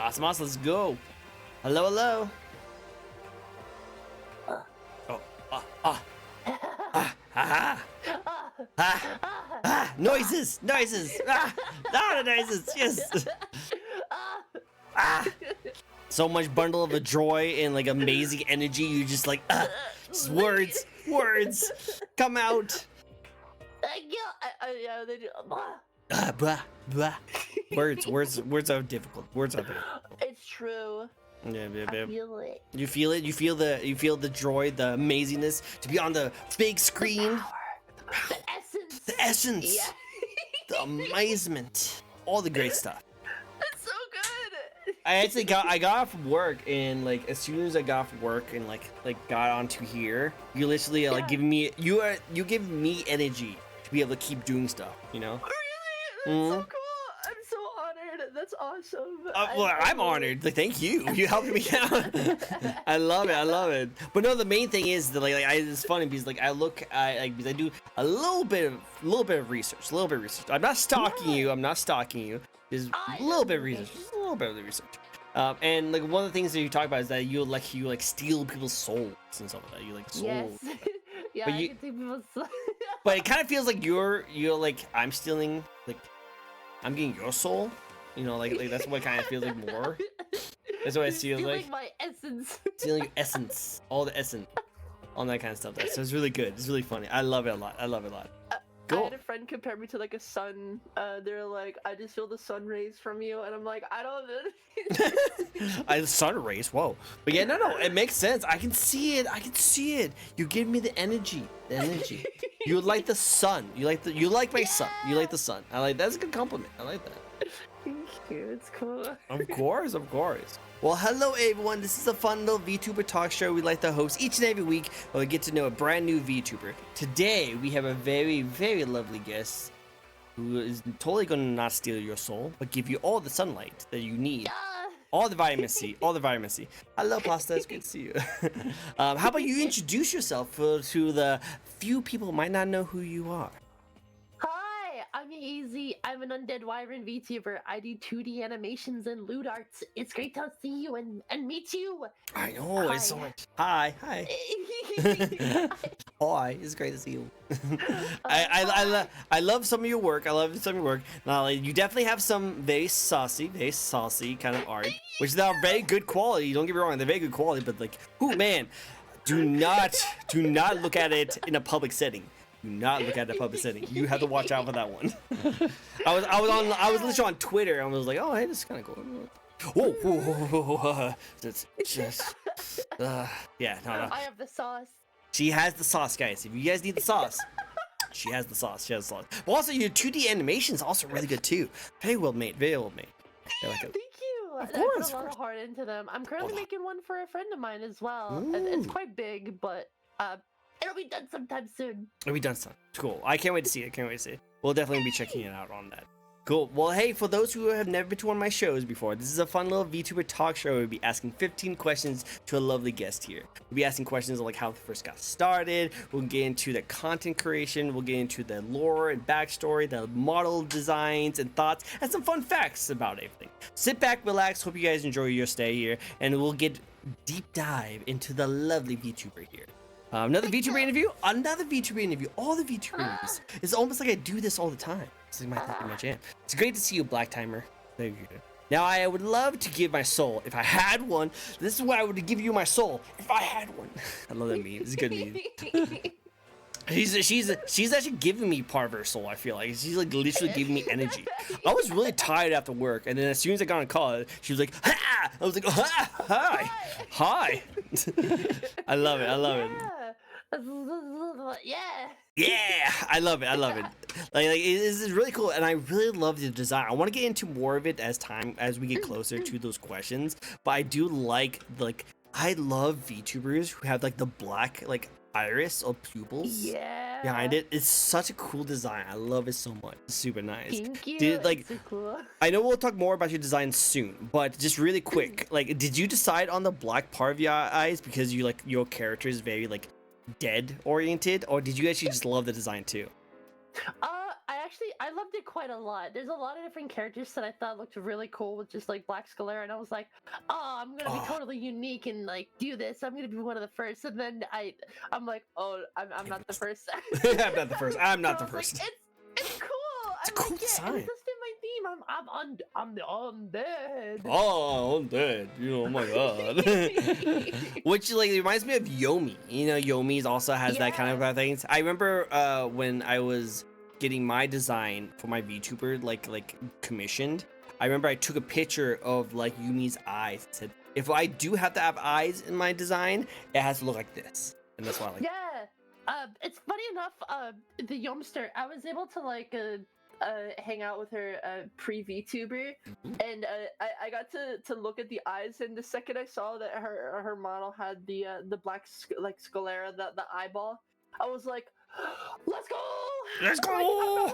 Awesome, let's go. Hello, hello. Noises. The noises. Yes. So much bundle of a joy and like amazing energy. You just like just words. Come out. Words are difficult. It's true. Yeah. I feel it. You feel it. You feel the joy, the amazingness to be on the big screen. The essence. The essence. Yeah. The amazement. All the great stuff. That's so good. I got off from work, and like as soon as I got off work and like got onto here, you literally like giving me you give me energy to be able to keep doing stuff. You know. Really? That's so cool. I'm so honored. That's awesome. Well, I'm honored. Like, thank you. You helped me out. I love it. But no, the main thing is that it's funny because like I do a little bit of research. I'm not stalking you. Just a little bit of research. And like one of the things that you talk about is that you steal people's souls and stuff like that. You like souls. Yes. Yeah, But I can take people's souls. But it kind of feels like you're like I'm stealing, like I'm getting your soul. You know, like that's what kind of feels like more. That's what it feels like. My essence. Stealing your essence, all the essence, all that kind of stuff. So it's really good. It's really funny. I love it a lot. I had a friend compare me to like a sun. They're like, I just feel the sun rays from you, and I'm like, I don't. Sun rays. Whoa. But yeah, no. It makes sense. I can see it. You give me the energy. You like the sun. You like my sun. You like the sun. That's a good compliment. I like that. Thank you. It's cool. Of course. Well, hello everyone. This is a fun little VTuber talk show we like to host each and every week where we get to know a brand new VTuber. Today we have a very, very lovely guest who is totally going to not steal your soul, but give you all the sunlight that you need. All the vitamin C. Hello, Pasta. It's good to see you. How about you introduce yourself to the few people who might not know who you are? Hi, I'm Easy. I'm an undead wyvern VTuber. I do 2D animations and loot arts. It's great to see you and meet you. I know. It's so much. Hi. Hi. It's great to see you. I love some of your work. Now, you definitely have some very saucy kind of art, which is now very good quality. Don't get me wrong, they're very good quality, but like, oh man, do not look at it in a public setting. You have to watch out for that one. I was literally on Twitter and I was like, oh, hey, this is kind of cool. Whoa. It's just, yeah, no. I have the sauce. She has the sauce, guys. If you guys need the sauce, she has the sauce. But also, your 2D animation is also really good too. Very well made. Thank you. Of course. I put a lot of heart into them. I'm currently making one for a friend of mine as well. And it's quite big, but it'll be done sometime soon. It'll be done soon. Cool. I can't wait to see it. We'll definitely be checking it out on that. Cool. Well, hey, for those who have never been to one of my shows before, this is a fun little VTuber talk show. We'll be asking 15 questions to a lovely guest here. We'll be asking questions like how they first got started. We'll get into the content creation. We'll get into the lore and backstory, the model designs and thoughts, and some fun facts about everything. Sit back, relax. Hope you guys enjoy your stay here, and we'll get deep dive into the lovely VTuber here. Another VTuber interview, all the VTuber interviews. It's almost like I do this all the time. This is my jam. It's great to see you, Black Timer. Thank you. Now, I would love to give my soul. If I had one, this is why I would give you my soul. If I had one. I love that meme. It's a good meme. She's actually giving me part of her soul, I feel like. She's like literally giving me energy. I was really tired after work, and then as soon as I got on call, she was like, ha! I was like, hi. I love it. Yeah, I love it. Like this is really cool, and I really love the design. I want to get into more of it as we get closer to those questions. But I do like I love VTubers who have like the black iris or pupils behind it. It's such a cool design. I love it so much. It's super nice. Thank you. It's so cool. I know we'll talk more about your design soon, but just really quick, did you decide on the black part of your eyes because you your character is very dead oriented, or did you actually just love the design too? I loved it quite a lot. There's a lot of different characters that I thought looked really cool with just like Black Scalera, and I was like, oh, I'm gonna be totally unique and like do this. I'm gonna be one of the first. And then I'm like, oh, I'm not the first. I'm not the first. I'm not So the I was first. like, it's cool. It's a I'm cool like, yeah, design. it's just in my theme. I'm the undead. Oh, I'm dead. You know, oh my god. Which like reminds me of Yomi. You know, Yomi's also has that kind of things. I remember when I was getting my design for my VTuber like commissioned. I remember I took a picture of like Yumi's eyes and said, if I do have to have eyes in my design, it has to look like this. And that's why I like It's funny enough, the Yomster, I was able to like hang out with her pre-VTuber, and I got to look at the eyes, and the second I saw that her model had the black like sclera, the eyeball, I was like, let's go! Let's go!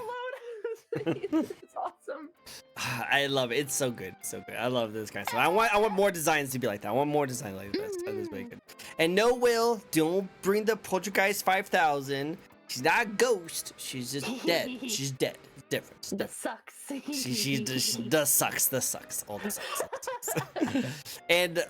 Like, it's awesome. I love it. It's so good. So good. I love this kind of stuff. I want more designs to be like that. I want more designs like this. That is very good. And no, Will, don't bring the Poltergeist 5000. She's not a ghost. She's just dead. She's dead. It's different. It's different. Sucks. She does sucks. The sucks. All the sucks. And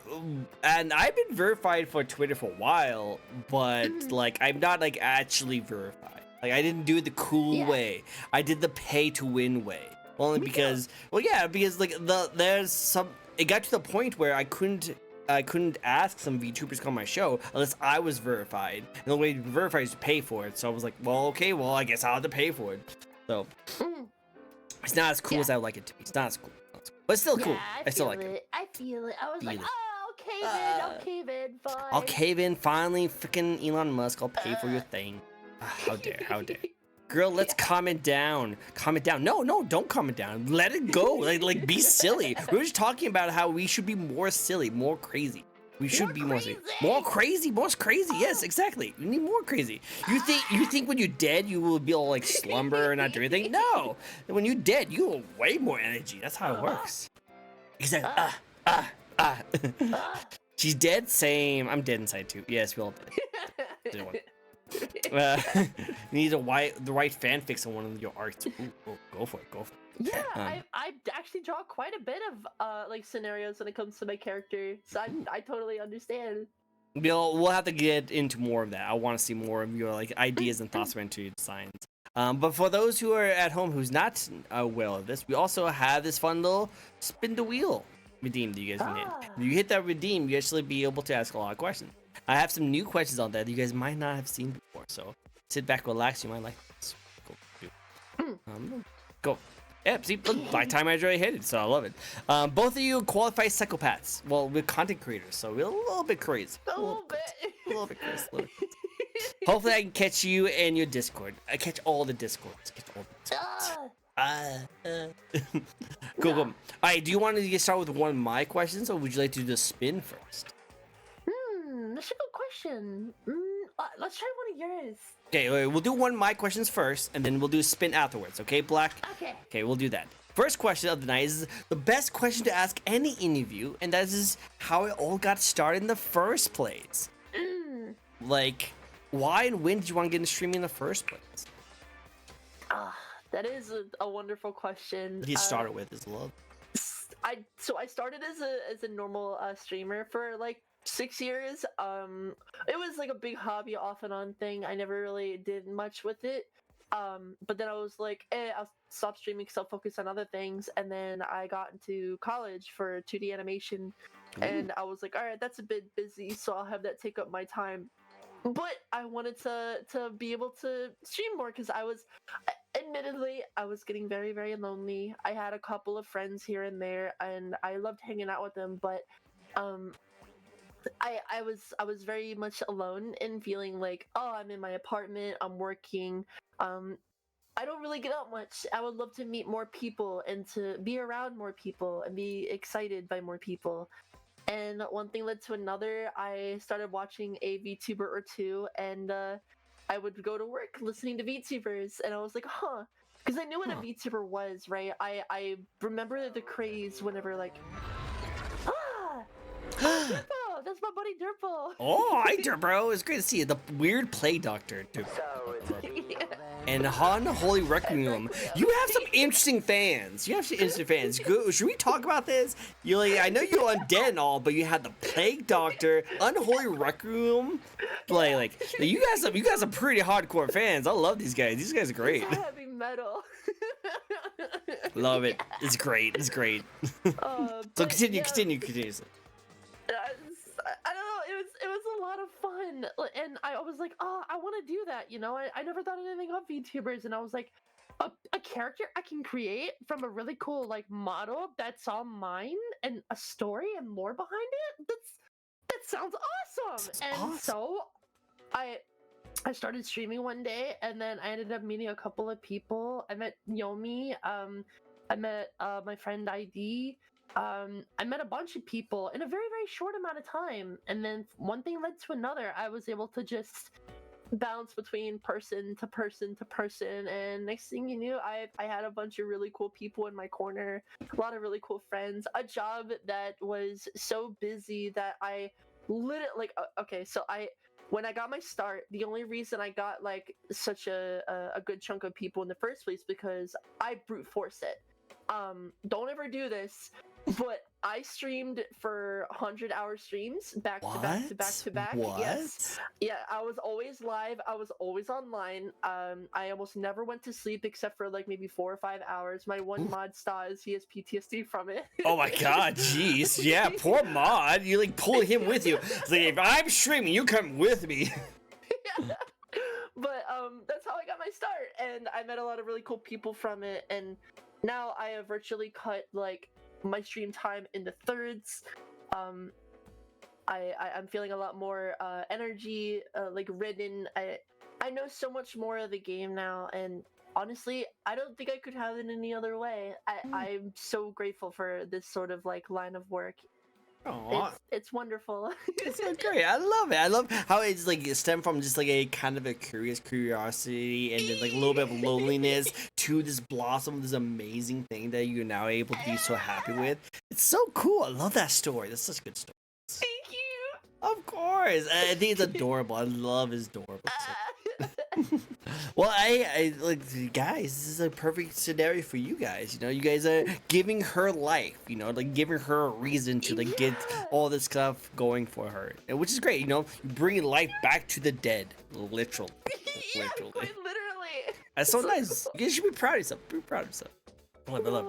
I've been verified for Twitter for a while, but like I'm not like actually verified. Like I didn't do it the cool way. I did the pay to win way. Only because because like there's some, it got to the point where I couldn't ask some VTubers to come on my show unless I was verified. And the way to be verified is to pay for it. So I was like, well, okay, well I guess I'll have to pay for it. So it's not as cool as I would like it to be. It's not as cool. But it's still cool. I still like it. I feel it. I was like, oh, I'll cave in, fine. I'll cave in, finally, freaking Elon Musk, I'll pay for your thing. How dare. Girl, let's comment down. Comment down. No, don't comment down. Let it go. Like be silly. We were just talking about how we should be more silly, more crazy. We should be more silly. More crazy. Yes, exactly. We need more crazy. You think when you're dead you will be all like slumber and not do anything? No. When you're dead, you will have way more energy. That's how it works. Exactly. She's dead. Same. I'm dead inside too. Yes, we all dead. Did one. You need the right fan fix on one of your arts. Ooh, go for it. Yeah, I actually draw quite a bit of like scenarios when it comes to my character, so I totally understand. We'll have to get into more of that. I want to see more of your like ideas and thoughts into your designs. But for those who are at home who's not aware of this, we also have this fun little spin the wheel redeem that you guys can hit. If you hit that redeem, you actually be able to ask a lot of questions. I have some new questions on that you guys might not have seen before, so sit back, relax. You might like this. Go. Yeah, see, look, by time I already hit it, so I love it. Both of you qualified psychopaths. Well, we're content creators, so we're a little bit crazy. A little bit crazy. Hopefully, I can catch you and your Discord. I catch all the Discords. Cool. All right, do you want to get started with one of my questions, or would you like to do the spin first? That's a good question. Let's try one of yours. Okay, we'll do one of my questions first, and then we'll do a spin afterwards. Okay, Black? Okay, we'll do that. First question of the night is the best question to ask any interview, and that is how it all got started in the first place. Like, why and when did you want to get into streaming in the first place? That is a wonderful question. You started with is love. I started as a normal streamer for like 6 years. It was like a big hobby off and on thing. I never really did much with it. But then I was like, I'll stop streaming because I'll focus on other things. And then I got into college for 2D animation, and I was like, all right, that's a bit busy, so I'll have that take up my time. But I wanted to be able to stream more because admittedly, I was getting very, very lonely. I had a couple of friends here and there, and I loved hanging out with them, but I was very much alone and feeling like, oh, I'm in my apartment, I'm working, I don't really get out much. I would love to meet more people and to be around more people and be excited by more people. And one thing led to another. I started watching a VTuber or two, and I would go to work listening to VTubers, and I was like, huh. Because I knew what a VTuber was, right? I remember the craze whenever, like, Durpo! That's my buddy Durpo! Oh, hi Durpo! It's great to see you. The weird play doctor, Durpo. and Unholy Requiem. You have some interesting fans. You have some interesting fans. Should we talk about this? You like, I know you're undead and all, but you had the Plague Doctor, Unholy Requiem. Like you guys are pretty hardcore fans. I love these guys. These guys are great. It's heavy metal. Love it. It's great. It's great. So continue. I don't know. It was a lot of fun, and I was like, oh, I want to do that. You know, I never thought anything of VTubers, and I was like, a character I can create from a really cool like model that's all mine, and a story and lore behind it. That sounds awesome. So I started streaming one day, and then I ended up meeting a couple of people. I met Yomi. I met my friend ID. I met a bunch of people in a very, very short amount of time, and then one thing led to another. I was able to just bounce between person to person to person, and next thing you knew, I had a bunch of really cool people in my corner, a lot of really cool friends, a job that was so busy that I literally when I got my start, the only reason I got like such a good chunk of people in the first place because I brute forced it. Don't ever do this, but I streamed for 100-hour streams back to back to back to back. What? Yes. Yeah, I was always live. I was always online. I almost never went to sleep except for like maybe 4 or 5 hours. My one mod Stas, he has PTSD from it. Oh my god, jeez. Yeah, poor mod. You like pull him with you. It's like, if I'm streaming, you come with me. Yeah. But that's how I got my start, and I met a lot of really cool people from it, and now I have virtually cut like my stream time into thirds. I'm feeling a lot more energy, like ridden. I know so much more of the game now, and honestly, I don't think I could have it any other way. I'm so grateful for this sort of like line of work. It's wonderful. It's so great. I love it. I love how it's like stemmed from just like a kind of a curiosity and then like a little bit of loneliness to this blossom, this amazing thing that you're now able to be so happy with. It's so cool. I love that story. That's such a good story. Thank you. Of course. I think it's adorable. I love his adorable. Well, I like, guys, this is a perfect scenario for you guys. You know, you guys are giving her life, you know, like giving her a reason to like get all this stuff going for her, which is great. You know, bringing life back to the dead, literally. Yeah, quite literally. That's so nice. You guys should be proud of yourself. Be proud of yourself. I love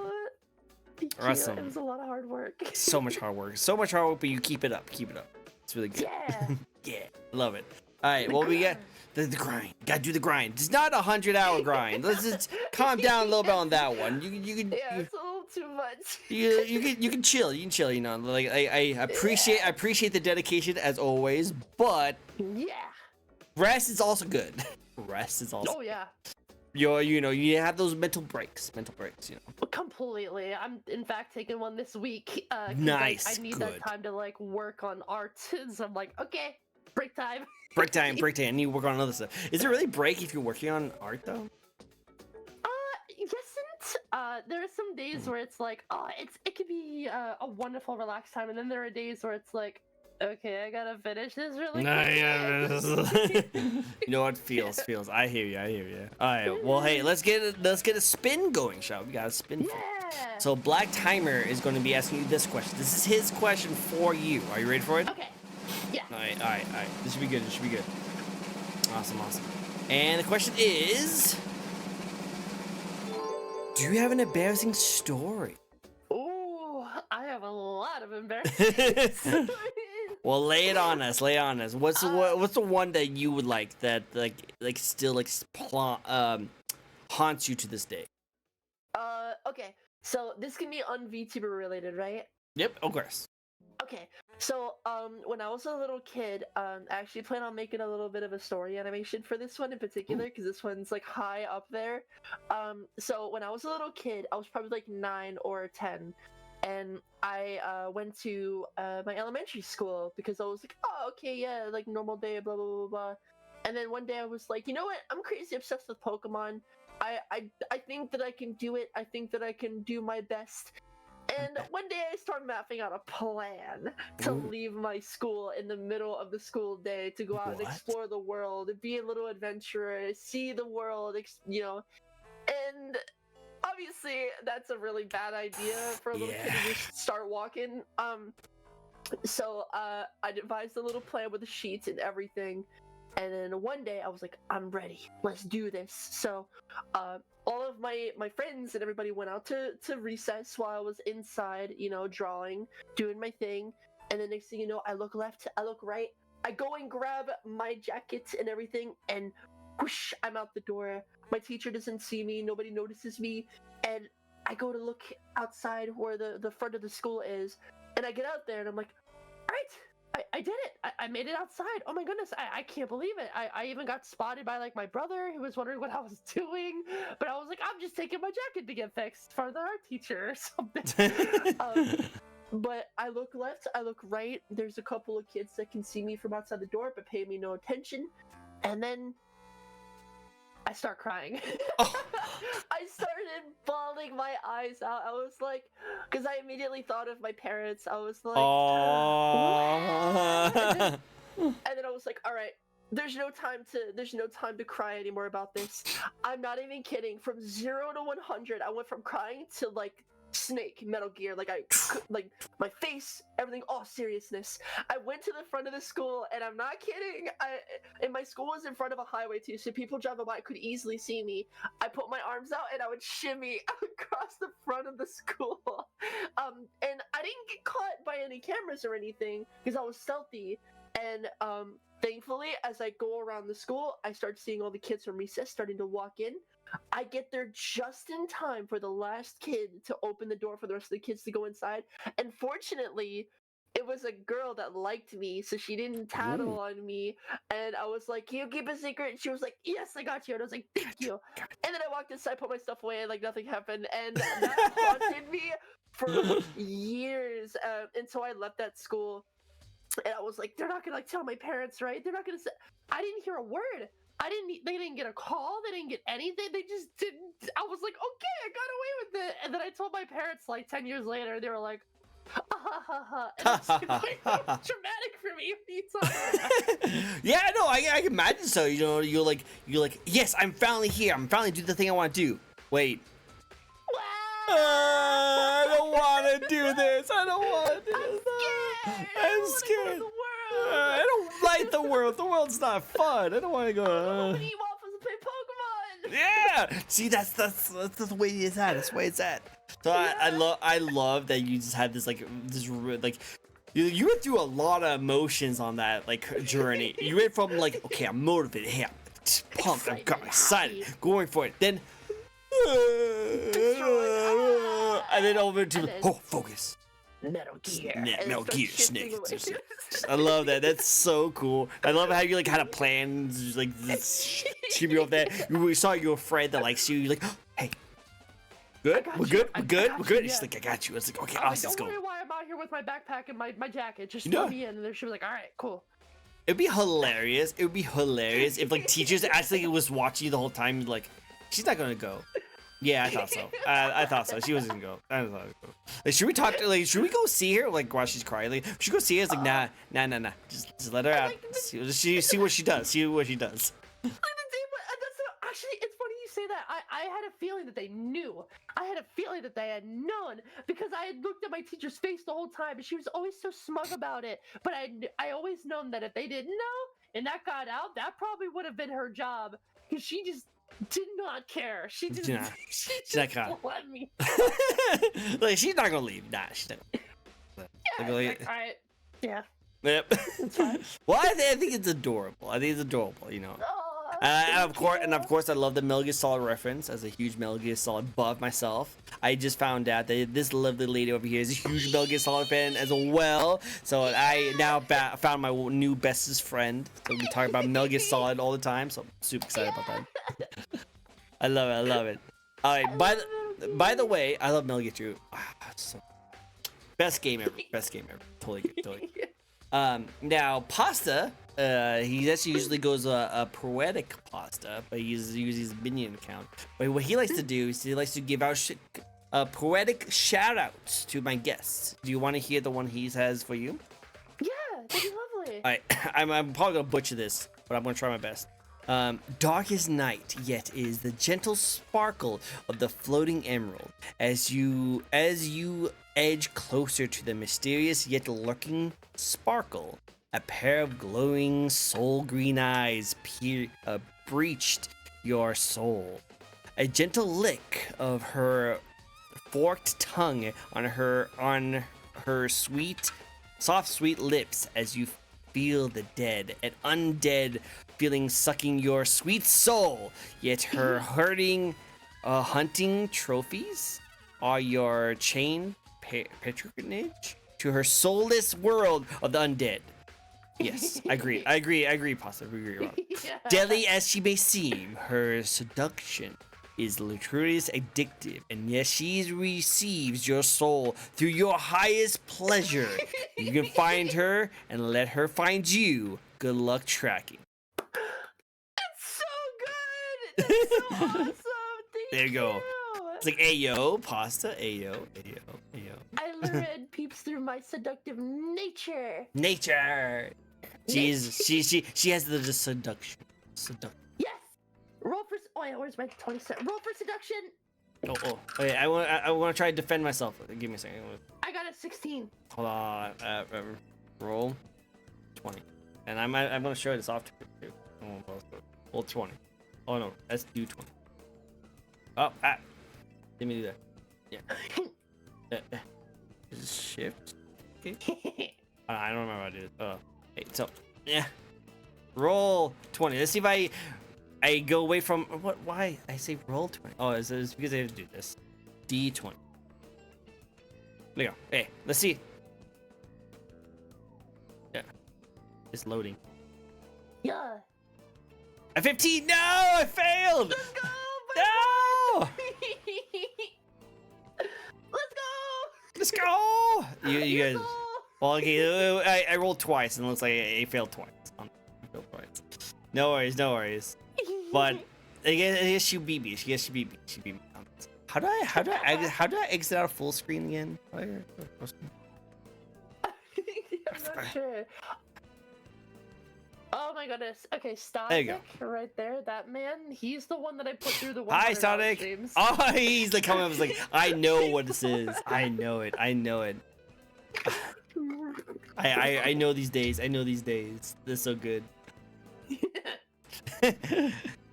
it. Awesome. It was a lot of hard work. So much hard work. So much hard work, but you keep it up. Keep it up. It's really good. Yeah. Yeah. Love it. All right. Well, we got the grind. Gotta do the grind. It's not a 100-hour grind. Let's just calm down a little bit on that one. You can. Yeah, it's a little too much. You can chill. You can chill. You know, like I appreciate the dedication as always, but yeah, rest is also good. Rest is also. Oh yeah. You have those mental breaks. You know. Completely. I'm in fact taking one this week. Nice. I need that time to like work on art. So I'm like, okay, break time. Break time. I need to work on other stuff. Is it really break if you're working on art though? Yes and there are some days where it's like, it could be a wonderful relaxed time, and then there are days where it's like, okay, I gotta finish this really quick. You know what? Feels. I hear you. All right. Well, hey, let's get a spin going, shall we? We got a spin. Yeah. So Black Timer is going to be asking you this question. This is his question for you. Are you ready for it? Okay. Yeah. All right. This should be good. Awesome. And the question is, do you have an embarrassing story? Ooh, I have a lot of embarrassing stories. Well, lay it on us. What's the one that you would like that still haunts you to this day? Okay. So this can be VTuber related, right? Yep, of course. Okay. So when I was a little kid, I actually plan on making a little bit of a story animation for this one in particular because this one's like high up there. So when I was a little kid, I was probably like 9 or 10. And I went to my elementary school because I was like, oh, okay, yeah, like normal day, blah, blah, blah, blah. And then one day I was like, you know what? I'm crazy obsessed with Pokemon. I think that I can do it. I think that I can do my best. And one day I start mapping out a plan to leave my school in the middle of the school day to go out and explore the world, be a little adventurer, see the world, and obviously that's a really bad idea for a little kid to just start walking. So I devised a little plan with the sheets and everything. And then one day I was like, I'm ready. Let's do this. So all of my friends and everybody went out to recess while I was inside, drawing, doing my thing. And the next thing you know, I look left, I look right. I go and grab my jacket and everything, and whoosh, I'm out the door. My teacher doesn't see me. Nobody notices me. And I go to look outside where the front of the school is. And I get out there and I'm like, all right, I did it. I made it outside. Oh my goodness, I can't believe it. I even got spotted by like my brother who was wondering what I was doing. But I was like, I'm just taking my jacket to get fixed for the art teacher or something. But I look left, I look right. There's a couple of kids that can see me from outside the door but pay me no attention. And then I start crying. I started bawling my eyes out. I was like, because I immediately thought of my parents. I was like, and then I was like, all right, there's no time to cry anymore about this. I'm not even kidding. From 0 to 100, I went from crying to like Snake, Metal Gear, like my face, everything, all seriousness. I went to the front of the school, and I'm not kidding. And my school was in front of a highway too, so people driving by could easily see me. I put my arms out and I would shimmy across the front of the school. And I didn't get caught by any cameras or anything because I was stealthy. And thankfully, as I go around the school, I start seeing all the kids from recess starting to walk in. I get there just in time for the last kid to open the door for the rest of the kids to go inside. And fortunately, it was a girl that liked me, so she didn't tattle on me. And I was like, can you keep a secret? And she was like, yes, I got you. And I was like, thank you. And then I walked inside, put my stuff away, and like nothing happened. And that haunted me for years until I left that school. And I was like, they're not gonna like tell my parents, right? They're not gonna say. I didn't hear a word. They didn't get a call. They didn't get anything. They just didn't. I was like, okay, I got away with it. And then I told my parents like 10 years later. They were like, ha ha ha ha. And it's like, traumatic for me. What are you talking about? Yeah, no, I can imagine so. You're like, yes, I'm finally here. I'm finally doing the thing I want to do. Wait. I don't want to do this. I don't want to do this. I'm scared. I don't like the world. The world's not fun. I don't want to go. I want to eat waffles and play Pokemon. Yeah. See, that's the way it's at. That's the way it's at. So yeah. I love that you just had this like you went through a lot of emotions on that like journey. You went from like, okay, I'm motivated. Hey, I'm pumped. I'm excited. Going for it. Then. And then over to focus. Metal Gear. Metal Gear Snake. I love that. That's so cool. I love how you like had a plan, like keep you over there. We saw your friend that likes you. You're like, hey, good. We're good. We're good. She's like, I got you. It's like, okay, awesome. Don't worry why I'm out here with my backpack and my jacket. Just throw me in. And then she was like, all right, cool. It'd be hilarious. It would be hilarious if like teachers actually was watching you the whole time. Like, she's not gonna go. Yeah, I thought so. I thought so. She wasn't gonna go. I thought so. Like, should we talk to? Like, should we go see her? Like, while she's crying. Like, should we go see her? It's like, nah. Just let her out. See what she does. See what she does. Actually, it's funny you say that. I had a feeling that they knew. I had a feeling that they had known because I had looked at my teacher's face the whole time, and she was always so smug about it. But I always known that if they didn't know and that got out, that probably would have been her job because she just did not care. She just let me. Like, she's not gonna leave. Nah, she's not. Yeah, all right. Yeah. Yep. Well, I think it's adorable. You know. And of course, I love the Metal Gear Solid reference. As a huge Metal Gear Solid buff myself, I just found out that this lovely lady over here is a huge Metal Gear Solid fan as well. So I now found my new bestest friend. So we talk about Metal Gear Solid all the time. So I'm super excited about that. I love it. All right. By the way, I love Metal Gear 2. Best game ever. Totally good. Now Pasta. He actually usually goes a poetic pasta, but he uses his minion account. But what he likes to do is he likes to give out poetic shout-outs to my guests. Do you want to hear the one he has for you? Yeah, that'd be lovely. All right, I'm probably gonna butcher this, but I'm gonna try my best. Dark as night, yet is the gentle sparkle of the floating emerald as you edge closer to the mysterious yet lurking sparkle. A pair of glowing soul green eyes breached your soul. A gentle lick of her forked tongue on her sweet, soft, sweet lips as you feel the dead, an undead feeling sucking your sweet soul. Yet her hunting trophies are your chain patronage to her soulless world of the undead. Yes, I agree, Pasta. We agree, Rob. Yeah. Deadly as she may seem, her seduction is luxurious, addictive, and yes, she receives your soul through your highest pleasure. You can find her and let her find you. Good luck tracking. That's so good. That's so awesome. Thank There you go. It's like Ayo, Pasta, Ayo. I lure and peeps through my seductive nature. Nature. She has the seduction. Yes. Roll for. Oh, yeah, where's my 20 cent? Roll for seduction. Oh. Wait, I want to try to defend myself. Give me a second. I got a 16. Hold on. Roll 20, and I'm gonna show this off to you. Roll 20. Oh no, let's do 20. Oh, let me do that. Yeah. Shift. Okay. I don't remember how to do it. Hey, so yeah. Roll 20. Let's see if I go away from what? Why I say roll 20? Oh, it's because I have to do this. D20. There you go. Hey, let's see. Yeah, it's loading. Yeah. A 15. No, I failed. Let's go. No. Let's go. Let's go. You guys. Go. Well, okay. I rolled twice and it looks like I failed twice. No worries. But I guess she beat me. She beat me. How do I exit out of full screen again? I'm not sure. Oh my goodness. Okay, Static right there. That man, he's the one that I put through the one. Hi, Static. Streams. Oh, he's like coming up. Was like, I know what this is. I know it. I know these days. This is so good.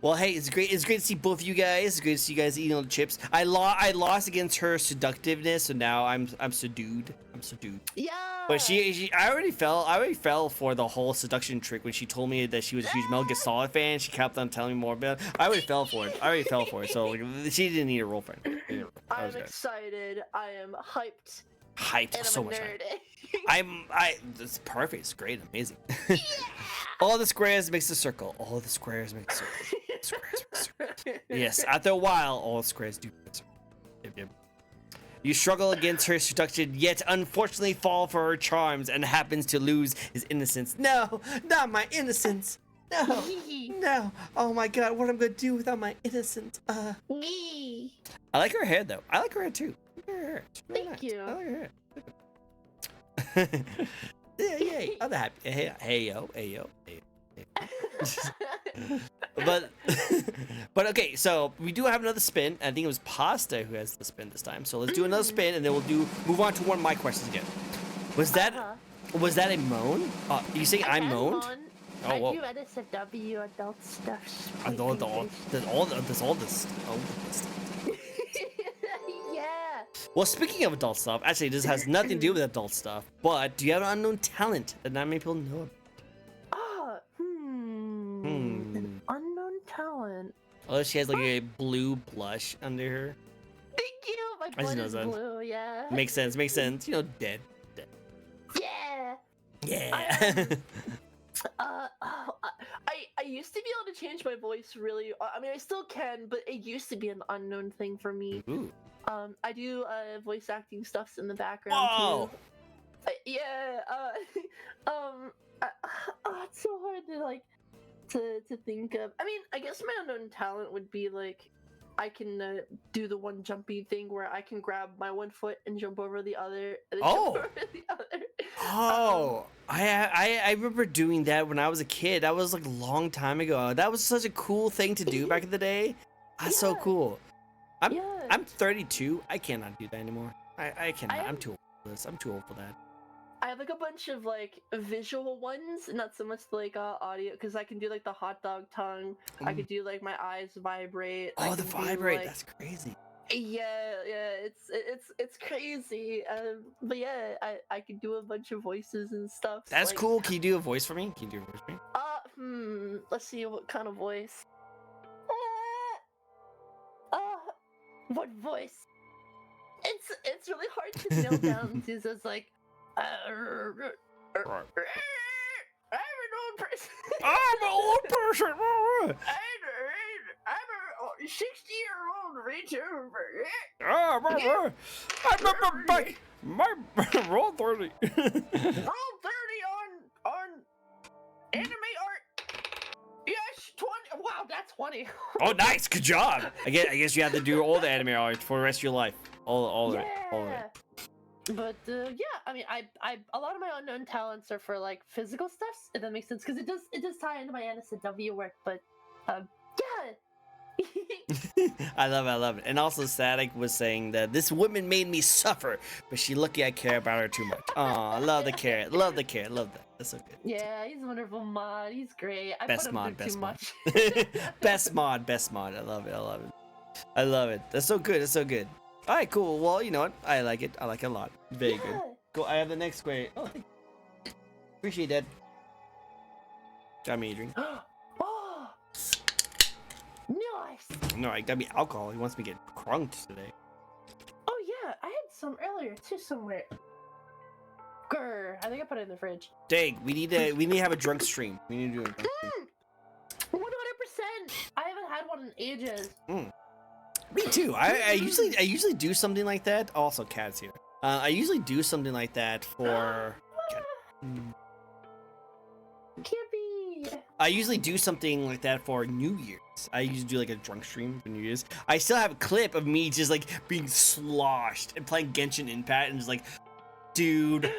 Well, hey, it's great to see both of you guys. It's great to see you guys eating all the chips. I lost against her seductiveness, so now I'm subdued. Yeah. But I already fell for the whole seduction trick when she told me that she was a huge Metal Gear Solid fan. She kept on telling me more about it. I already fell for it. So like, she didn't need a role friend. I'm excited. I am hyped. Hyped, and so I'm a much. nerd. It's perfect. It's great. Amazing. All the squares makes a circle. Yes, after a while, all the squares do make a circle. Yep. You struggle against her seduction, yet unfortunately fall for her charms and happens to lose his innocence. No, not my innocence. No. Oh my god, what am I gonna do without my innocence? I like her hair though. I like her hair too. Thank you. I like her hair. Yeah, yay. I'm happy. Hey yo. But okay, so we do have another spin. I think it was Pasta who has the spin this time. So let's do another spin, and then we'll move on to one of my questions again. Was that a moan? You saying I moaned? I do NSFW adult stuff. There's all this. Yeah. Well, speaking of adult stuff, actually, this has nothing to do with adult stuff. But do you have an unknown talent that not many people know? An unknown talent. Oh, she has like a blue blush under her. Thank you. My blood is blue. Yeah. Makes sense. You know, dead. Yeah. I used to be able to change my voice really. I mean, I still can, but it used to be an unknown thing for me. Ooh. I do voice acting stuffs in the background Whoa. too. Yeah. It's so hard to to think of. I mean, I guess my unknown talent would be like I can do the one jumpy thing where I can grab my one foot and jump over the other, and then Oh. jump over the other. Oh, I remember doing that when I was a kid. That was like a long time ago. That was such a cool thing to do back in the day. That's so Yeah. cool. Yeah. I'm 32. I cannot do that anymore. I cannot. I'm am- too old for this. I'm too old for that. I have like a bunch of like visual ones, not so much like audio, because I can do like the hot dog tongue. I Ooh. could do like my eyes vibrate. I Oh, the can do, vibrate. like, That's crazy. yeah, it's crazy. But yeah, I can do a bunch of voices and stuff. That's like, cool. Can you do a voice for me? Can you do a voice for me? Let's see what kind of voice. What voice? It's really hard to nail down. It's just like, I'm an old person. I'm an old person. I'm a 60-year-old VTuber. I remember my roll 30. Roll 30 on anime art. Yes, 20. Wow, that's 20. Oh, nice. Good job. I guess you have to do all the anime art for the rest of your life. All of it. All of it. But yeah, I mean, I a lot of my unknown talents are for like physical stuff, if that makes sense, because it does tie into my NSW work. But yeah. I love it. And also Static was saying that this woman made me suffer, but she lucky I care about her too much. Oh, I love the care. Love that. That's so good. Yeah, he's a wonderful mod. He's great. I Best put him mod, through best too mod. much. Best mod. I love it. That's so good. All right, cool. Well, you know what? I like it a lot. Very good. Cool. I have the next question. Oh, appreciate that. Got me a drink. Oh, nice. No, I got me alcohol. He wants me to get crunked today. Oh yeah, I had some earlier too somewhere. Grr, I think I put it in the fridge. Dang, we need to have a drunk stream. We need to do a drunk stream. 100%. I haven't had one in ages. Me too. I usually do something like that. Also, Cat's here. I usually do something like that for. Can't be. I usually do something like that for New Year's. I usually do like a drunk stream for New Year's. I still have a clip of me just like being sloshed and playing Genshin Impact and just like, dude,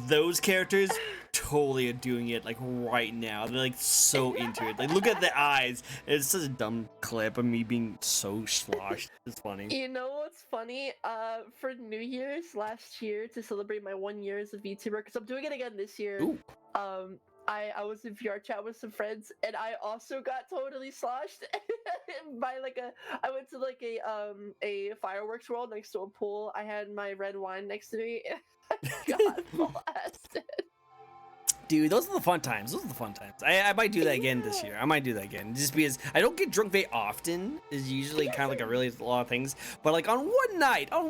those characters totally are doing it like right now. They're like so into it. Like look at the eyes. It's such a dumb clip of me being so sloshed. It's funny. You know what's funny? For New Year's last year to celebrate my 1 year as a VTuber, because I'm doing it again this year. Ooh. I was in VR chat with some friends, and I also got totally sloshed by like I went to like a fireworks world next to a pool. I had my red wine next to me, and I got blasted. Dude, those are the fun times. I might do that again this year. I might do that again. Just because I don't get drunk very often. Is usually kind of like a lot of things. But like on one night. Yeah.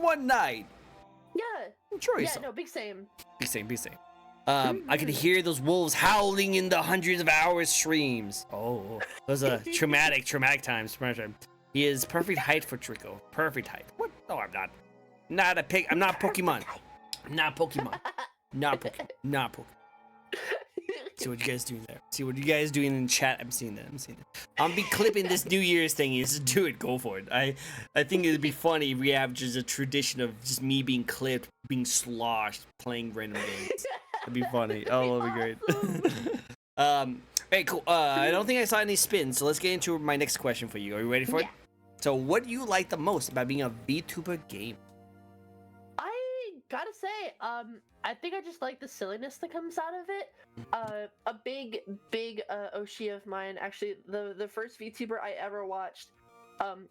Enjoy Yeah, yourself. no, big same. Be safe. I could hear those wolves howling in the hundreds of hours streams. Oh, those are traumatic times. He is perfect height for Tricko. Perfect height. What? No, I'm not. Not a pig. I'm not Pokemon. Not Pokemon. See what you guys doing there. See what you guys doing in chat. I'm seeing that. I'm be clipping this New Year's thingy. Just do it. Go for it. I think it'd be funny if we have just a tradition of just me being clipped, being sloshed, playing random games. That'd be funny. Oh, that'd be great. Hey, cool. I don't think I saw any spins, so let's get into my next question for you. Are you ready for it? So, what do you like the most about being a VTuber gamer? I gotta say, I think I just like the silliness that comes out of it. A big Oshi of mine, actually, the first VTuber I ever watched,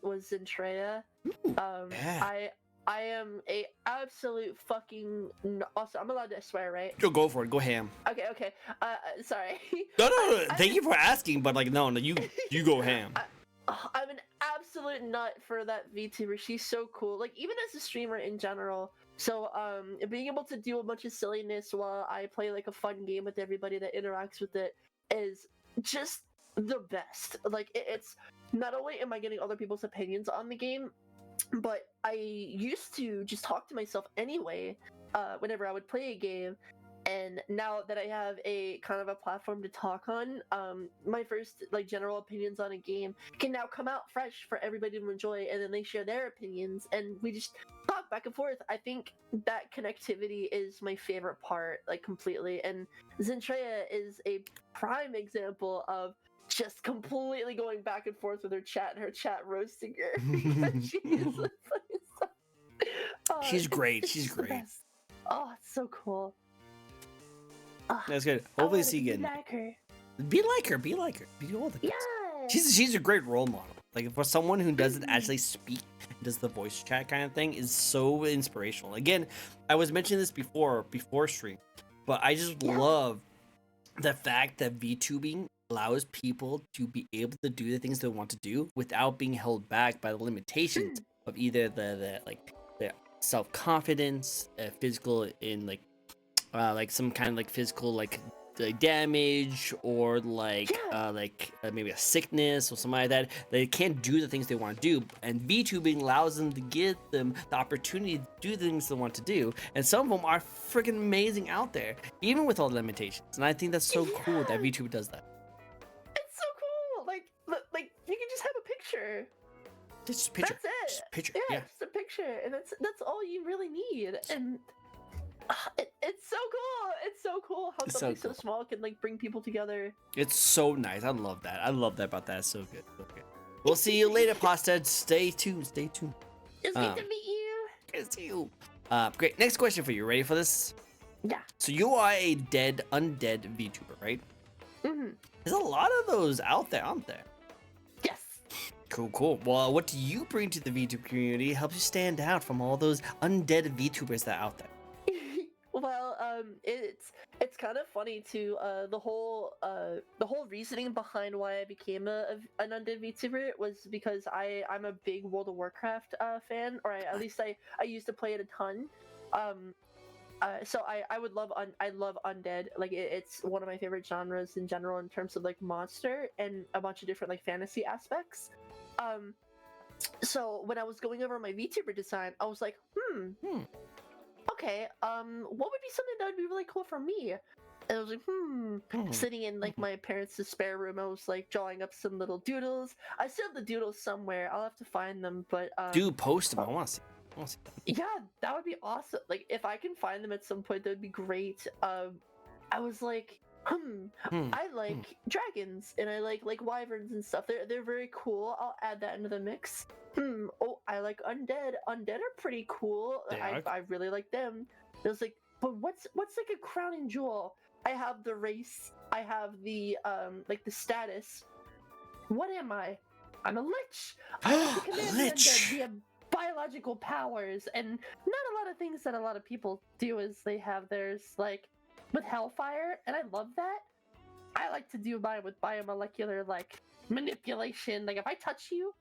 was Zentreya. Yeah. I am a absolute fucking. Also, I'm allowed to swear, right? Go for it. Go ham. Okay. Sorry. No. Thank you for asking, but like, no, you go ham. I'm an absolute nut for that VTuber. She's so cool. Like, even as a streamer in general. So, being able to do a bunch of silliness while I play like a fun game with everybody that interacts with it is just the best. Like, it's not only am I getting other people's opinions on the game, but I used to just talk to myself anyway, whenever I would play a game. And now that I have a kind of a platform to talk on, my first like general opinions on a game can now come out fresh for everybody to enjoy, and then they share their opinions, and we just talk back and forth. I think that connectivity is my favorite part, like completely. And Zentrea is a prime example of just completely going back and forth with her chat and her chat roasting her because she is the funniest stuff. She's great. It's She's just the great. best. Oh, it's so cool. That's good. I Hopefully wanna see you be again. like her. Be like her. Be like her. Be all the Yeah. She's a great role model. Like for someone who doesn't Mhm. actually speak, does the voice chat kind of thing, is so inspirational. Again, I was mentioning this before stream, but I just Yeah. love the fact that VTubing allows people to be able to do the things they want to do without being held back by the limitations of either the self confidence, physical in like some kind of like physical like damage or like maybe a sickness or something like that. They can't do the things they want to do, and VTubing allows them to give them the opportunity to do the things they want to do, and some of them are freaking amazing out there even with all the limitations, and I think that's so cool that VTuber does that. It's so cool. Like you can just have a picture. Just picture. That's it. Just picture. Yeah, Yeah. just a picture, and that's all you really need. And it's so cool. It's so cool how It's so something so cool. small can like bring people together. It's so nice. I love that. I love that about that. It's so good. So good. We'll see you later, Pasta. Stay tuned. Stay tuned. It's good to meet you. Good to see you. Great. Next question for you. Ready for this? Yeah. So you are a undead VTuber, right? Mm-hmm. There's a lot of those out there, aren't there? Yes. Cool. Well, what do you bring to the VTuber community that helps you stand out from all those undead VTubers that are out there? Well, it's kind of funny too. The whole reasoning behind why I became an undead VTuber was because I'm a big World of Warcraft fan, or at least I used to play it a ton. So I love undead. Like it's one of my favorite genres in general in terms of like monster and a bunch of different like fantasy aspects. So when I was going over my VTuber design, I was like, okay, what would be something that would be really cool for me? And I was like, sitting in like my parents' spare room, I was like drawing up some little doodles. I still have the doodles somewhere. I'll have to find them, but Do post them. I want to see. yeah, that would be awesome. Like if I can find them at some point, that would be great. I was like, I like dragons and I like wyverns and stuff. They're very cool. I'll add that into the mix. Oh, I like undead. Undead are pretty cool. I really like them. It was like, but what's like a crowning jewel? I have the race. I have the like the status. What am I? I'm a lich. I can command the undead via biological powers, and not a lot of things that a lot of people do is they have theirs like with hellfire, and I love that. I like to do mine with biomolecular like manipulation. Like if I touch you,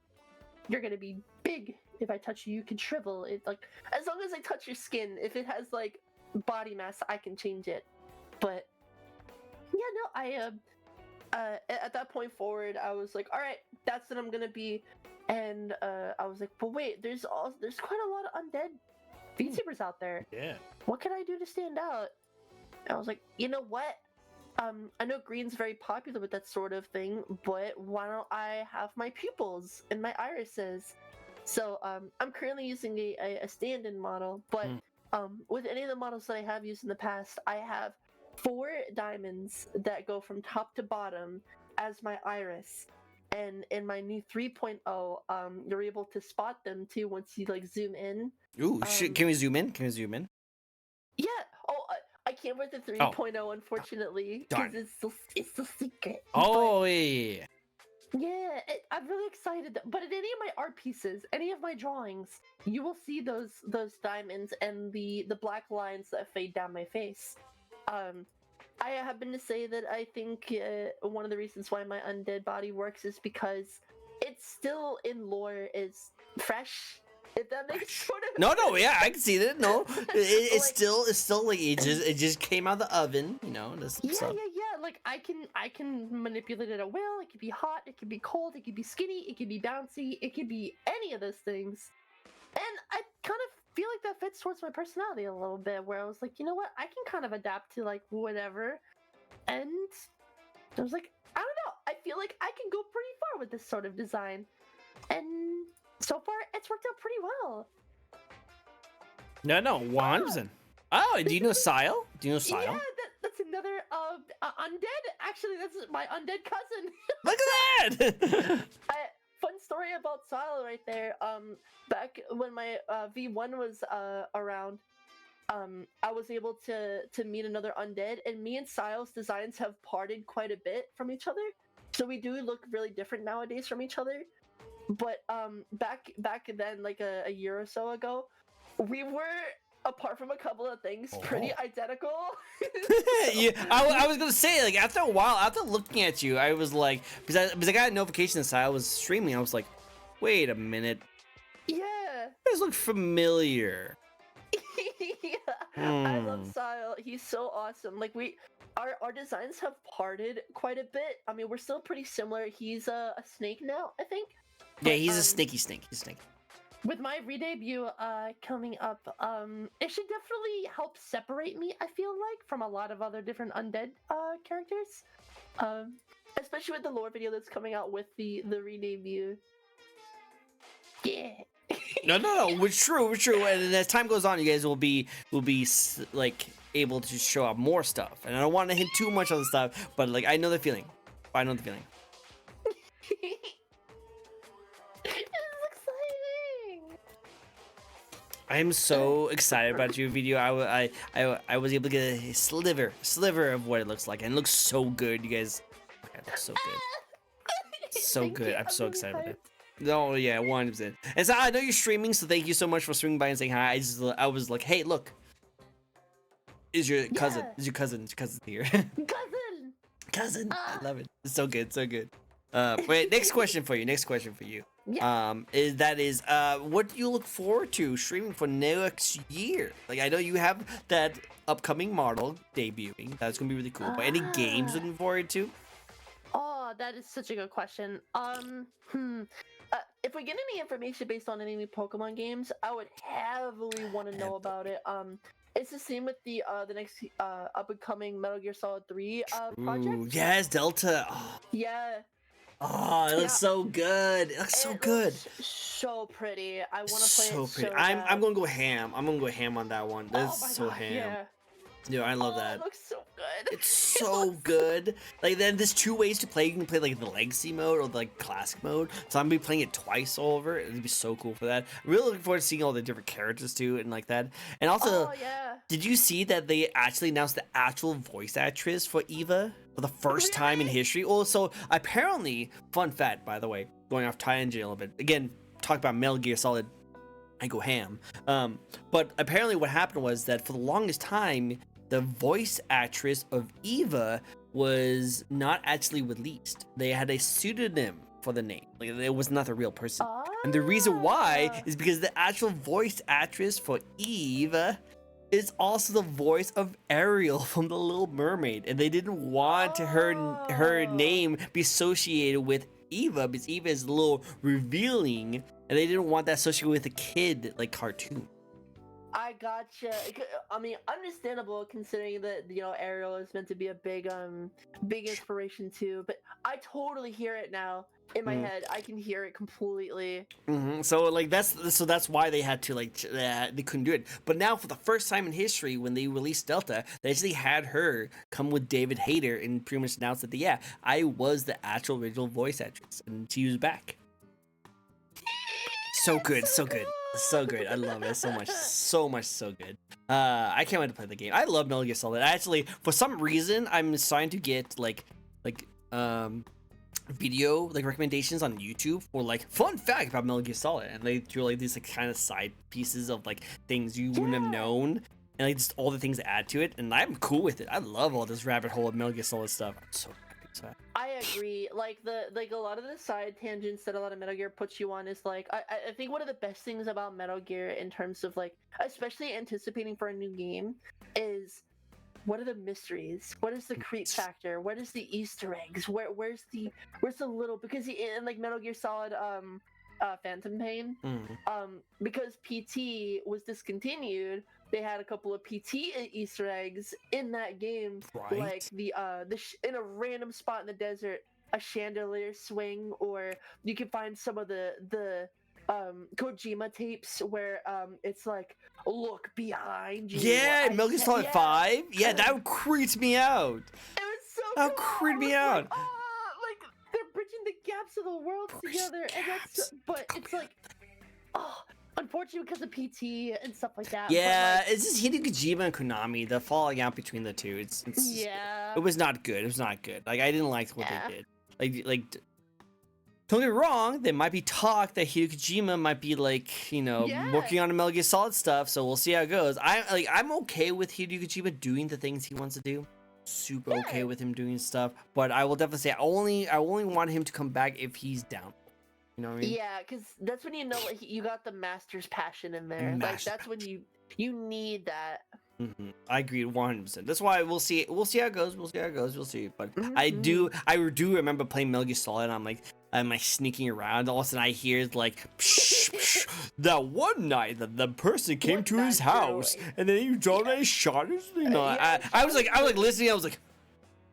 you're gonna be big. If I touch you, you can shrivel. It like as long as I touch your skin, if it has like body mass, I can change it. But yeah, no, I at that point forward, I was like, all right, that's what I'm gonna be. And I was like, but wait, there's quite a lot of undead VTubers out there. Yeah. What can I do to stand out? And I was like, you know what? I know green's very popular with that sort of thing, but why don't I have my pupils and my irises? So I'm currently using a stand-in model, but with any of the models that I have used in the past, I have 4 diamonds that go from top to bottom as my iris. And in my new 3.0, you're able to spot them too once you like zoom in. Ooh, shit! Can we zoom in? Yeah. Oh, I can't with the 3.0, unfortunately, because it's the secret. Oh, but, yeah. Yeah, I'm really excited. But in any of my art pieces, any of my drawings, you will see those diamonds and the black lines that fade down my face. I happen to say that I think one of the reasons why my undead body works is because it's still in lore is fresh. If that makes sort of No, yeah, I can see that. No, it's like, still like it just came out of the oven, you know. Yeah. Like I can manipulate it at will. It could be hot. It could be cold. It could be skinny. It could be bouncy. It could be any of those things. And I kind of feel like that fits towards my personality a little bit, where I was like, you know what, I can kind of adapt to like whatever. And I was like, I don't know, I feel like I can go pretty far with this sort of design. And so far, it's worked out pretty well. No, 100%. Oh, do you know Sile? Do you know Sile? Yeah, that's another undead. Actually, that's my undead cousin. Look at that! Fun story about Sile right there. Back when my V1 was around, I was able to meet another undead, and me and Sile's designs have parted quite a bit from each other. So we do look really different nowadays from each other. But back then, like a year or so ago, we were, apart from a couple of things, pretty identical. Yeah, I was gonna say, like, after a while, after looking at you, I was like, because I got a notification that I was streaming, I was like, wait a minute, Yeah. you guys look familiar. Yeah. I love Sile. He's so awesome. Like our designs have parted quite a bit. I mean, we're still pretty similar. He's a snake now, I think. Yeah, he's a sneaky snake. He's a snake. With my re-debut coming up, it should definitely help separate me, I feel like, from a lot of other different undead characters. Especially with the lore video that's coming out with the re-debut. Yeah. No, we're true. And as time goes on, you guys will be like able to show up more stuff. And I don't want to hint too much on the stuff, but like I know the feeling. I am so excited about your video. I was able to get a sliver of what it looks like, and it looks so good, you guys. It looks so good, so good. I'm so excited about it. No, yeah, 100%. And so I know you're streaming, so thank you so much for swinging by and saying hi. I was like, hey, look, is your cousin here? cousin. I love it. It's so good. Wait, next question for you. Yeah. Is what do you look forward to streaming for next year? Like, I know you have that upcoming model debuting. That's gonna be really cool. But any games looking forward to? Oh, that is such a good question. If we get any information based on any Pokemon games, I would heavily want to know about it. It's the same with the next up and coming Metal Gear Solid 3 project. Ooh, yes, Delta. Oh. Yeah. Oh, it looks so good. It looks so good. So pretty. I want to play so it pretty. so I'm bad. gonna go ham. I'm gonna go ham on that one. That's so God, ham. Yeah. Dude, I love that. It looks so good. It's so good. Like, then there's two ways to play. You can play like the legacy mode or the like classic mode. So I'm gonna be playing it twice over. It'd be so cool for that. I'm really looking forward to seeing all the different characters too and like that. And also, did you see that they actually announced the actual voice actress for Eva for the first time in history? Also, apparently, fun fact, by the way, going off tangent a little bit. Again, talk about Metal Gear Solid. I go ham. But apparently what happened was that for the longest time, the voice actress of Eva was not actually released. They had a pseudonym for the name. Like, it was not a real person. And the reason why is because the actual voice actress for Eva is also the voice of Ariel from The Little Mermaid. And they didn't want her name be associated with Eva because Eva is a little revealing, and they didn't want that associated with a kid like cartoon. I gotcha. I mean, understandable considering that, you know, Ariel is meant to be a big inspiration too. But I totally hear it now in my head. I can hear it completely. So like that's why they had to like they couldn't do it. But now for the first time in history, when they released Delta, they actually had her come with David Hayter and pretty much announced that I was the actual original voice actress, and she was back. So good. I love it so much, so good. I can't wait to play the game. I love Metal Gear Solid. Actually, for some reason, I'm starting to get like video like recommendations on YouTube for like fun fact about Metal Gear Solid, and they do like these like kind of side pieces of like things you wouldn't have known, and like just all the things that add to it. And I'm cool with it. I love all this rabbit hole of Metal Gear Solid stuff. I'm so happy. I agree. Like a lot of the side tangents that a lot of Metal Gear puts you on is like I think one of the best things about Metal Gear in terms of like especially anticipating for a new game is what are the mysteries? What is the creep factor? What is the Easter eggs? Where's the little, because in like Metal Gear Solid Phantom Pain. Mm. Because PT was discontinued, they had a couple of PT Easter eggs in that game, Right. like in a random spot in the desert, a chandelier swing, or you can find some of the Kojima tapes where it's like, look behind you. Yeah, Metal Gear Solid 5. Yeah, that creeps me out. It was so That cool. creeped me I was out. like, like they're bridging the gaps of the worlds together, and but it's like, unfortunately because of PT and stuff like that. Yeah, but, like, it's just Hideo Kojima and Konami. The falling out between the two. It's yeah. It was not good. It was not good. Like, I didn't like what Yeah. they did. Don't get me wrong. There might be talk that Hideo Kojima might be working on a Metal Gear Solid stuff. So we'll see how it goes. I'm okay with Hideo Kojima doing the things he wants to do. Super okay with him doing stuff. But I will definitely say I only want him to come back if he's down. You know what I mean? Yeah, because that's when you know you got the master's passion in there. Like that's when you need that. Mm-hmm. I agree 100%. That's why we'll see. We'll see how it goes. We'll see. But I do remember playing Metal Gear Solid. And I'm like sneaking around. All of a sudden I hear like, psh, psh, that one night that the person came to his house and then you drove a shot. I was like listening. I was like,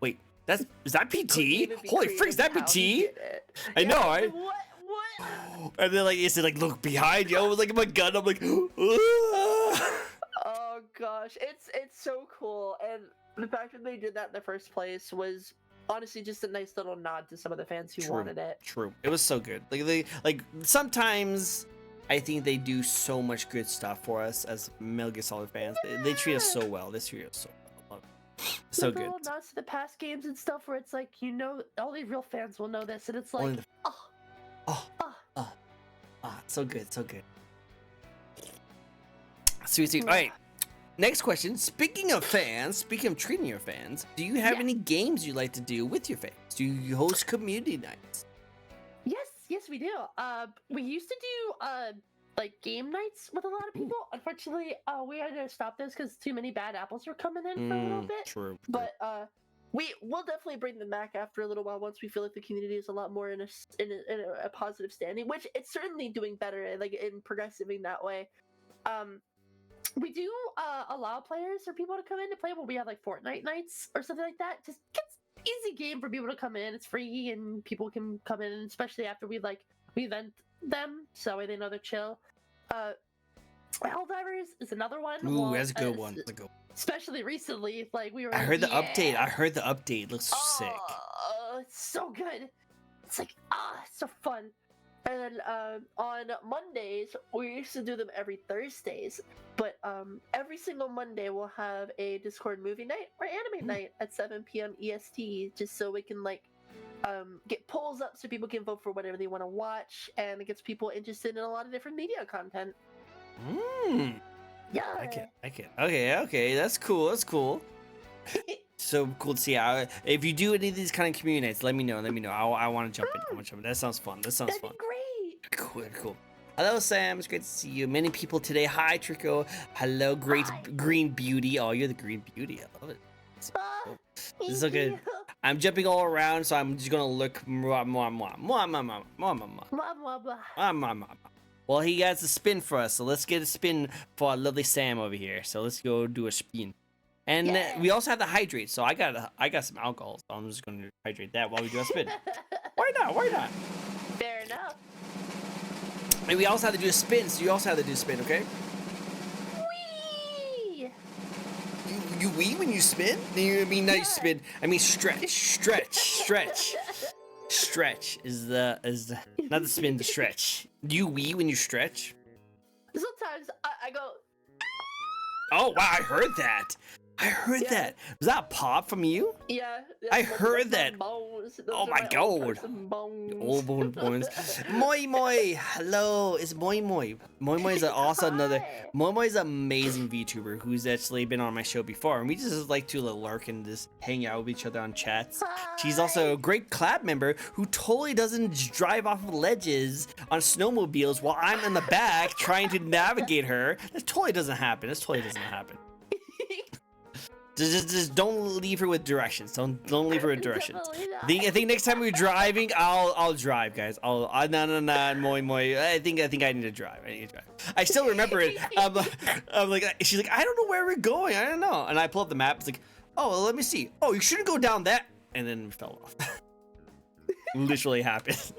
wait, is that PT? Holy frick, is that PT? I know, right? What? And then it said look behind you. I was like my gun. I'm like, oh gosh, it's so cool, and the fact that they did that in the first place was honestly just a nice little nod to some of the fans who wanted it. True, it was so good. Sometimes I think they do so much good stuff for us as Metal Gear Solid fans. They treat us so well. They treat us so well. So good. Little nods to the past games and stuff where it's like only real fans will know this, and it's like so good. Sweet. All right. Next question. Speaking of treating your fans, do you have any games you like to do with your fans? Do you host community nights? Yes, we do. We used to do game nights with a lot of people. Unfortunately, we had to stop this because too many bad apples were coming in for a little bit. True. But we'll definitely bring them back after a little while once we feel like the community is a lot more in a positive standing, which it's certainly doing better, in progressing that way. We do allow players or people to come in to play when we have Fortnite nights or something like that. Just gets easy game for people to come in. It's free and people can come in, especially after we vent them, so they know they're chill. Helldivers is another one. Ooh, that's a good one. Especially recently, we were. I heard the update. It looks sick. It's so good. It's it's so fun. And then on Mondays, we used to do them every Thursdays, but every single Monday we'll have a Discord movie night or anime night at 7 p.m. EST, just so we can get polls up so people can vote for whatever they want to watch, and it gets people interested in a lot of different media content. Yeah. I can. Okay. That's cool. So cool to see. If you do any of these kind of community nights, let me know. I want to jump in. That sounds fun. That'd be great. Cool. Hello, Sam. It's great to see you. Many people today. Hi, Tricko. Hello, great green beauty. Oh, you're the green beauty. I love it. This is so good. I'm jumping all around, so I'm just gonna look. Well, he has a spin for us, so let's get a spin for our lovely Sam over here. So let's go do a spin. And we also have the hydrate, so I got some alcohol, so I'm just gonna hydrate that while we do a spin. Why not? Fair enough. And we also have to do a spin, so you also have to do a spin, okay? Wee! You wee when you spin? You mean not you spin? I mean stretch. Stretch is the not the spin, the stretch. Do you wee when you stretch? Sometimes I go. Oh wow! I heard that. That. Was that a pop from you? Yeah. I heard that. Oh my god. Old bones. Moi. Hello. It's Moi. Moi is also another. Moi is an amazing VTuber who's actually been on my show before, and we just like to lurk and just hang out with each other on chats. She's also a great collab member who totally doesn't drive off of ledges on snowmobiles while I'm in the back trying to navigate her. That totally doesn't happen. Just don't leave her with directions. Don't leave her with directions. Definitely not. I think next time we're driving, I'll drive, guys. No, moi. I think I need to drive. I still remember it. I'm like, she's like, I don't know where we're going. I don't know. And I pull up the map. It's like, oh, well, let me see. Oh, you shouldn't go down that. And then we fell off. Literally happened.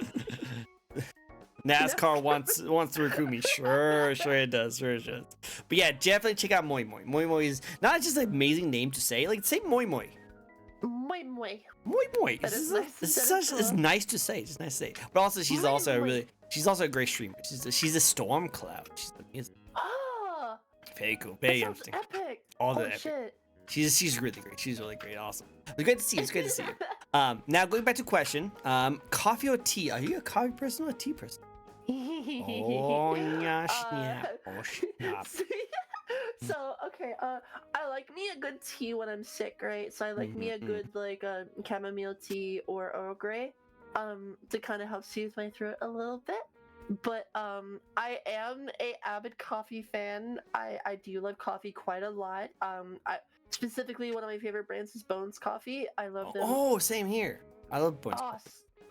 NASCAR wants to recruit me. Sure it does. But yeah, definitely check out Moi Moi. Moi Moi is not just an amazing name to say. Like, say Moi Moi. Moi moi. Moi Moi. That is nice. It's nice to say. It's nice to say. But also, she's Moi also Moi. she's also a great streamer. She's a storm cloud. She's amazing. Oh, Very cool. that Very sounds interesting. epic. All the Oh epic. shit. She's really great. She's really great. Awesome. It's great to see you. It's great to see you. Now going back to question. Coffee or tea? Are you a coffee person or a tea person? Oh yeah, snap. Oh snap. So okay, I like me a good tea when I'm sick, right? So I like me a good like chamomile tea or Earl Grey, to kind of help soothe my throat a little bit. But I am a avid coffee fan. I do love coffee quite a lot. Specifically one of my favorite brands is Bones Coffee. I love them. Oh, same here. I love Bones. Oh,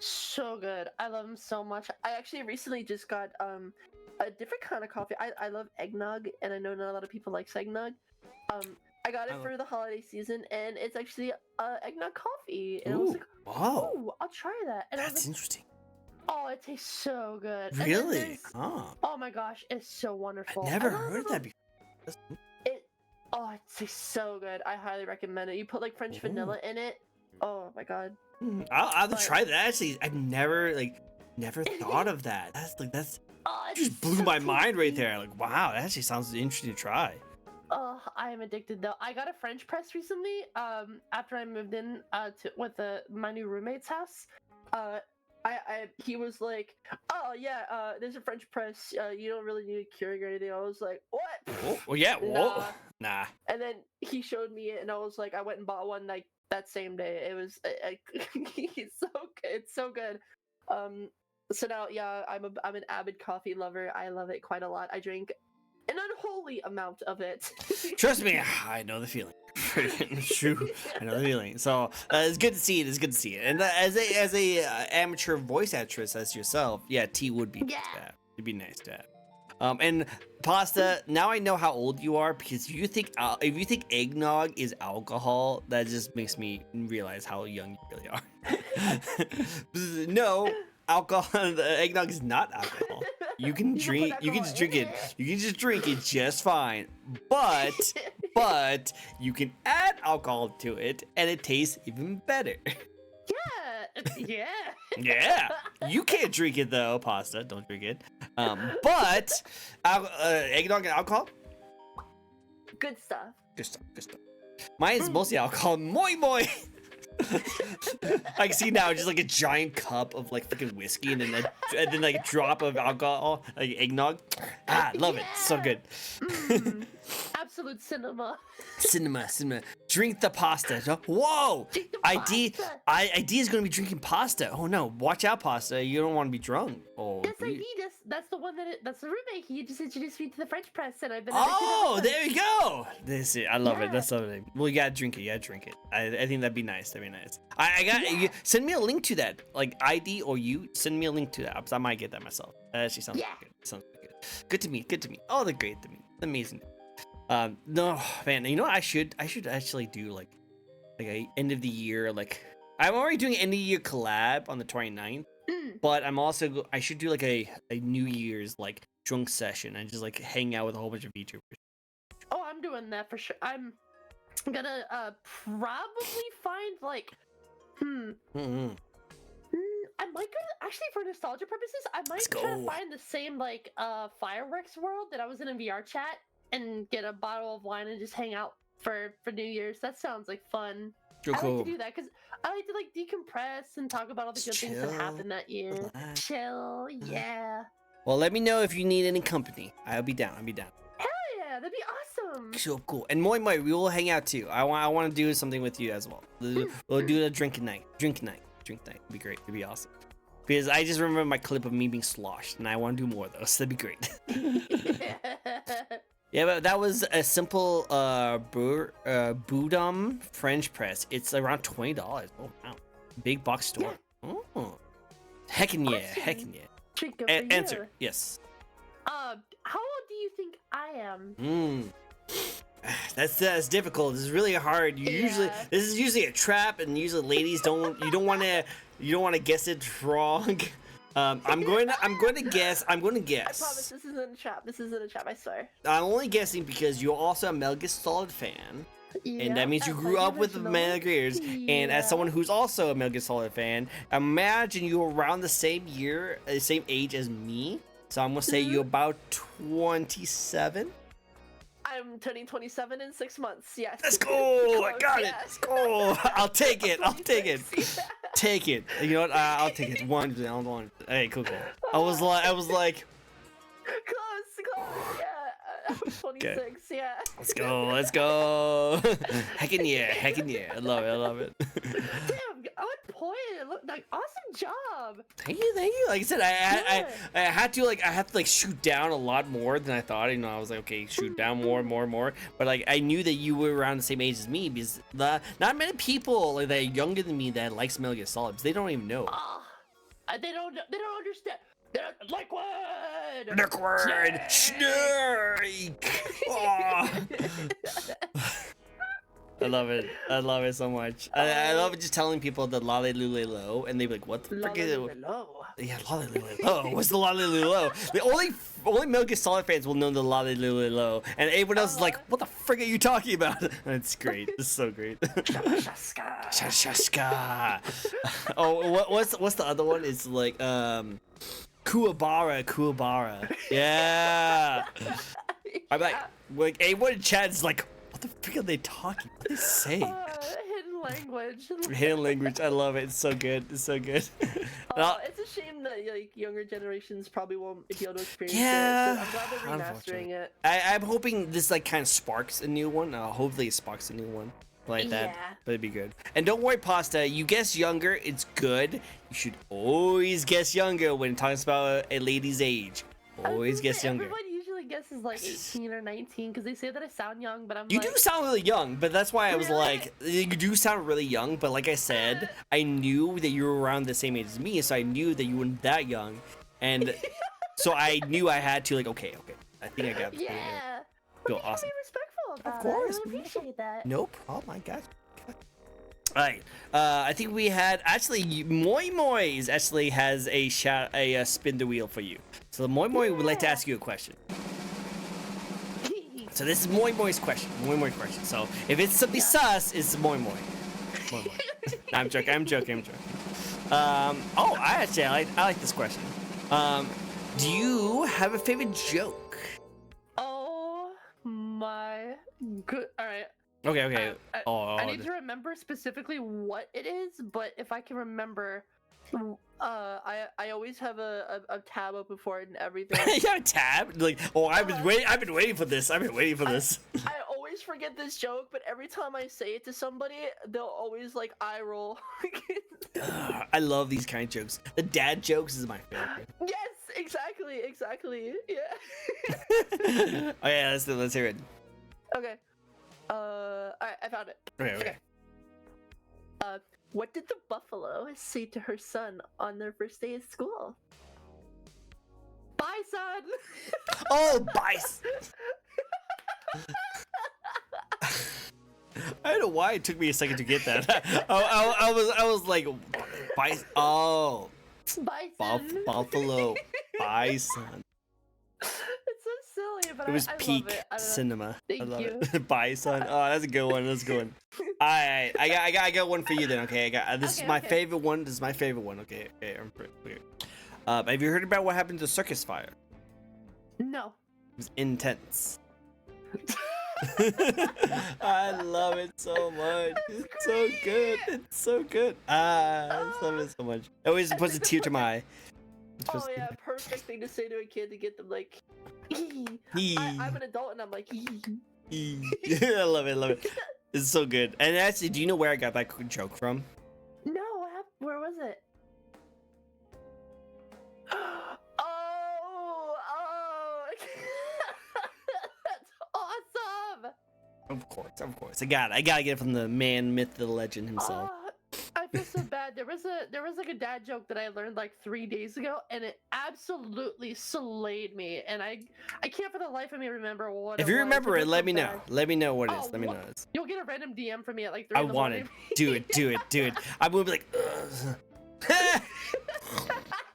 so good. I love them so much. I actually recently just got a different kind of coffee. I love eggnog, and I know not a lot of people like eggnog. I got it for the holiday season, and it's actually eggnog coffee. And I was like, wow. "Ooh, I'll try that." And That's I was like, interesting. "Oh, it tastes so good." And then Really? Oh. oh my gosh, it's so wonderful. I've never heard that before. It tastes so good. I highly recommend it. You put like French vanilla in it. Oh my god. I'll try that. Actually, I've never thought of that. That's Oh, it's just blew so my mind right tasty. there. Like, wow, that actually sounds interesting to try. Oh, I am addicted though. I got a French press recently. After I moved in with my new roommate's house. He was like, "Oh yeah, there's a French press. You don't really need a Keurig or anything." I was like, "What?" Oh, well, yeah. Whoa. Nah. And then he showed me it, and I was like, I went and bought one like that same day. It was it's so good. It's so good. So now, yeah, I'm an avid coffee lover. I love it quite a lot. I drink an unholy amount of it. Trust me, I know the feeling. True, I know the feeling. So it's good to see it. It's good to see it. And as a amateur voice actress as yourself, yeah, tea would be nice to have. It'd be nice to have. And Pasta. Now I know how old you are because if you think eggnog is alcohol, that just makes me realize how young you really are. No, alcohol. Eggnog is not alcohol. You can drink. You can just drink it. You can just drink it just fine. But you can add alcohol to it, and it tastes even better. Yeah. Yeah. You can't drink it though, Pasta. Don't drink it. But eggnog and alcohol. Good stuff. Good stuff. Mine is mostly alcohol. Moi moi. I can see now just like a giant cup of like freaking whiskey and then like a drop of alcohol, like eggnog. Love it. So good. Absolute cinema. Cinema. Drink the pasta. Whoa! Drink the ID pasta. is gonna be drinking pasta. Oh no! Watch out, Pasta. You don't want to be drunk. Oh. That's ID. That's the one that's the roommate. He just introduced me to the French press, and I've been. Oh, there we go. I love it. Yeah. That's lovely. Well, you gotta drink it. I think that'd be nice. You send me a link to that, like ID or you send me a link to that. 'Cause I might get that myself. That actually sounds good. Sounds good. Good to me. Oh, they're great to me. Amazing. No, man. You know what I should actually do like a end of the year. Like I'm already doing an end of year collab on the 29th. But I should do like a New Year's like drunk session and just like hang out with a whole bunch of VTubers. Oh, I'm doing that for sure. I'm gonna probably find like I might go actually for nostalgia purposes. I might try to find the same like fireworks world that I was in VR chat and get a bottle of wine and just hang out for New Year's. That sounds like fun. I like to do that because I like to like decompress and talk about all the good things that happened that year. Relax. Chill, yeah. Well, let me know if you need any company. I'll be down. Hell yeah, that'd be awesome. So cool. And Moi, we will hang out too. I want to do something with you as well. We'll do a drink night. It'd be great. It'd be awesome. Because I just remember my clip of me being sloshed, and I want to do more of those. That'd be great. Yeah, but that was a simple Budum French press. It's around $20. Oh wow, big box store. Oh, heckin' yeah, heckin' yeah. Trick over Answer you. yes. How old do you think I am? That's difficult. This is really hard. This is usually a trap, and usually ladies you don't want to guess it wrong. I'm going to guess. I promise this isn't a trap. This isn't a trap. I swear. I'm only guessing because you're also a Metal Gear Solid fan. And that means you grew up with the Metal Gears. And as someone who's also a Metal Gear Solid fan, imagine you were around the same same age as me. So I'm gonna say you're about 27. I'm turning 27 in 6 months. Yes. Let's go! I got it. Let's go! I'll take it. I'll take it. Take it. You know what? I'll take it. One. Hey, cool. I was like. Close. Yeah. I'm 26. Okay. Yeah. Let's go. Heckin' yeah. I love it. Damn, on point. Look, like, awesome job. Thank you. Like I said, I had to shoot down a lot more than I thought. You know, I was like, okay, shoot down more. But like, I knew that you were around the same age as me because not many people that are younger than me that likes Metal Gear Solid. They don't even know. They don't understand. Liquid! Snake! Oh. I love it so much. I love just telling people the Lale Lule Lo, and they be like, what the frick is it? Yeah, Lale Lule Lo. What's the Lale Lule Lo? The only Metal Gear Solid fans will know the Lale Lule Lo, and everyone else is like, what the frick are you talking about? It's great. It's so great. Shaska. Oh, what's the other one? It's like Kuwabara. Yeah. I'm like, everyone in chat is like, what the frick are they talking? What are they saying? Hidden language. I love it. It's so good. It's a shame that like younger generations probably won't be able to experience it. Yeah. So I'm glad they're remastering it. I'm hoping this like kind of sparks a new one. Hopefully it sparks a new one like that. Yeah. That'd be good. And don't worry, Pasta. You guess younger. It's good. You should always guess younger when talking about a lady's age. Always guess younger. Everyone usually guesses like 18 or 19 because they say that I sound young, but You do sound really young, but that's why I was Really? like, you do sound really young, but like I said, I knew that you were around the same age as me, so I knew that you weren't that young, and so I knew I had to like, okay, I think I got this. Yeah. Go, Be awesome. respectful about Of course. it. I really appreciate that. No problem, I got you. All right, I think we had actually Moi Moi's actually has a spin the wheel for you. So Moi Moi would like to ask you a question. So this is Moi Moi's question. So if it's something sus, it's Moi Moi. I'm joking. I like this question. Do you have a favorite joke? Oh my good. All right. Okay. I need to remember specifically what it is, but if I can remember, I always have a tab open for it and everything. You got a tab? Like, I've been waiting for this. I always forget this joke, but every time I say it to somebody, they'll always like eye roll. I love these kind of jokes. The dad jokes is my favorite. Yes, exactly. Yeah. Oh yeah, let's hear it. Okay. Alright, I found it. Okay. What did the buffalo say to her son on their first day of school? Bye, son. Oh, bye. I don't know why it took me a second to get that. I was like, bison. Oh, Bison. Buffalo bison. It's so silly, but It was I peak love it. cinema. Thank I love you. it. Bison. Oh, that's a good one. Alright, I got one for you then. Okay, this is my favorite one. Okay, I'm pretty clear. Have you heard about what happened to the circus fire? No. It was intense. I love it so much. It's so good. I love it so much. It always puts a tear to my eye. Oh yeah, perfect thing to say to a kid to get them like. I'm an adult and I'm like. I love it. It's so good. And actually, do you know where I got that joke from? No, where was it? Oh, that's Of course, of course. I gotta get it from the man, myth, the legend himself. I feel so bad. There was like a dad joke that I learned like 3 days ago, and it absolutely slayed me. And I can't for the life of me remember what. If you remember it, let me know. Bad. Let me know what it is. Oh, Let me know what? what it is. You'll get a random DM from me at like 3 I in the want morning. it. Do it. Do it. Do it. I'm gonna be like, ugh.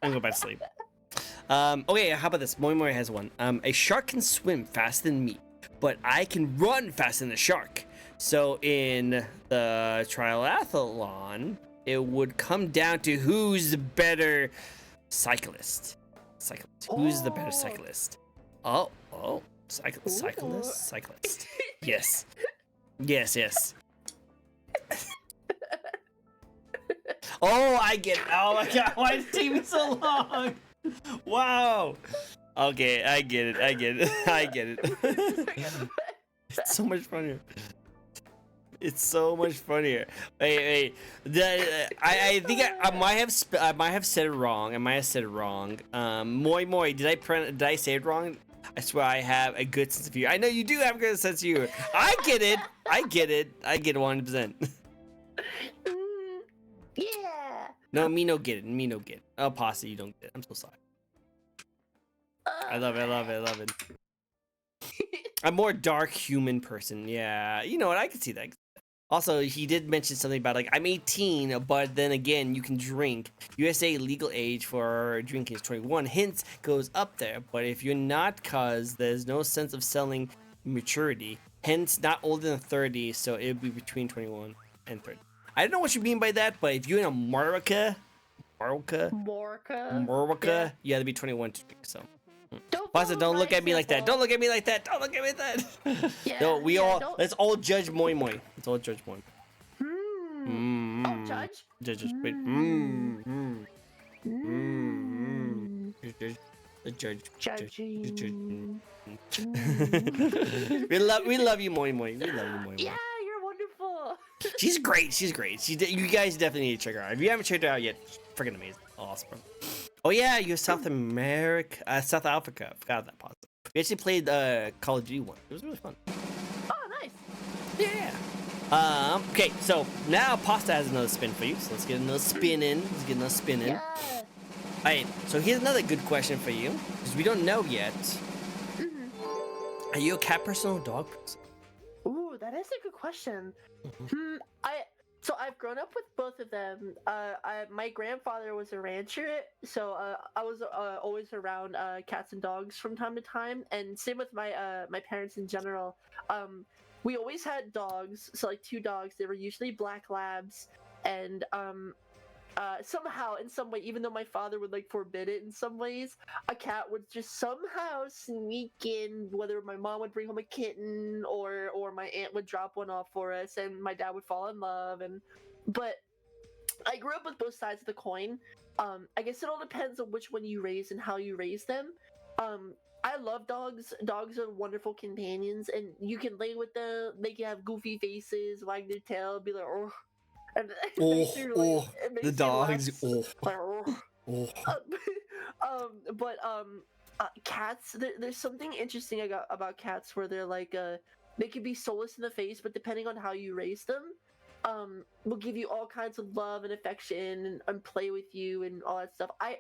I'm going back to sleep. Okay, how about this? Moi has one. A shark can swim faster than me, but I can run faster than a shark. So in the triathlon, it would come down to who's the better cyclist. Who's the better cyclist? Cyclist. Yes. Yes. Oh, I get it. Oh my god, why is it taking so long? Wow. Okay, I get it. It's so much funnier. It's so much funnier. Wait. I think I might have said it wrong. Moi, did I say it wrong? I swear I have a good sense of humor. I know you do have a good sense of humor. I get it. I get it 100%. Yeah. No, me no get it. Oh, Pasta, you don't get it. I'm so sorry. I love it. I'm more dark human person. Yeah, you know what? I can see that. Also, he did mention something about like I'm 18, but then again, you can drink. USA legal age for drinking is 21. Hence goes up there, but if you're not, cause there's no sense of selling maturity. Hence, not older than 30, so it would be between 21 and 30. I don't know what you mean by that, but if you're in America, Morca. you have to be 21 to drink. So. Pasta, Don't look at me like that. Don't look at me like that. Yeah, No, don't... let's all judge Moi. Let's all judge Moi. Oh, judge? Judge. Wait. Judging. We love you, Moi. Yeah, you're wonderful. She's great. You guys definitely need to check her out. If you haven't checked her out yet, she's freaking amazing. Awesome. Oh yeah, you're South Africa. I forgot that part. We actually played Call of Duty one. It was really fun. Oh, nice. Yeah. Okay, so now Pasta has another spin for you. So let's get another spin in. Yeah. Alright, so here's another good question for you, because we don't know yet. Are you a cat person or a dog person? Ooh, that is a good question. So I've grown up with both of them. My grandfather was a rancher, so I was always around cats and dogs from time to time, and same with my my parents in general. We always had dogs, so like 2 dogs. They were usually black labs, and somehow, in some way, even though my father would like forbid it in some ways, a cat would just somehow sneak in, whether my mom would bring home a kitten or my aunt would drop one off for us, and my dad would fall in love. But I grew up with both sides of the coin. I guess it all depends on which one you raise and how you raise them. I love dogs. Dogs are wonderful companions, and you can lay with them. They can have goofy faces, wag their tail, be like, oh. And The dogs. Cats. There's something interesting about cats where they're like they can be soulless in the face, but depending on how you raise them, will give you all kinds of love and affection and play with you and all that stuff. I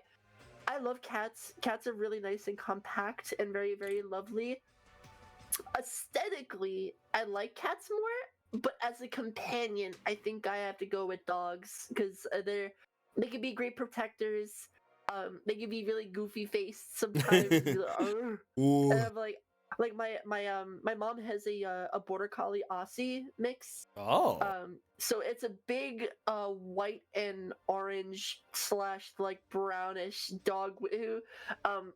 love cats. Cats are really nice and compact and very, very lovely. Aesthetically, I like cats more, but as a companion, I think I have to go with dogs because they can be great protectors. They can be really goofy faced sometimes. And I'm like my mom has a border collie Aussie mix. Oh. So it's a big white and orange / like brownish dog who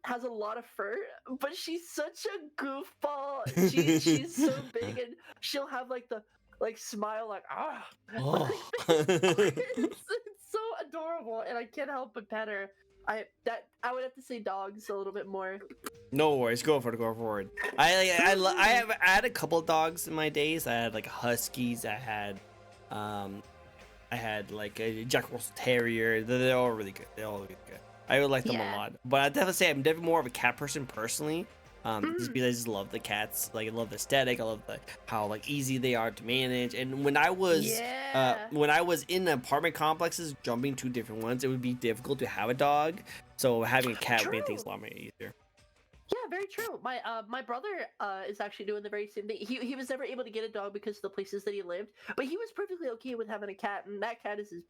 has a lot of fur, but she's such a goofball. She's so big, and she'll have like the smile like ah. Oh. It's so adorable, and I can't help but pet her. I would have to say dogs a little bit more. No worries, go for it. I had a couple dogs in my days. I had like huskies. I had like a Jack Russell Terrier. They're all really good. I would like them a lot. But I definitely say I'm definitely more of a cat person personally. Just because I just love the cats. Like I love the aesthetic. I love how like easy they are to manage. And when I was in apartment complexes, jumping to different ones, it would be difficult to have a dog. So having a cat made things a lot more easier. Yeah, very true. My brother is actually doing the very same thing. He was never able to get a dog because of the places that he lived, but he was perfectly okay with having a cat, and that cat is his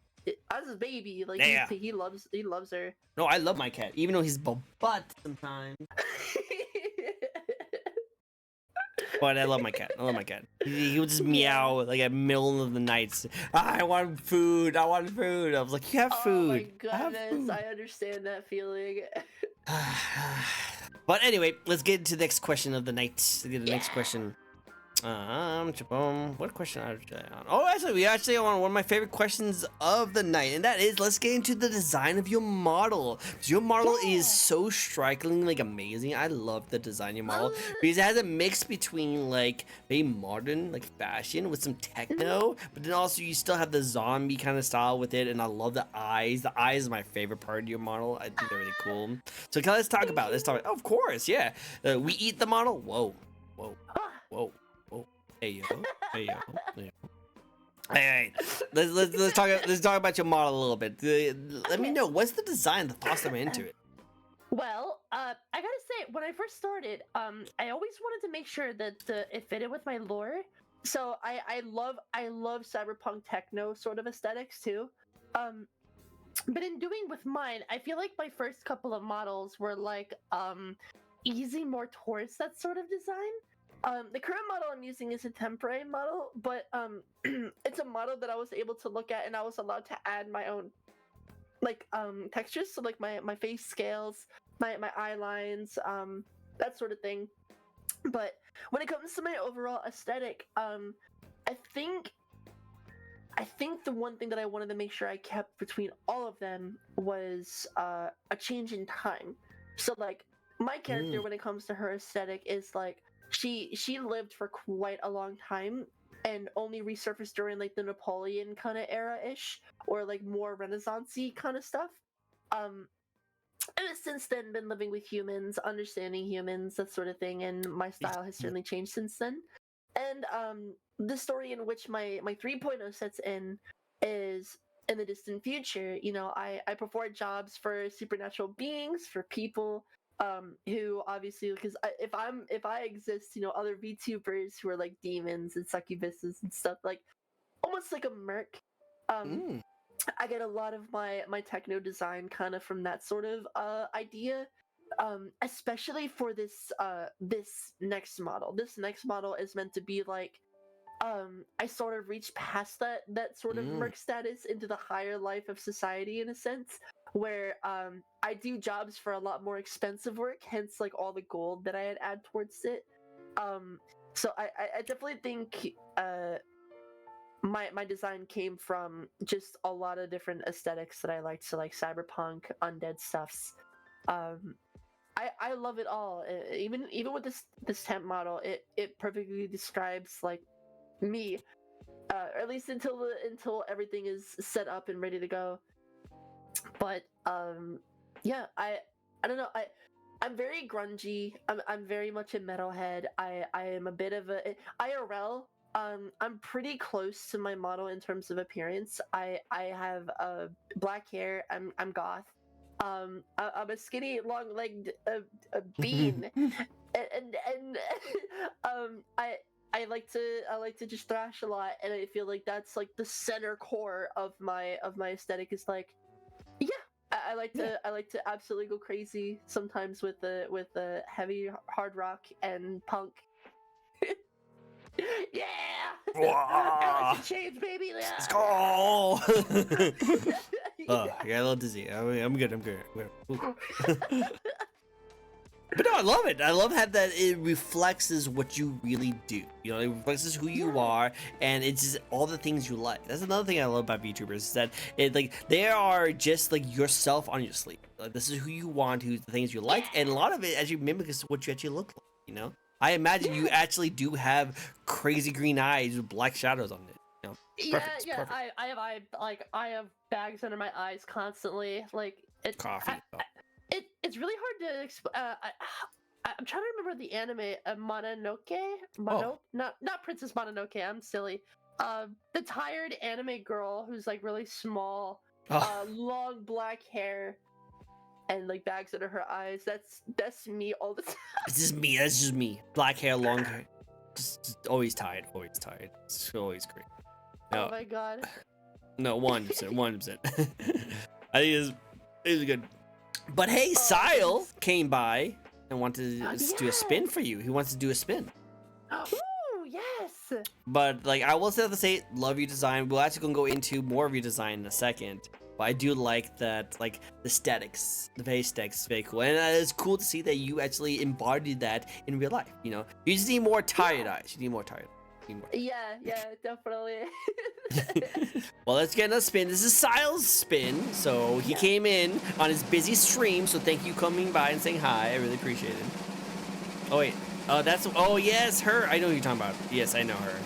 baby. Like he loves her. No, I love my cat, even though he's butt sometimes. But I love my cat. I love my cat. He would just meow like at middle of the night. I want food. I want food. I was like, you have food. Oh my goodness, I understand that feeling. But anyway, let's get into the next question of the night. Let's get the next question. What question are we on? Oh, actually, we actually on one of my favorite questions of the night, and that is, let's get into the design of your model. Your model is so strikingly like amazing. I love the design of your model because it has a mix between like very modern like fashion with some techno, but then also you still have the zombie kind of style with it, and I love the eyes. The eyes is my favorite part of your model. I think they're really cool. So let's talk about. Oh, of course, yeah. We eat the model. Whoa. Hey yo. Hey, let's talk about your model a little bit. Let me know, what's the design, the thoughts that went into it. Well, I gotta say, when I first started, I always wanted to make sure that it fitted with my lore. So I love cyberpunk techno sort of aesthetics too. But in doing with mine, I feel like my first couple of models were like easing more towards that sort of design. The current model I'm using is a temporary model, but it's a model that I was able to look at, and I was allowed to add my own like textures, so like my face scales, my eye lines, that sort of thing. But when it comes to my overall aesthetic, I think the one thing that I wanted to make sure I kept between all of them was a change in time. So like my character, when it comes to her aesthetic, is like she lived for quite a long time and only resurfaced during like the Napoleon kind of era-ish, or like more Renaissance-y kind of stuff. And has since then been living with humans, understanding humans, that sort of thing, and my style has certainly changed since then. And the story in which my 3.0 sets in is in the distant future. You know, I perform jobs for supernatural beings, for people who obviously, because if I exist, you know, other VTubers who are like demons and succubuses and stuff, like almost like a merc. I get a lot of my techno design kind of from that sort of idea, especially for this next model. This next model is meant to be like I sort of reached past that sort of merc status into the higher life of society, in a sense, where I do jobs for a lot more expensive work, hence like all the gold that I had add towards it. So I definitely think my design came from just a lot of different aesthetics that I liked, so like cyberpunk, undead stuffs. I love it all. Even with this temp model, it perfectly describes like me, or at least until everything is set up and ready to go. But yeah, I don't know. I'm very grungy. I'm very much a metalhead. I am a bit of a IRL. I'm pretty close to my model in terms of appearance. I have black hair. I'm goth. I'm a skinny, long-legged bean, and I like to just thrash a lot, and I feel like that's like the center core of my aesthetic. Is like, yeah, I like to absolutely go crazy sometimes with the heavy hard rock and punk. Yeah, I like to change, baby. Yeah. Let's go. Oh, I got a little dizzy. I'm good. But no, I love it. I love how that it reflects what you really do. You know, it reflects who you are, and it's just all the things you like. That's another thing I love about VTubers, is that they are just like yourself on your sleeve. Like, this is who you want, who's the things you like, and a lot of it actually mimics what you actually look like. You know, I imagine you actually do have crazy green eyes with black shadows on it. You know, perfect. I have bags under my eyes constantly. Like Coffee. It's really hard to explain. I'm trying to remember the anime Mononoke. Oh. Not Princess Mononoke. I'm silly. The tired anime girl who's like really small, Oh, long black hair, and like bags under her eyes. That's me all the time. it's just me. That's just me. Black hair, long hair. Just always tired. Always tired. It's always great. Oh No, my god. no, 100%. 100%. I think it's good. But hey, Oh, Sile goodness. came by and wanted to do a spin Yes. for you. He wants to do a spin. Ooh, yes. But like I will have to say, love your design. We're actually gonna go into more of your design in a second. But I do like that, like the aesthetics, the face aesthetics is very cool, and it's cool to see that you actually embodied that in real life. You know, you just need more tired eyes. You need more tired. You need more. Yeah, definitely. Well, let's get a spin. This is Sile's spin. So he Yeah. came in on his busy stream. So thank you coming by and saying hi. I really appreciate it. Oh wait. Oh, oh yes, her. I know who you're talking about. Yes, I know her.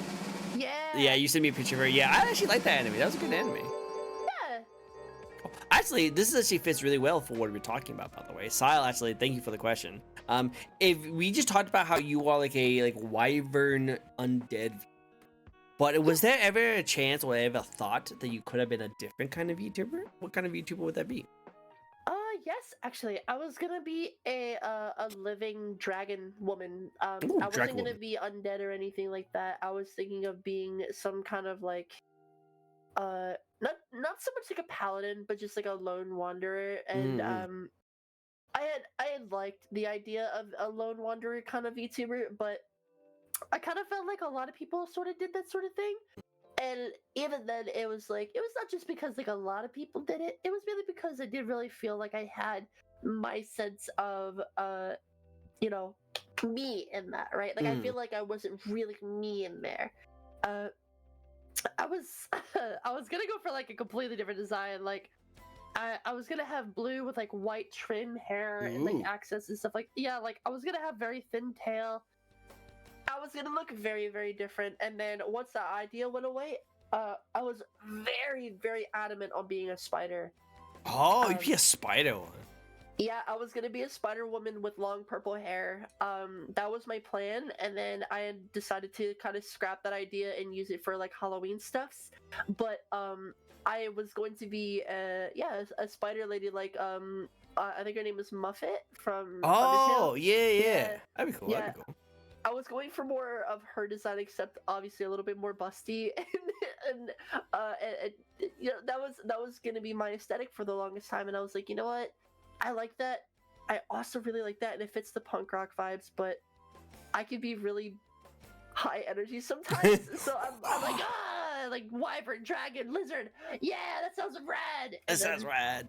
Yeah. Yeah, you sent me a picture of her. Yeah, I actually like that anime. That was a good anime. Yeah. Actually, this actually fits really well for what we're talking about, by the way. Sile, actually, thank you for the question. If we just talked about how you are like a wyvern undead, but was there ever a chance or ever thought that you could have been a different kind of YouTuber? What kind of YouTuber would that be? Yes, actually, I was gonna be a living dragon woman. Ooh, I wasn't dragon gonna woman. be undead or anything like that. I was thinking of being some kind of like not so much like a paladin, but just like a lone wanderer. And Mm-hmm. I had liked the idea of a lone wanderer kind of VTuber, but I kind of felt like a lot of people sort of did that sort of thing. And even then, it was not just because like a lot of people did it. It was really because I did really feel like I had my sense of you know, me in that, right? Like I Mm. feel like I wasn't really me in there. Uh, I was I was gonna go for like a completely different design. Like I was gonna have blue with like white trim hair and like Ooh. accents and stuff. Like yeah, like I was gonna have very thin tail. I was gonna look very, very different. And then once that idea went away, I was very, very adamant on being a spider. Oh, you'd Um, be a spider one. yeah, I was gonna be a spider woman with long purple hair. That was my plan, and then I had decided to kind of scrap that idea and use it for like Halloween stuffs. But I was going to be a spider lady like I think her name was Muffet from Oh, Undertale. yeah. Yeah, That'd be cool. yeah. That'd be cool. I was going for more of her design, except obviously a little bit more busty, and you know that was gonna be my aesthetic for the longest time. And I was like, you know what, I like that. I also really like that, and it fits the punk rock vibes. But I could be really high energy sometimes, so I'm like like wyvern, dragon, lizard. Yeah, that sounds rad. That sounds rad.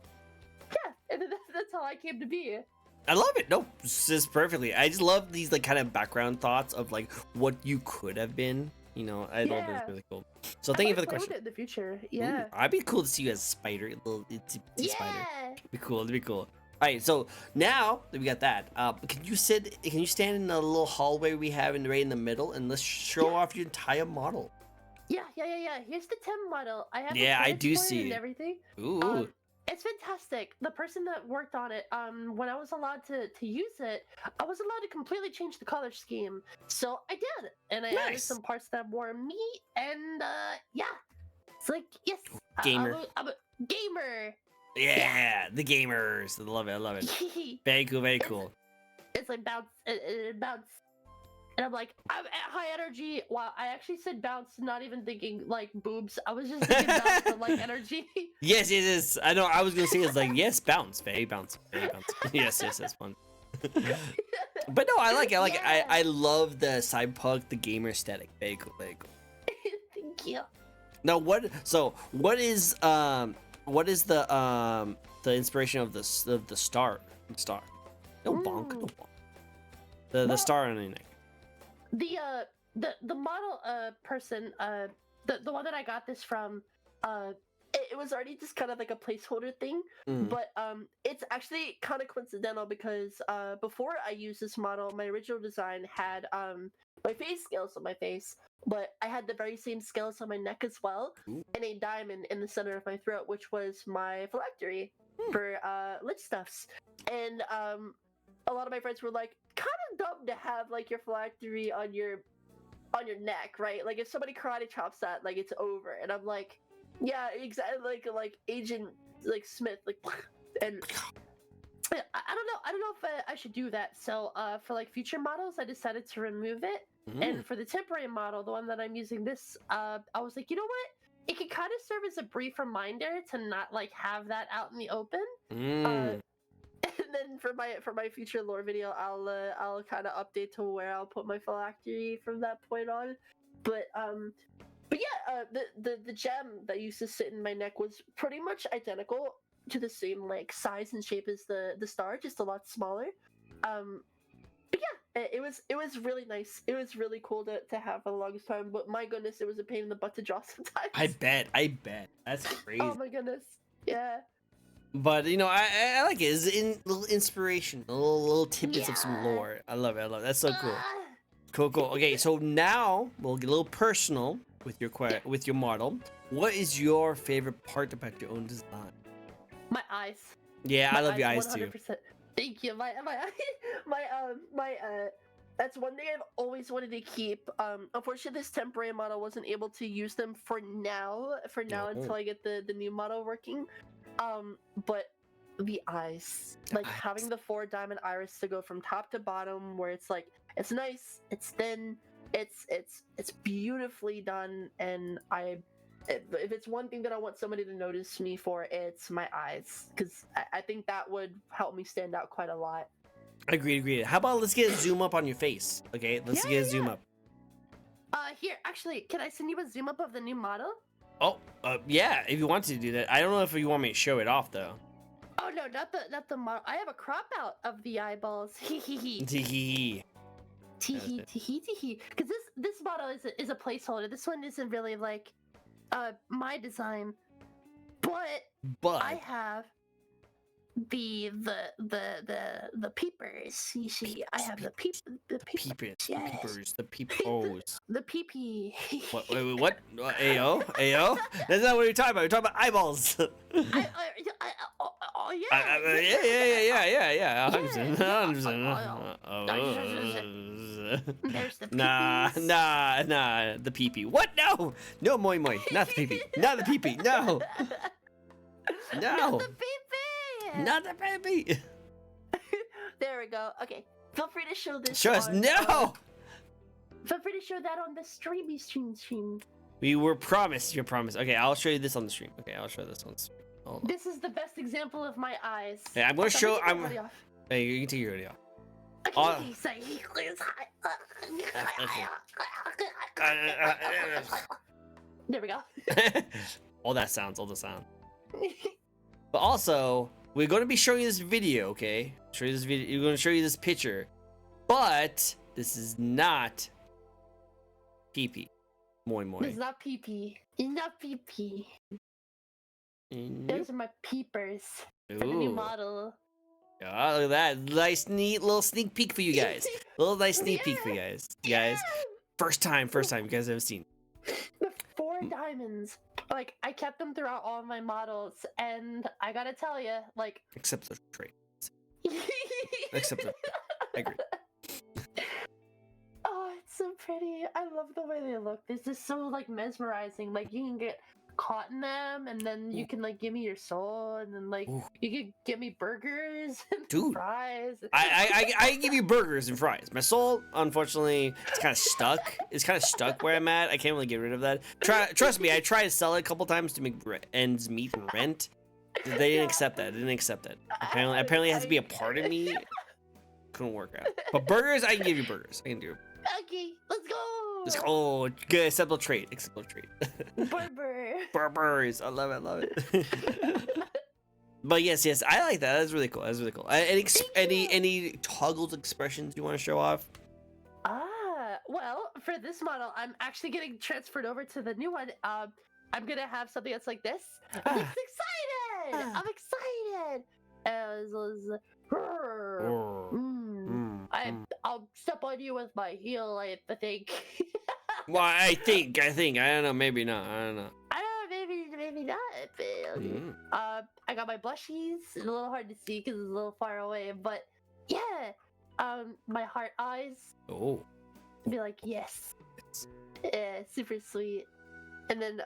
Yeah, and then that's how I came to be. I love it. No, this is perfectly. I just love these like kind of background thoughts of like what you could have been. You know, I love Yeah. it's really cool. So thank you for the Play with question. it in the future. Yeah. Ooh, I'd be cool to see you as a spider, a little itsy bitsy spider. Yeah. It'd be cool. It'd be cool. All right, so now that we got that, can you stand in the little hallway we have right in the middle, and let's show off your entire model. Yeah. Here's the Tim model. I have Yeah, the I do credits for it see and it. everything. Ooh. It's fantastic. The person that worked on it, when I was allowed to use it, I was allowed to completely change the color scheme. So I did, and I added Nice. some parts that were me, and yeah, it's like yes, Gamer. I'm a gamer. Yeah, the gamers. I love it. I love it. Very cool. Very cool. It's like bounce, bounce. And I'm like, I'm at high energy. Wow, I actually said bounce, not even thinking like boobs. I was just thinking bounce, but like energy. Yes. I know. I was gonna say it's like yes, bounce, very bounce, very bounce. yes, that's fun. But no, I like it. Yeah. I love the cyberpunk, the gamer aesthetic. Very cool. Very cool. Thank you. Now, what is the inspiration of the star? No bonk. No bonk. The star on the neck. The model person the one that I got this from it was already just kind of like a placeholder thing, but it's actually kind of coincidental because before I used this model, my original design had my face scales on my face, but I had the very same scales on my neck as well, and a diamond in the center of my throat, which was my phylactery for lich stuffs. And a lot of my friends were like, kind dumb to have like your phylactery on your neck, right? Like if somebody karate chops that, like it's over. And I'm like, yeah, exactly, like Agent like Smith, like, and I don't know if I should do that. So for like future models, I decided to remove it. And for the temporary model, the one that I'm using this, I was like, you know what? It can kind of serve as a brief reminder to not like have that out in the open. And then for my future lore video, I'll kind of update to where I'll put my phylactery from that point on. But yeah, the gem that used to sit in my neck was pretty much identical to the same like size and shape as the star, just a lot smaller. But yeah, it was really nice. It was really cool to have for the longest time. But my goodness, it was a pain in the butt to draw sometimes. I bet. That's crazy. Oh my goodness. Yeah. But you know, I like it. It's little inspiration, little tidbits of some lore. I love it. That's so cool. Cool. Okay, so now we'll get a little personal with your model. What is your favorite part about your own design? My eyes. Yeah, I love your eyes 100%. too. Thank you. My that's one thing I've always wanted to keep. Unfortunately, this temporary model wasn't able to use them for now until I get the new model working. But the eyes, like having the 4 diamond iris to go from top to bottom, where it's like it's nice, it's thin, it's beautifully done, and if it's one thing that I want somebody to notice me for, it's my eyes, because I think that would help me stand out quite a lot. Agreed. How about let's get a zoom up on your face? Okay, let's get a zoom up. Here, actually, can I send you a zoom up of the new model? Oh, yeah, if you want to do that. I don't know if you want me to show it off though. Oh no, not the model. I have a crop out of the eyeballs. Hee hee hee. Tee hee. Because this model is a placeholder. This one isn't really like my design, but I have the peepers. You see, I have the peepers. Peepers, the peepers. The peepee. What? Ayo? That's not what you're talking about. You're talking about eyeballs. Oh yeah. Yeah. 100%. There's the Nah. The peepee. What? No, moi. Not the peepee. Not the peepee. No. Not the peepee. Not the peepee. There we go. Okay. Feel free to show this. Show us. No. Feel free to show that on the stream. We were promised. You're promised. Okay, I'll show you this on the stream. Okay, I'll show this on the stream. This is the best example of my eyes. Yeah, I'm gonna show. Hey, you can take your hoodie off. There we go. all the sound. But also, we're going to be showing you this video, okay? We're going to show you this picture. But this is not pee-pee. Moi. It's not pee-pee. It's not pee-pee. Those are my peepers for the new model. Oh, look at that. Nice, neat little sneak peek for you guys. Nice sneak peek for you guys. First time you guys have seen. The 4 diamonds. Like, I kept them throughout all of my models, and I gotta tell you, like... Except the trait. I agree. Oh, it's so pretty. I love the way they look. This is so, like, mesmerizing. Like, you can get caught in them, and then you can like give me your soul, and then like you could give me burgers and fries. I give you burgers and fries. My soul, unfortunately, it's kind of stuck. It's kind of stuck where I'm at. I can't really get rid of that. Trust me, I tried to sell it a couple times to make ends meet and rent. They didn't accept that. Apparently, it has to be a part of me. Couldn't work out. But burgers, I can give you burgers. I can do. Okay, let's go. Oh, good. Acceptable trait. Burbers. I love it. But yes, I like that. That's really cool. Any toggled expressions you want to show off? Well, for this model, I'm actually getting transferred over to the new one. I'm gonna have something that's like this. I'm excited. I'll step on you with my heel, I think. Well, I think. I don't know. Maybe not. I don't know. Maybe not. I got my blushies. It's a little hard to see because it's a little far away. But yeah, my heart eyes. Oh. Be like, yes. Yeah, super sweet. And then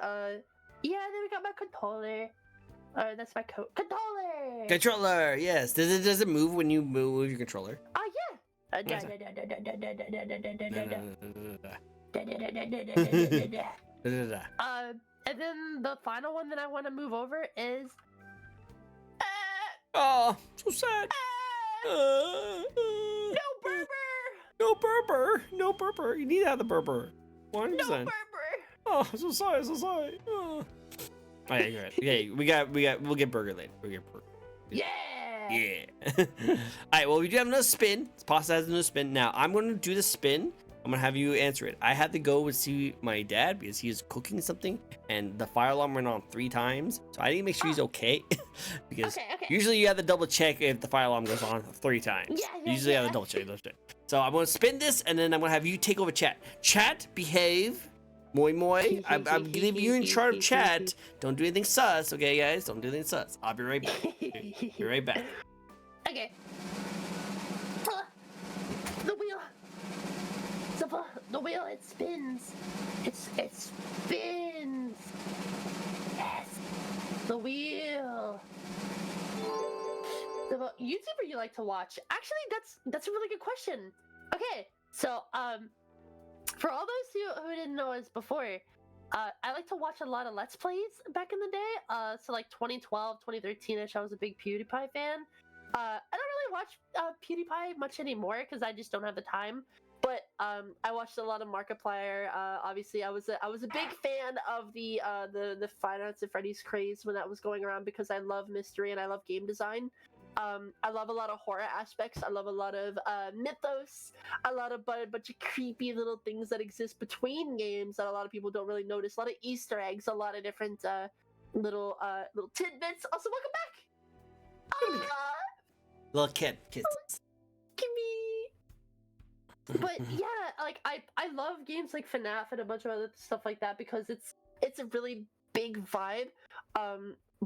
yeah, then we got my controller. That's my controller. Controller, yes. Does it move when you move your controller? Oh yeah. Nice. And then the final one that I want to move over is Oh, so sad. no Berber. No burper. No burper. You need to have the burper. 100%. No Berber. Oh, so sorry. So sorry. Oh. Okay, good. Okay, we'll get burger later. We'll get burger. Yeah. Yeah. All right. Well, we do have another spin. Pasta has another spin. Now I'm going to do the spin. I'm gonna have you answer it. I had to go and see my dad because he was cooking something, and the fire alarm went on 3 times. So I need to make sure he's okay, because usually you have to double check if the fire alarm goes on 3 times. Yeah, usually you have to double check. So I'm gonna spin this, and then I'm gonna have you take over chat. Chat, behave. Moi moi. I'm leaving you in charge of chat. Don't do anything sus, okay, guys? Don't do anything sus. I'll be right back. Be right back. Okay. The wheel. The wheel, it spins. It spins. Yes. The wheel. The YouTuber you like to watch? Actually, that's a really good question. Okay, so for all those who didn't know us before, I like to watch a lot of Let's Plays back in the day. So like 2012, 2013ish, I was a big PewDiePie fan. I don't really watch PewDiePie much anymore because I just don't have the time. But I watched a lot of Markiplier. Obviously, I was a big fan of the Five Nights at Freddy's craze when that was going around because I love mystery and I love game design. I love a lot of horror aspects. I love a lot of mythos. A lot of a bunch of creepy little things that exist between games that a lot of people don't really notice. A lot of Easter eggs. A lot of different little tidbits. Also, welcome back. Little kid. But yeah, like I love games like FNAF and a bunch of other stuff like that because it's a really big vibe.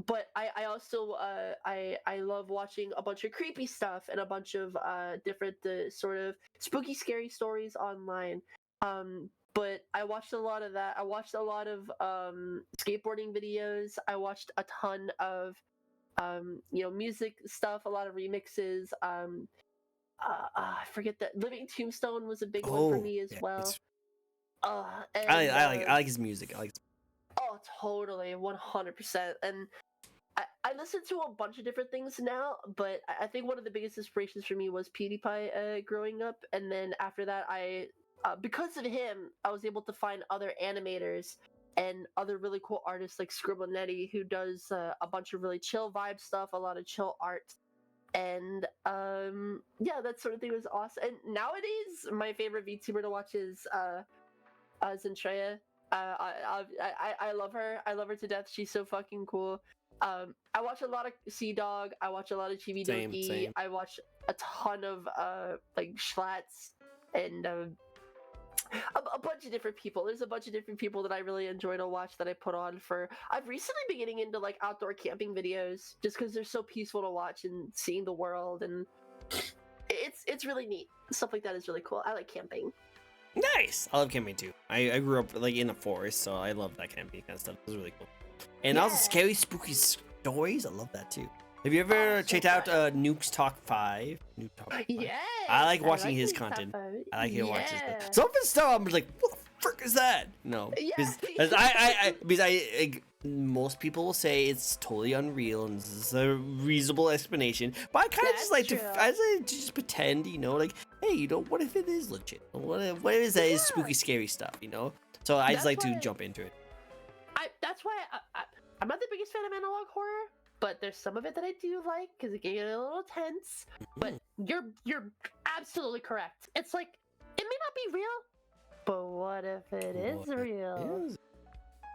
But I also I love watching a bunch of creepy stuff and a bunch of different sort of spooky, scary stories online. But I watched a lot of that. I watched a lot of skateboarding videos. I watched a ton of music stuff, a lot of remixes. I forget that Living Tombstone was a big one for me as well. And, I like his music. Oh, totally, 100%. And I listen to a bunch of different things now, but I think one of the biggest inspirations for me was PewDiePie growing up, and then after that, because of him, I was able to find other animators and other really cool artists like Scribblenetti, who does a bunch of really chill vibe stuff, a lot of chill art. And yeah, that sort of thing was awesome. And nowadays, my favorite VTuber to watch is Zentreya. I love her. I love her to death. She's so fucking cool. I watch a lot of Sea Dog. I watch a lot of Chibi Doki. Same. I watch a ton of like Schlats and a bunch of different people. There's a bunch of different people that I really enjoy to watch that I put on for. I've recently been getting into like outdoor camping videos just because they're so peaceful to watch and seeing the world, and it's really neat. Stuff like that is really cool. I like camping. Nice. I love camping too. I grew up like in a forest, so I love that camping kind of stuff. It's really cool. And also scary, spooky stories. I love that too. Have you ever checked out Nuke's Talk 5? Nuke Talk 5? Yeah. I like watching his content. I like him watching his stuff. Some of his stuff, I'm like, what the frick is that? No. Yeah. Because most people will say it's totally unreal and this is a reasonable explanation. But I kind of just like to just pretend, like, hey, what if it is legit? What if that is spooky, scary stuff, So I just like to jump into it. That's why I'm not the biggest fan of analog horror, but there's some of it that I do like because it can get a little tense. But you're absolutely correct. It's like it may not be real, but what if it is real?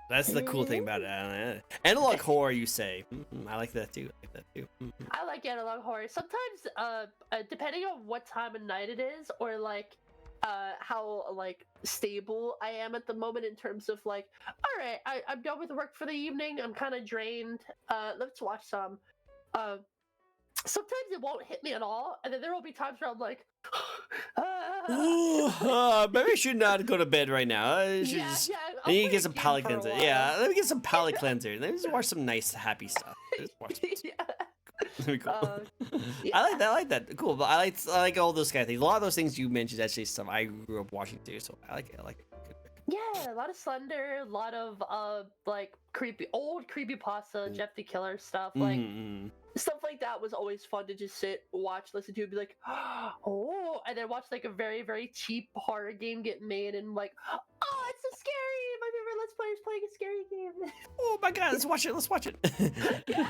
That's the cool thing about it. Analog horror, you say? I like that too. I like analog horror. Sometimes, depending on what time of night it is, or like how like stable I am at the moment in terms of like, all right, I'm done with work for the evening. I'm kind of drained. Let's watch some. sometimes it won't hit me at all, and then there will be times where I'm like, Maybe I should not go to bed right now. I should just. I I'll need to play get a some game palate for a cleanser. while. Yeah, let me get some palate cleanser. Let me just watch some nice, happy stuff. Just watch some Yeah. That'd be cool. Yeah. I like that. I like that. Cool. But I like all those kind of things. A lot of those things you mentioned actually stuff I grew up watching too. So I like it. I like it. Yeah, a lot of Slender, a lot of like old creepypasta, Jeff the Killer stuff, like stuff like that was always fun to just sit, watch, listen to, and be like, oh, and then watch like a very, very cheap horror game get made, and like, oh, it's so scary. My favorite Let's Players playing a scary game. Oh my god, let's watch it. Let's watch it. Yeah.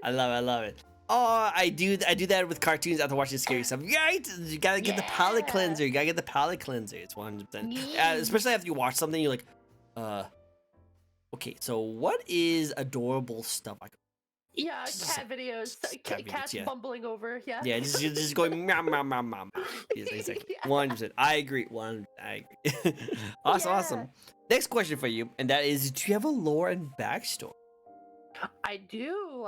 I love it. I love it. Oh, I do that with cartoons after watching scary stuff. Right? You gotta get the palate cleanser. You gotta get the palate cleanser. It's 100%. Especially after you watch something, you're like, okay, so what is adorable stuff? Yeah, cat videos, cats bumbling over. Yeah. Yeah, just going meow meow meow meow. Exactly. 100%. I agree. I agree. Awesome. Next question for you, and that is: do you have a lore and backstory? I do.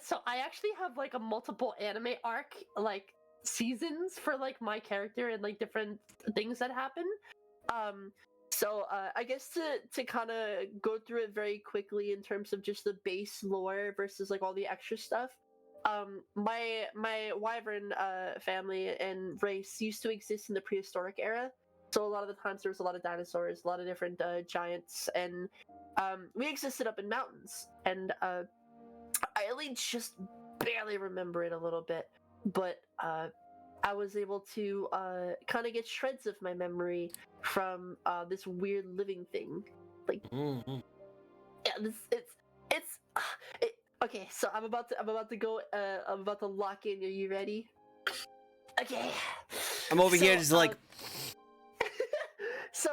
So I actually have like a multiple anime arc, like seasons for like my character and like different things that happen. So I guess to kind of go through it very quickly in terms of just the base lore versus like all the extra stuff. My wyvern family and race used to exist in the prehistoric era. So a lot of the times there was a lot of dinosaurs, a lot of different giants, and we existed up in mountains. And I only just barely remember it a little bit, but I was able to kind of get shreds of my memory from this weird living thing. Like, yeah, okay. So I'm about to go. I'm about to lock in. Are you ready? Okay. I'm over here just like. So,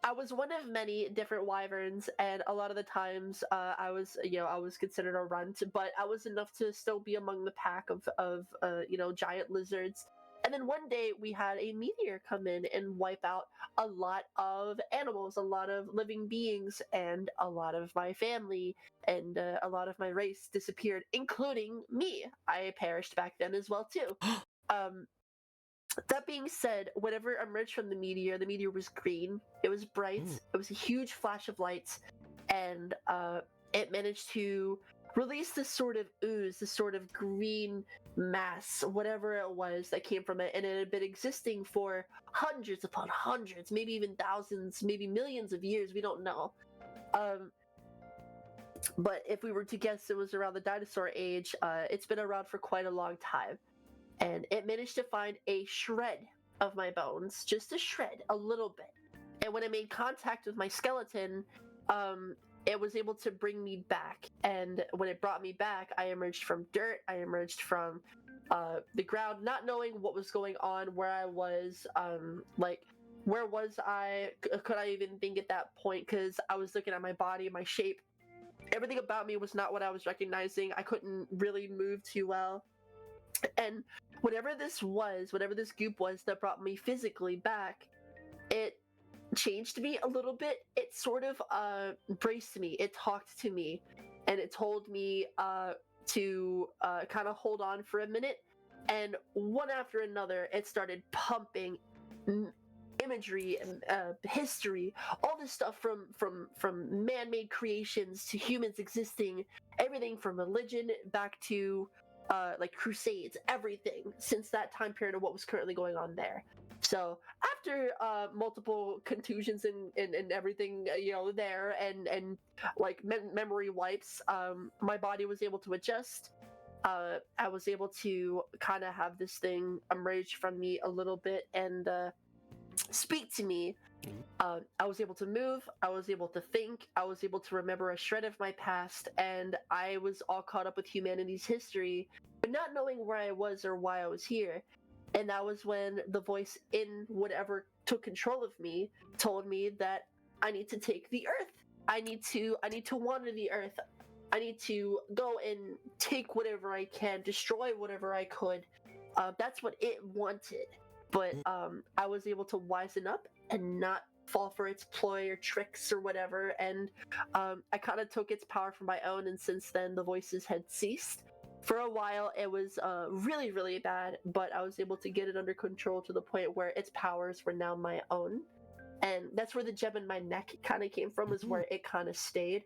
I was one of many different wyverns, and a lot of the times, I was considered a runt, but I was enough to still be among the pack of giant lizards. And then one day we had a meteor come in and wipe out a lot of animals, a lot of living beings, and a lot of my family and a lot of my race disappeared, including me. I perished back then as well too. That being said, whatever emerged from the meteor was green. It was bright. It was a huge flash of lights, and it managed to release this sort of ooze, this sort of green mass, whatever it was that came from it, and it had been existing for hundreds upon hundreds, maybe even thousands, maybe millions of years. We don't know. But if we were to guess, it was around the dinosaur age. It's been around for quite a long time. And it managed to find a shred of my bones, just a shred, a little bit. And when it made contact with my skeleton, it was able to bring me back. And when it brought me back, I emerged from dirt. I emerged from the ground, not knowing what was going on, where I was, where was I? Could I even think at that point? Because I was looking at my body, my shape. Everything about me was not what I was recognizing. I couldn't really move too well. And whatever this goop was that brought me physically back, it changed me a little bit. It sort of braced me. It talked to me, and it told me to kind of hold on for a minute. And one after another, it started pumping imagery and history, all this stuff from man-made creations to humans existing, everything from religion back to like crusades, everything since that time period of what was currently going on there. So after multiple contusions and everything, there and like memory wipes, my body was able to adjust. I was able to kind of have this thing emerge from me a little bit and speak to me. I was able to move, I was able to think, I was able to remember a shred of my past, and I was all caught up with humanity's history, but not knowing where I was or why I was here. And that was when the voice in whatever took control of me told me that I need to take the earth. I need to wander the earth. I need to go and take whatever I can, destroy whatever I could. That's what it wanted. But I was able to wisen up and not fall for its ploy or tricks or whatever. And I kind of took its power for my own. And since then, the voices had ceased. For a while, it was really, really bad, but I was able to get it under control to the point where its powers were now my own. And that's where the gem in my neck kind of came from, is where it kind of stayed.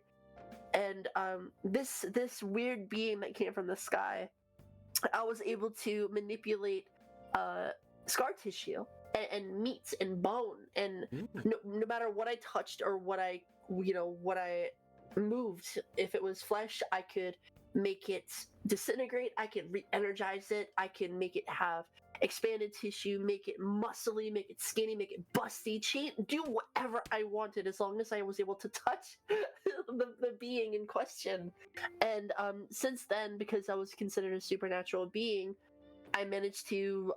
And this weird being that came from the sky, I was able to manipulate scar tissue and meat and bone, and no matter what I touched or what I moved, if it was flesh, I could make it disintegrate, I can re-energize it, I can make it have expanded tissue, make it muscly, make it skinny, make it busty, do whatever I wanted as long as I was able to touch the being in question. And since then, because I was considered a supernatural being, I managed to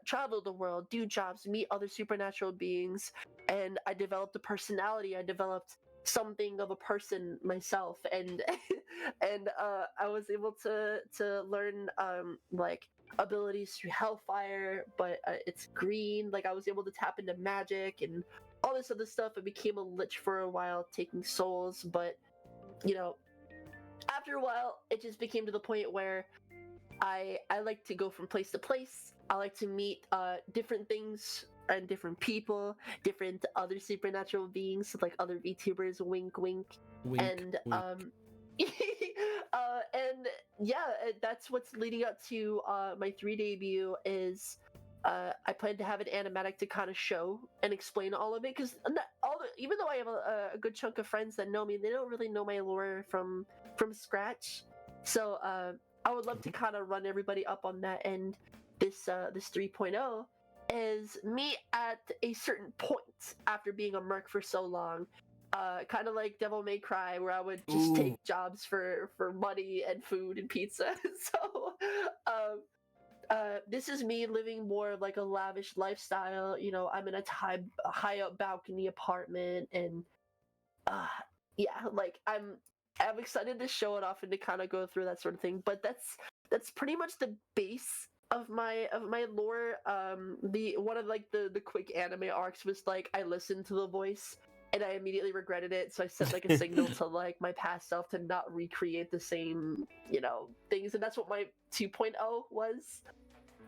travel the world, do jobs, meet other supernatural beings, and I developed a personality. I developed something of a person myself, and and I was able to learn like abilities through Hellfire, but it's green. Like, I was able to tap into magic and all this other stuff. I became a lich for a while, taking souls, but after a while, it just became to the point where I like to go from place to place. I like to meet different things and different people, different other supernatural beings, like other VTubers. Wink, wink. Wink, and wink. and yeah, that's what's leading up to my 3 debut. Is I plan to have an animatic to kind of show and explain all of it, because even though I have a good chunk of friends that know me, they don't really know my lore from scratch. So I would love to kind of run everybody up on that. And this 3.0 is me at a certain point after being a merc for so long, kind of like Devil May Cry, where I would just take jobs for money and food and pizza. So this is me living more of like a lavish lifestyle. I'm in a high up balcony apartment, and yeah, like I'm excited to show it off and to kind of go through that sort of thing. But that's pretty much the base of my lore. The one of like the quick anime arcs was like, I listened to the voice and I immediately regretted it, so I sent like a signal to like my past self to not recreate the same things. And that's what my 2.0 was.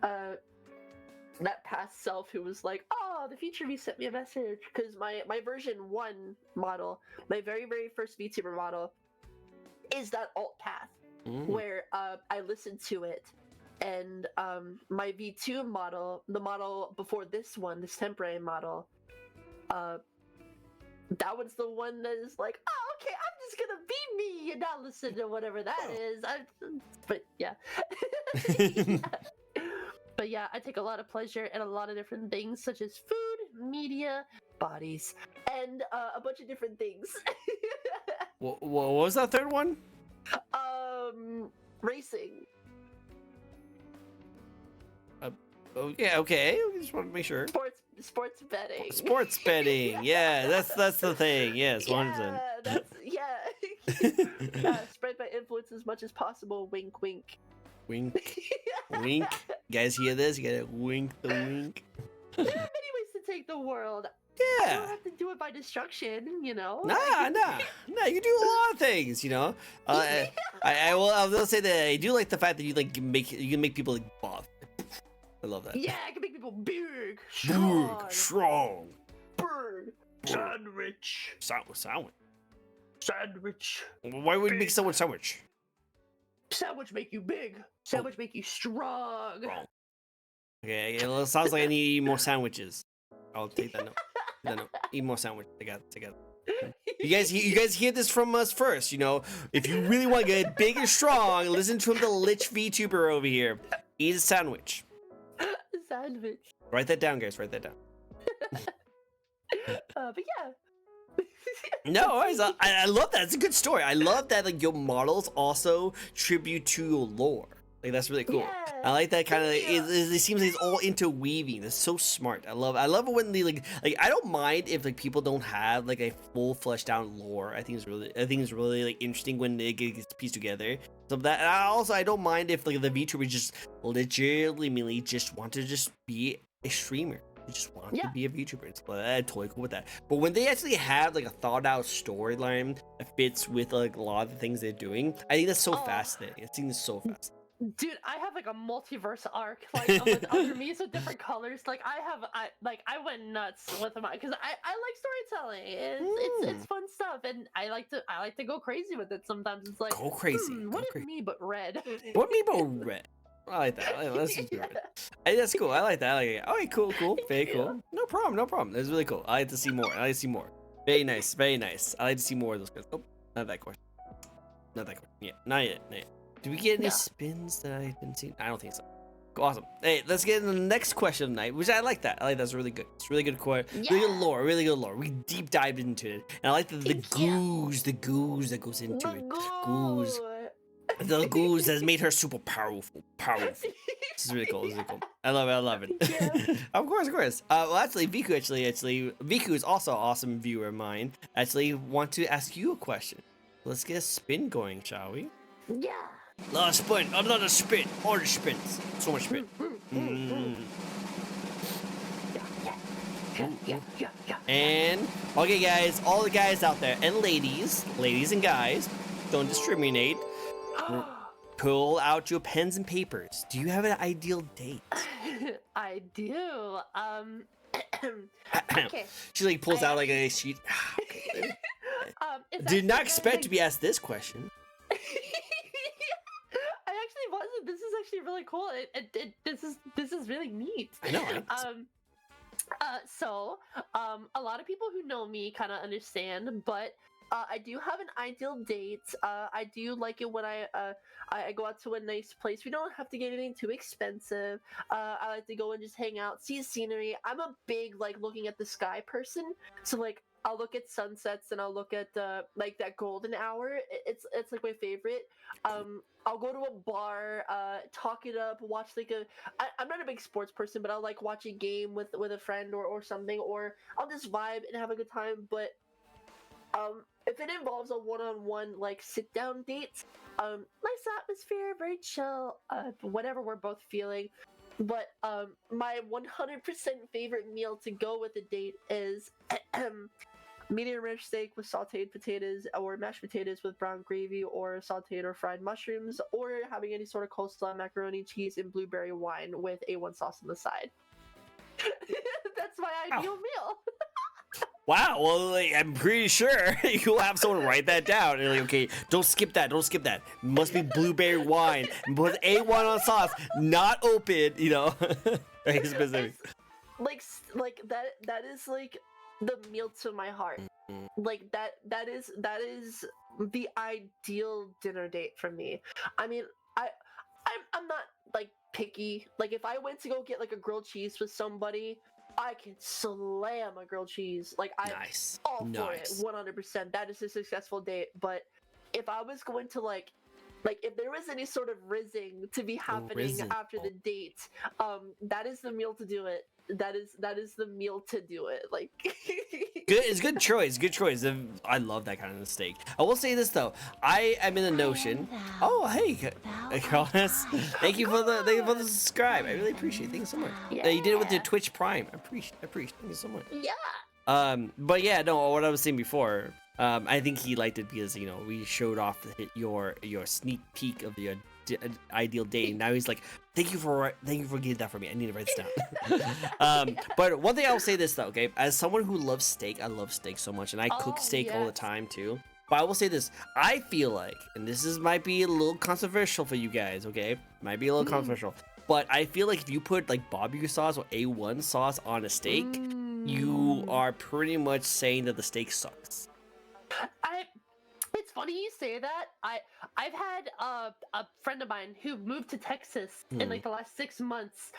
That past self who was like, oh, the future me sent me a message, because my version 1 model, my very first VTuber model, is that alt path where I listened to it. And my V2 model, the model before this one, this temporary model, that was the one that is like, oh, okay, I'm just gonna be me and not listen to whatever that is. But yeah. Yeah. But yeah, I take a lot of pleasure in a lot of different things, such as food, media, bodies, and a bunch of different things. What was that third one? Racing. Oh yeah, okay. I just want to make sure. Sports betting. Sports betting. Yeah, that's the thing. Yes, 100%. Yeah. Spread my influence as much as possible. Wink, wink. Wink, wink. You guys hear this? You gotta wink the wink. There are many ways to take the world. Yeah. I don't have to do it by destruction, Nah. You do a lot of things, I will say that I do like the fact that you can make people like buff. I love that. Yeah, I can make people big, strong. Bird. Sandwich. Sandwich. Why would you make someone sandwich? Sandwich make you big. Sandwich make you strong. Wrong. Okay, it sounds like I need to eat more sandwiches. I'll take that note. Eat more sandwich. I got it. You guys hear this from us first. If you really want to get big and strong, listen to the lich VTuber over here. Eat a sandwich. Sandwich. Write that down, guys. Write that down. But yeah. No, I love that. It's a good story. I love that your models also tribute to your lore. Like, that's really cool. Yeah. I like that kind of. It seems like it's all interweaving. It's so smart. I love it when they like. I don't mind if people don't have a full fleshed out lore. I think it's really interesting when it gets pieced together. So that, and I don't mind if the VTubers just legitimately just want to just be a streamer. You just want to be a VTuber. I'm totally cool with that. But when they actually have a thought out storyline that fits with a lot of the things they're doing, I think that's so fascinating. I think it's so fascinating. Dude, I have like a multiverse arc, like with other me's with different colors. Like I went nuts with mine because I like storytelling. It's fun stuff, and I like to go crazy with it. Sometimes it's like, Go crazy. what Go if crazy. me but red? What Meebo red? I like that. Let's just do it. Hey, that's cool. I like that. I like it. All right, cool. Very cool. No problem. That's really cool. I like to see more. Very nice. I like to see more of those guys. Oh, not that question. Yeah, not yet. Did we get any spins that I didn't see? I don't think so. Awesome. Hey, let's get into the next question of the night, which I like that. That's really good. It's really good question. Yeah. Really good lore. We deep dived into it. And I like the goose that goes into it. Goose. The goose has made her super powerful. This is really cool. I love it. Yeah. Of course. Well, actually, Viku is also an awesome viewer of mine. Actually, want to ask you a question. Let's get a spin going, shall we? Yeah. Last spin, another spin, orange spins. So much spin. Yeah. And okay, guys, all the guys out there and ladies and guys, don't discriminate. Pull out your pens and papers. Do you have an ideal date? I do. Okay. She like pulls out like a sheet. Did not expect to be asked this question. I actually wasn't. This is actually really cool. This is really neat. I know. Right? So a lot of people who know me kind of understand, but I do have an ideal date. I do like it when I go out to a nice place. We don't have to get anything too expensive. I like to go and just hang out, see scenery. I'm a big like looking at the sky person. So like I'll look at sunsets and I'll look at like that golden hour. It's like my favorite. I'll go to a bar, talk it up, watch like I'm not a big sports person, but I'll like watch a game with a friend or something, or I'll just vibe and have a good time. But if it involves a one-on-one like sit-down date, nice atmosphere, very chill, whatever we're both feeling. But my 100% favorite meal to go with a date is medium rare steak with sauteed potatoes, or mashed potatoes with brown gravy, or sauteed or fried mushrooms, or having any sort of coleslaw, macaroni, cheese, and blueberry wine with A1 sauce on the side. That's my ideal meal. Wow, well, like, I'm pretty sure you'll have someone write that down. And like, okay, don't skip that. Must be blueberry wine. Put A1 on sauce, not open, you know. Very specific. Like that is like the meal to my heart. Like that is the ideal dinner date for me. I mean, I'm not like picky. Like if I went to go get like a grilled cheese with somebody, I can slam a grilled cheese. Like I'm all for it, 100%. That is a successful date. But if I was going to like if there was any sort of rizzing to be happening after the date, that is the meal to do it. That is the meal to do it. Like good, it's good choice. I love that kind of steak. I will say this though, I am in the notion. Oh hey, Carlos, thank you for the subscribe. I really appreciate it. Thank you so much. Yeah. You did it with the Twitch Prime. I appreciate. Thank you so much. Yeah. But yeah, no. What I was saying before, I think he liked it because we showed off your sneak peek of your ideal date, and now he's like, thank you for getting that for me. I need to write this down. But one thing I will say this though, okay, as someone who loves steak, I love steak so much, and I cook steak all the time too. But I will say this, I feel like, and might be a little controversial for you guys, okay? Might be a little controversial, but I feel like if you put like barbecue sauce or A1 sauce on a steak, you are pretty much saying that the steak sucks. It's funny you say that. I've had a friend of mine who moved to Texas in like the last 6 months.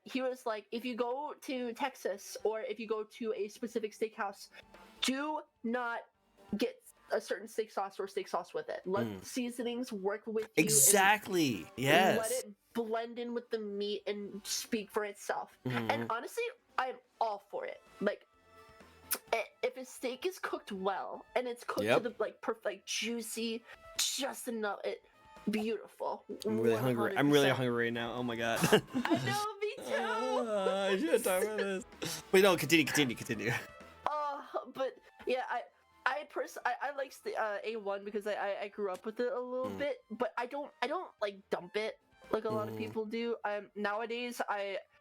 He was like, if you go to Texas or if you go to a specific steakhouse, do not get a certain steak sauce or steak sauce with it. Let the seasonings work with you. Exactly. Yes. Let it blend in with the meat and speak for itself. And honestly, I'm all for it. Like, if a steak is cooked well and it's cooked to the like perfect, like juicy, just enough, beautiful. I'm really hungry. 100%. I'm really hungry right now. Oh my god. I know, me too. I should talk about this. Wait, no, continue. But yeah, I course, I like A1 because I grew up with it a little bit, but I don't like dump it like a lot of people do. Nowadays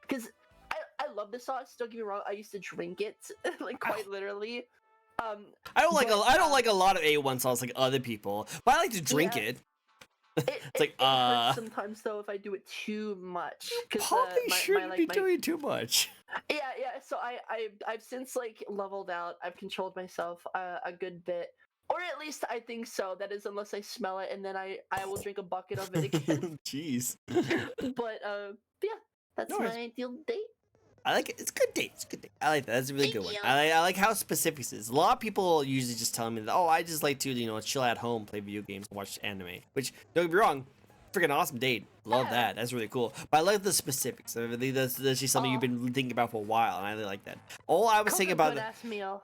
because I love the sauce. Don't get me wrong. I used to drink it like quite literally. I don't like but, I don't like a lot of A1 sauce like other people, but I like to drink yeah. it. It's like, it hurts sometimes though if I do it too much because probably my shouldn't be my doing too much. yeah. So I've since like leveled out. I've controlled myself a good bit, or at least I think so. That is, unless I smell it, and then I will drink a bucket of it again. Jeez. But yeah, that's No my worries. ideal date. I like it. It's a good date. It's a good date. I like that. That's a really Thank good one. you. I like how specific it is. A lot of people usually just tell me that, oh, I just like to, chill at home, play video games, watch anime. Which, don't get me wrong, freaking awesome date. Love Yeah. that. That's really cool. But I like the specifics. I think that's just something you've been thinking about for a while, and I really like that. All I was Cook thinking a about... good-ass meal.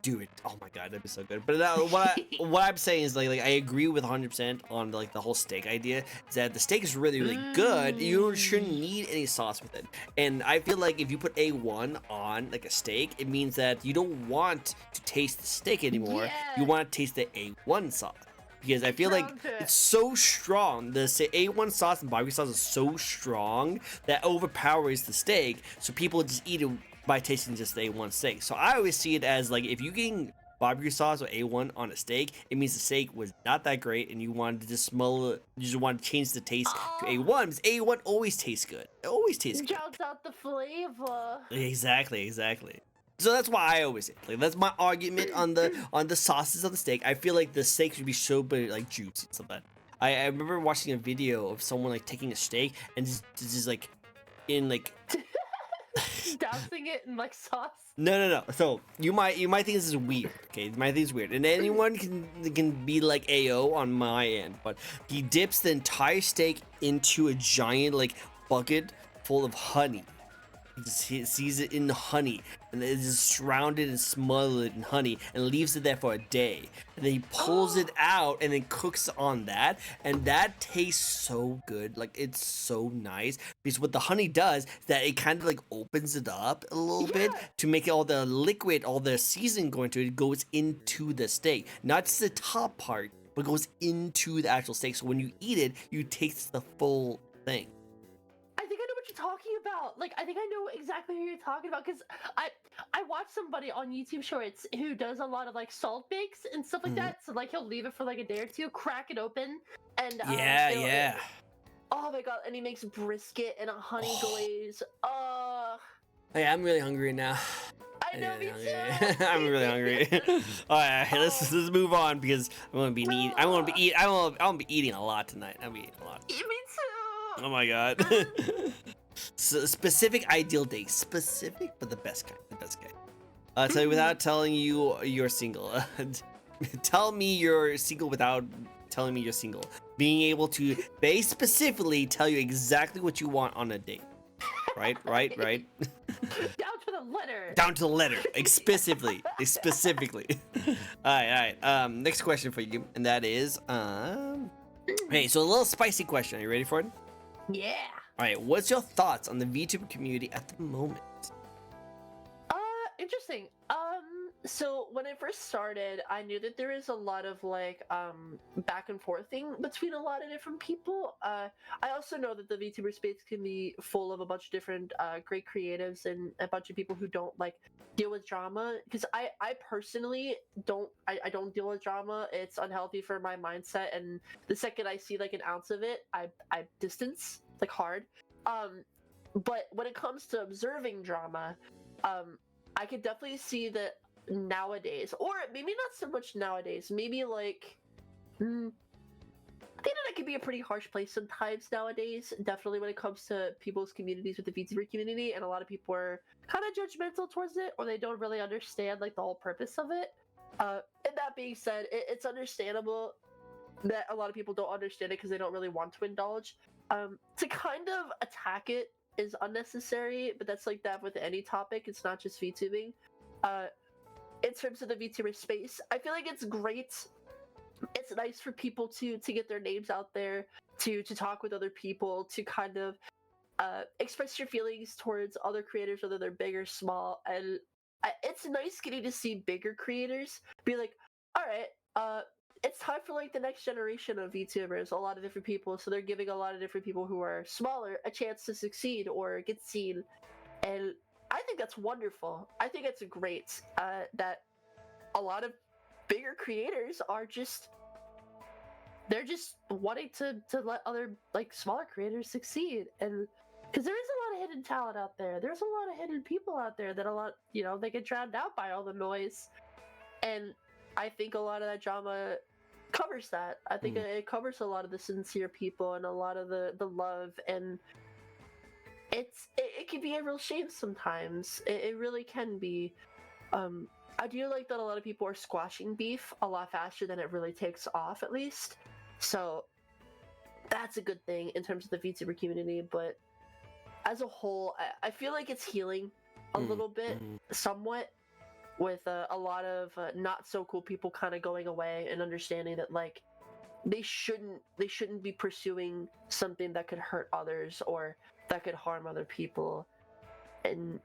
Dude, oh my god, that'd be so good. But what I'm saying is like I agree with 100% on like the whole steak idea. Is that the steak is really good. You shouldn't need any sauce with it. And I feel like if you put A1 on like a steak, it means that you don't want to taste the steak anymore. Yeah. You want to taste the A1 sauce. Because I feel like it's so strong. The A1 sauce and barbecue sauce is so strong that overpowers the steak. So people just eat it by tasting just the A1 steak. So I always see it as like if you're getting barbecue sauce or A1 on a steak, it means the steak was not that great and you wanted to just smell it. You just want to change the taste to A1 because A1 always tastes good. It always tastes good. Drowns out the flavor. Exactly. So that's why I always say, like, that's my argument on the sauces on the steak. I feel like the steak should be so like juicy and stuff like that. I remember watching a video of someone like taking a steak and just like in like Dousing it in like sauce. No. So you might think this is weird, okay? You might think it's weird, and anyone can be like AO on my end, but he dips the entire steak into a giant like bucket full of honey. He sees it in the honey, and it is surrounded and smothered in honey, and leaves it there for a day. And then he pulls it out and then cooks on that, and that tastes so good. Like, it's so nice because what the honey does is that it kind of like opens it up a little bit to make all the liquid, all the seasoning going to it goes into the steak, not just the top part, but goes into the actual steak. So when you eat it, you taste the full thing. Talking about, like, I think I know exactly who you're talking about because I watched somebody on YouTube Shorts who does a lot of like salt bakes and stuff like that. So like he'll leave it for like a day or two, crack it open, and oh my god, and he makes brisket and a honey glaze. Hey, I'm really hungry now. I know, me too. I'm really hungry. All right, let's move on because I'm gonna be eating a lot tonight. I'm eating a lot. Me too. Oh my god. So, specific ideal date. Specific, but the best kind. So without telling you you're single. Tell me you're single without telling me you're single. Being able to very specifically tell you exactly what you want on a date. Right? Down to the letter. Down to the letter. Specifically. Alright. Next question for you, and that is hey, so a little spicy question. Are you ready for it? Yeah. Alright, what's your thoughts on the VTuber community at the moment? Interesting. So when I first started, I knew that there is a lot of like back and forthing between a lot of different people. I also know that the VTuber space can be full of a bunch of different great creatives and a bunch of people who don't like deal with drama. Because I personally don't deal with drama. It's unhealthy for my mindset, and the second I see like an ounce of it, I distance like hard. But when it comes to observing drama, I could definitely see that nowadays, or maybe not so much nowadays, maybe like I think that could be a pretty harsh place sometimes nowadays, definitely when it comes to people's communities with the VTuber community, and a lot of people are kind of judgmental towards it, or they don't really understand like the whole purpose of it. And that being said, it's understandable that a lot of people don't understand it because they don't really want to indulge. To kind of attack it is unnecessary, but that's like that with any topic. It's not just VTubing. In terms of the VTuber space, I feel like it's great. It's nice for people to get their names out there, to talk with other people, to kind of express your feelings towards other creators, whether they're big or small. And it's nice getting to see bigger creators be like, all right, it's time for like the next generation of VTubers, a lot of different people. So they're giving a lot of different people who are smaller a chance to succeed or get seen, and I think that's wonderful. I think it's great that a lot of bigger creators are just they're just wanting to let other like smaller creators succeed, and because there is a lot of hidden talent out there, there's a lot of hidden people out there that a lot they get drowned out by all the noise, and I think a lot of that drama covers that. I think it covers a lot of the sincere people and a lot of the love, and it can be a real shame sometimes. It really can be. I do like that a lot of people are squashing beef a lot faster than it really takes off, at least. So that's a good thing in terms of the VTuber community. But as a whole, I feel like it's healing a little bit, somewhat, with a lot of not so cool people kind of going away and understanding that like they shouldn't be pursuing something that could hurt others or that could harm other people, and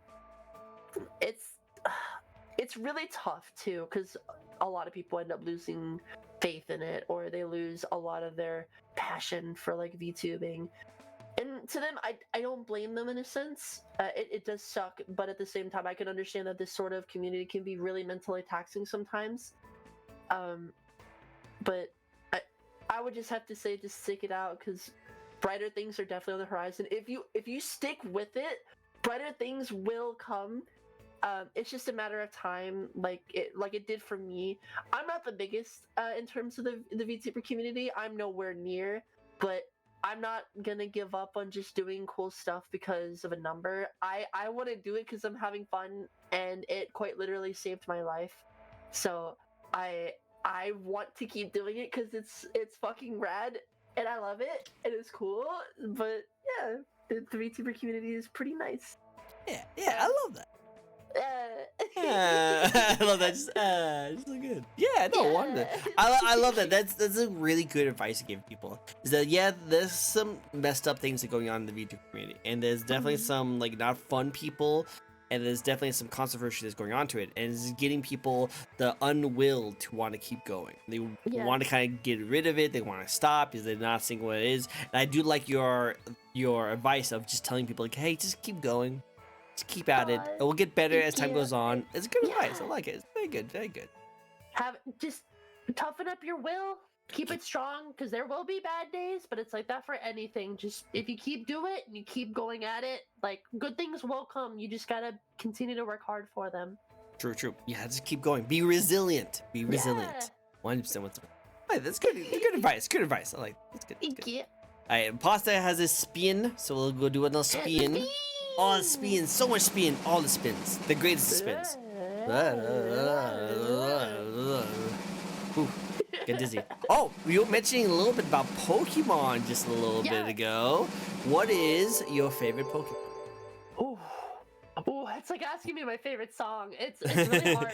it's really tough too because a lot of people end up losing faith in it, or they lose a lot of their passion for like VTubing. And to them, I don't blame them in a sense. It does suck, but at the same time, I can understand that this sort of community can be really mentally taxing sometimes. But I would just have to say, just stick it out, because brighter things are definitely on the horizon. If you stick with it, brighter things will come. It's just a matter of time, like it did for me. I'm not the biggest in terms of the VTuber community. I'm nowhere near, but I'm not gonna give up on just doing cool stuff because of a number. I want to do it because I'm having fun, and it quite literally saved my life. So I want to keep doing it because it's fucking rad, and I love it, and it's cool. But yeah, the VTuber community is pretty nice. Yeah, I love that. I love that. Just so good. Yeah, no wonder. I love that. That's a really good advice to give people. Is that there's some messed up things that are going on in the VTuber community, and there's definitely some like not fun people, and there's definitely some controversy that's going on to it, and it's getting people the unwill to want to keep going. They want to kind of get rid of it. They want to stop because they're not seeing what it is. And I do like your advice of just telling people like, hey, just keep going. Just keep at it. It will get better as time goes on. It's good advice. I like it. It's very good. Very good. Just toughen up your will. Keep it strong, because there will be bad days, but it's like that for anything. Just if you keep doing it and you keep going at it, like good things will come. You just gotta continue to work hard for them. True. Yeah, just keep going. Be resilient. Be resilient. 100%. Hey, that's good. Good advice. Good advice. I like. That's good. Thank you. All right, Pasta has a spin, so we'll go do another spin. All the spins, so much spin, all the spins. The greatest of spins. Ooh, get dizzy. Oh, you were mentioning a little bit about Pokemon just a little bit ago. What is your favorite Pokemon? Oh, it's like asking me my favorite song. It's really hard.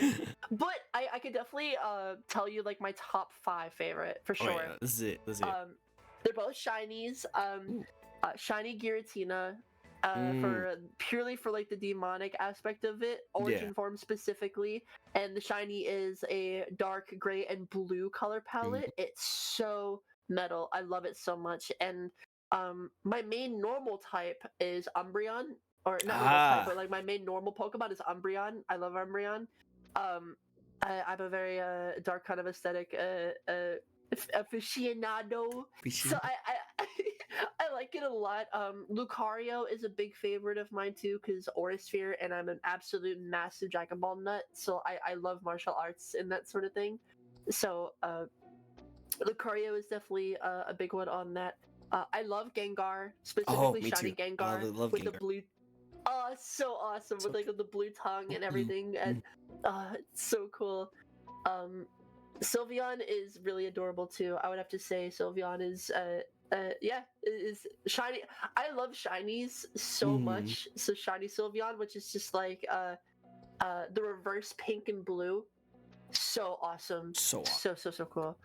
But I could definitely tell you like my top 5 favorite for sure. Oh, yeah. This is it. They're both shinies. Shiny Giratina. For purely for like the demonic aspect of it, origin form specifically, and the shiny is a dark gray and blue color palette. It's so metal. I love it so much. And my main normal type is Umbreon, or not normal type, but like my main normal Pokemon is Umbreon. I love Umbreon. I'm a very dark kind of aesthetic aficionado. So I like it a lot. Lucario is a big favorite of mine too, because Aurasphere, and I'm an absolute massive Dragon Ball nut, so I love martial arts and that sort of thing. So Lucario is definitely a big one on that. I love Gengar, specifically shiny Gengar with the blue. Oh, so awesome with like the blue tongue and everything, and it's so cool. Sylveon is really adorable too. I would have to say Sylveon is is shiny. I love shinies so much. So shiny Sylveon, which is just like the reverse pink and blue, so awesome. So cool.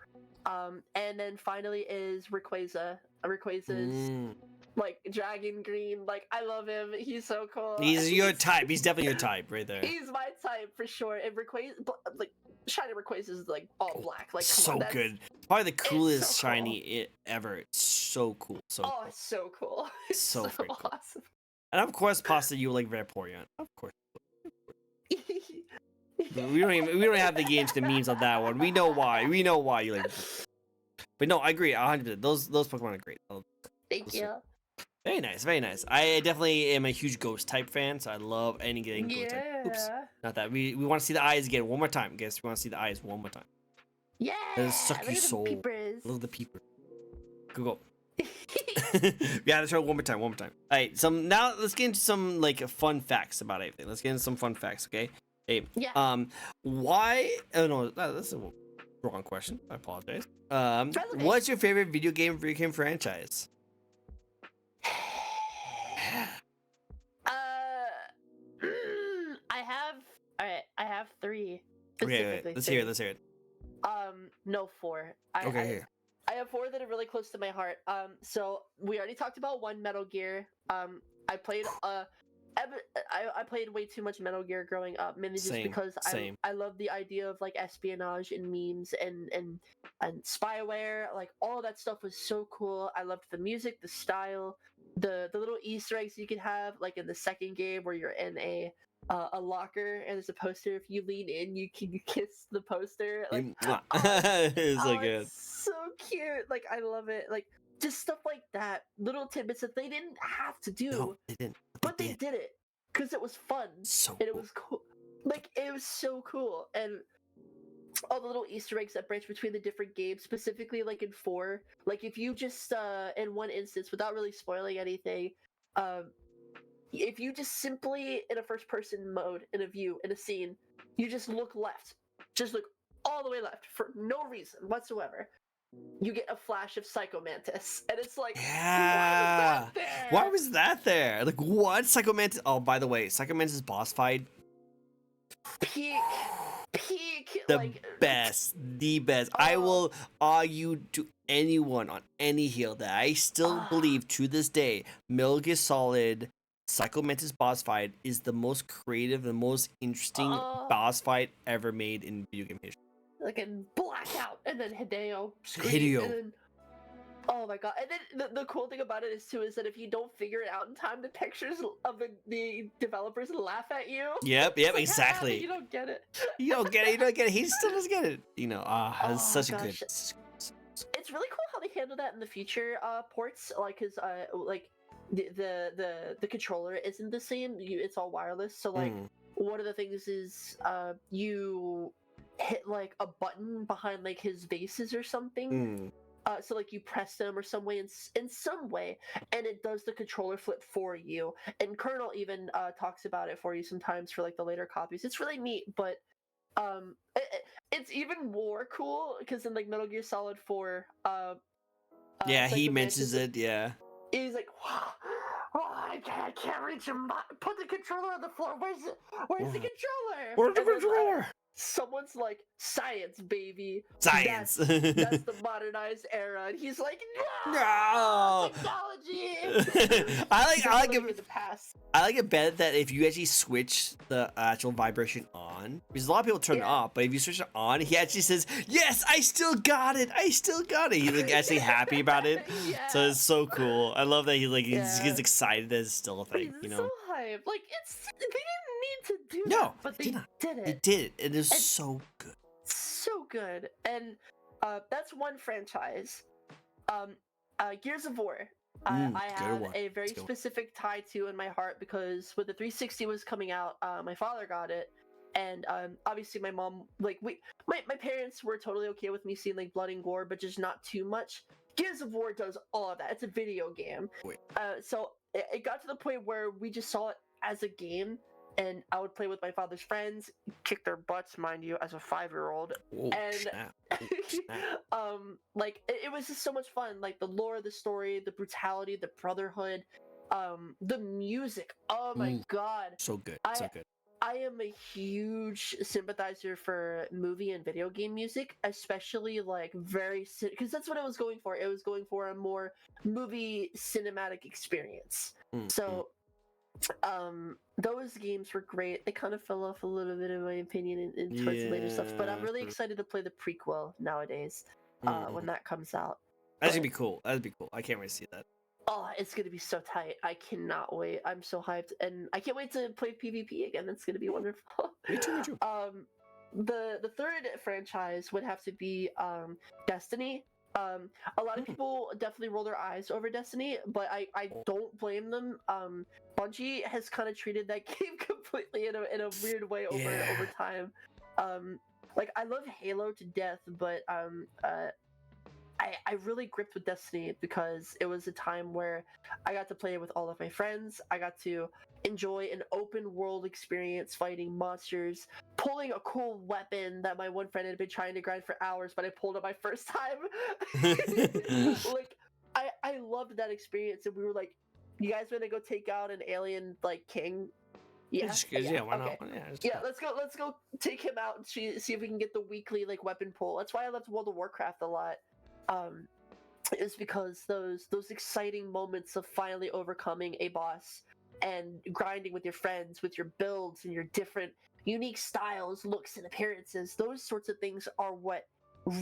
And then finally is Rayquaza. Rayquaza is like dragon green. Like I love him. He's so cool. He's your type. He's definitely your type right there. He's my type for sure. And Rayquaza, like shiny Rayquaza is like all black. Like, come so on, that's, good. Probably the coolest so cool. shiny ever. It's so cool. So Oh, cool. it's so cool. It's So so freaking cool. awesome. And of course, Pasta, you like Vaporeon. Of course. We don't have to get into the memes on that one. We know why. We know why you like. But no, I agree 100%. Those Pokemon are great. Thank you. Very nice, very nice. I definitely am a huge ghost type fan, so I love any getting ghost type. Oops, not that. We want to see the eyes again one more time. Guess we want to see the eyes one more time. Yeah. It'll suck your soul. Peepers. Look at the peeper. Go. Yeah, let's try it one more time. All right, now let's get into some like fun facts about everything. Let's get into some fun facts, okay? Hey, Yeah. why? Oh no, that's a wrong question. I apologize. What's your favorite video game franchise? I have three. Okay, let's hear it. No, four. Okay. I have four that are really close to my heart. So we already talked about one, Metal Gear. I played I played way too much Metal Gear growing up, mainly just because I love the idea of like espionage and memes and spyware. Like all that stuff was so cool. I loved the music, the style, the little Easter eggs you could have, like in the second game where you're in a locker and there's a poster. If you lean in, you can kiss the poster. Like, it's so good. It's so cute. Like I love it. Like just stuff like that, little tidbits that they didn't have to do. No, they didn't. But they did it because it was fun. So and it was cool. Like it was so cool, and all the little Easter eggs that branch between the different games, specifically like in 4. Like if you just in one instance, without really spoiling anything, if you just simply in a first-person mode, in a view, in a scene, you just look left, just look all the way left for no reason whatsoever, you get a flash of Psycho Mantis, and it's like, yeah, why was that there? Like what? Psycho Mantis. Oh, by the way, Psycho Mantis boss fight. Peak. The like, the best. I will argue to anyone on any hill that I still believe to this day, Metal Gear Solid Psycho Mantis boss fight is the most creative, the most interesting boss fight ever made in video game history. Like in Blackout, and then Hideo. And then, oh my god! And then the cool thing about it is that if you don't figure it out in time, the pictures of the developers laugh at you. Yep, like, exactly. You don't get it. You don't get it. He still doesn't get it. You know, it's such a good. It's really cool how they handle that in the future ports, like, cause like the controller isn't the same. It's all wireless. So like one of the things is you hit like a button behind like his vases or something. So like you press them or some way in some way, and it does the controller flip for you. And Colonel even talks about it for you sometimes for like the later copies. It's really neat, but it's even more cool because in like Metal Gear Solid 4, yeah, he mentions it. Yeah, he's like, I can't reach him. Put the controller on the floor. Where's the controller? Where's the controller? Someone's like, science, baby. Science. That's the modernized era. And he's like, no! Technology! I like it better that if you actually switch the actual vibration on, because a lot of people turn it off, but if you switch it on, he actually says, yes, I still got it. He's like actually happy about it. Yeah. So it's so cool. I love that he's excited that it's still a thing, you know? So hyped. Like, they didn't need to do no, that, but they did it. They did it. It is so good. So good. And that's one franchise. Gears of War. I have a very specific tie to in my heart because when the 360 was coming out, my father got it. And obviously my mom, like, my parents were totally okay with me seeing like blood and gore, but just not too much. Gears of War does all of that. It's a video game. So it got to the point where we just saw it as a game, and I would play with my father's friends, kick their butts, mind you, as a 5-year-old. Like it was just so much fun. Like the lore, the story, the brutality, the brotherhood, the music. Oh my god, so good, so good. I am a huge sympathizer for movie and video game music, especially like because that's what it was going for. It was going for a more movie cinematic experience. So those games were great. They kind of fell off a little bit in my opinion in towards the later stuff, but I'm really excited to play the prequel nowadays when that comes out. That's gonna be cool. That'd be cool. I can't wait to see that. Oh, it's gonna be so tight. I cannot wait. I'm so hyped, and I can't wait to play PvP again. It's gonna be wonderful. Me too, me too. The third franchise would have to be Destiny. A lot of people definitely roll their eyes over Destiny, but I don't blame them. Bungie has kind of treated that game completely in a weird way over time. Like I love Halo to death, but I really gripped with Destiny because it was a time where I got to play with all of my friends. I got to enjoy an open world experience fighting monsters, pulling a cool weapon that my one friend had been trying to grind for hours, but I pulled it my first time. Like, I loved that experience, and we were like, you guys want to go take out an alien, like, king? Yeah, why not? Yeah, let's go take him out and see if we can get the weekly, like, weapon pull. That's why I loved World of Warcraft a lot. Is because those exciting moments of finally overcoming a boss and grinding with your friends, with your builds and your different unique styles, looks, and appearances, those sorts of things are what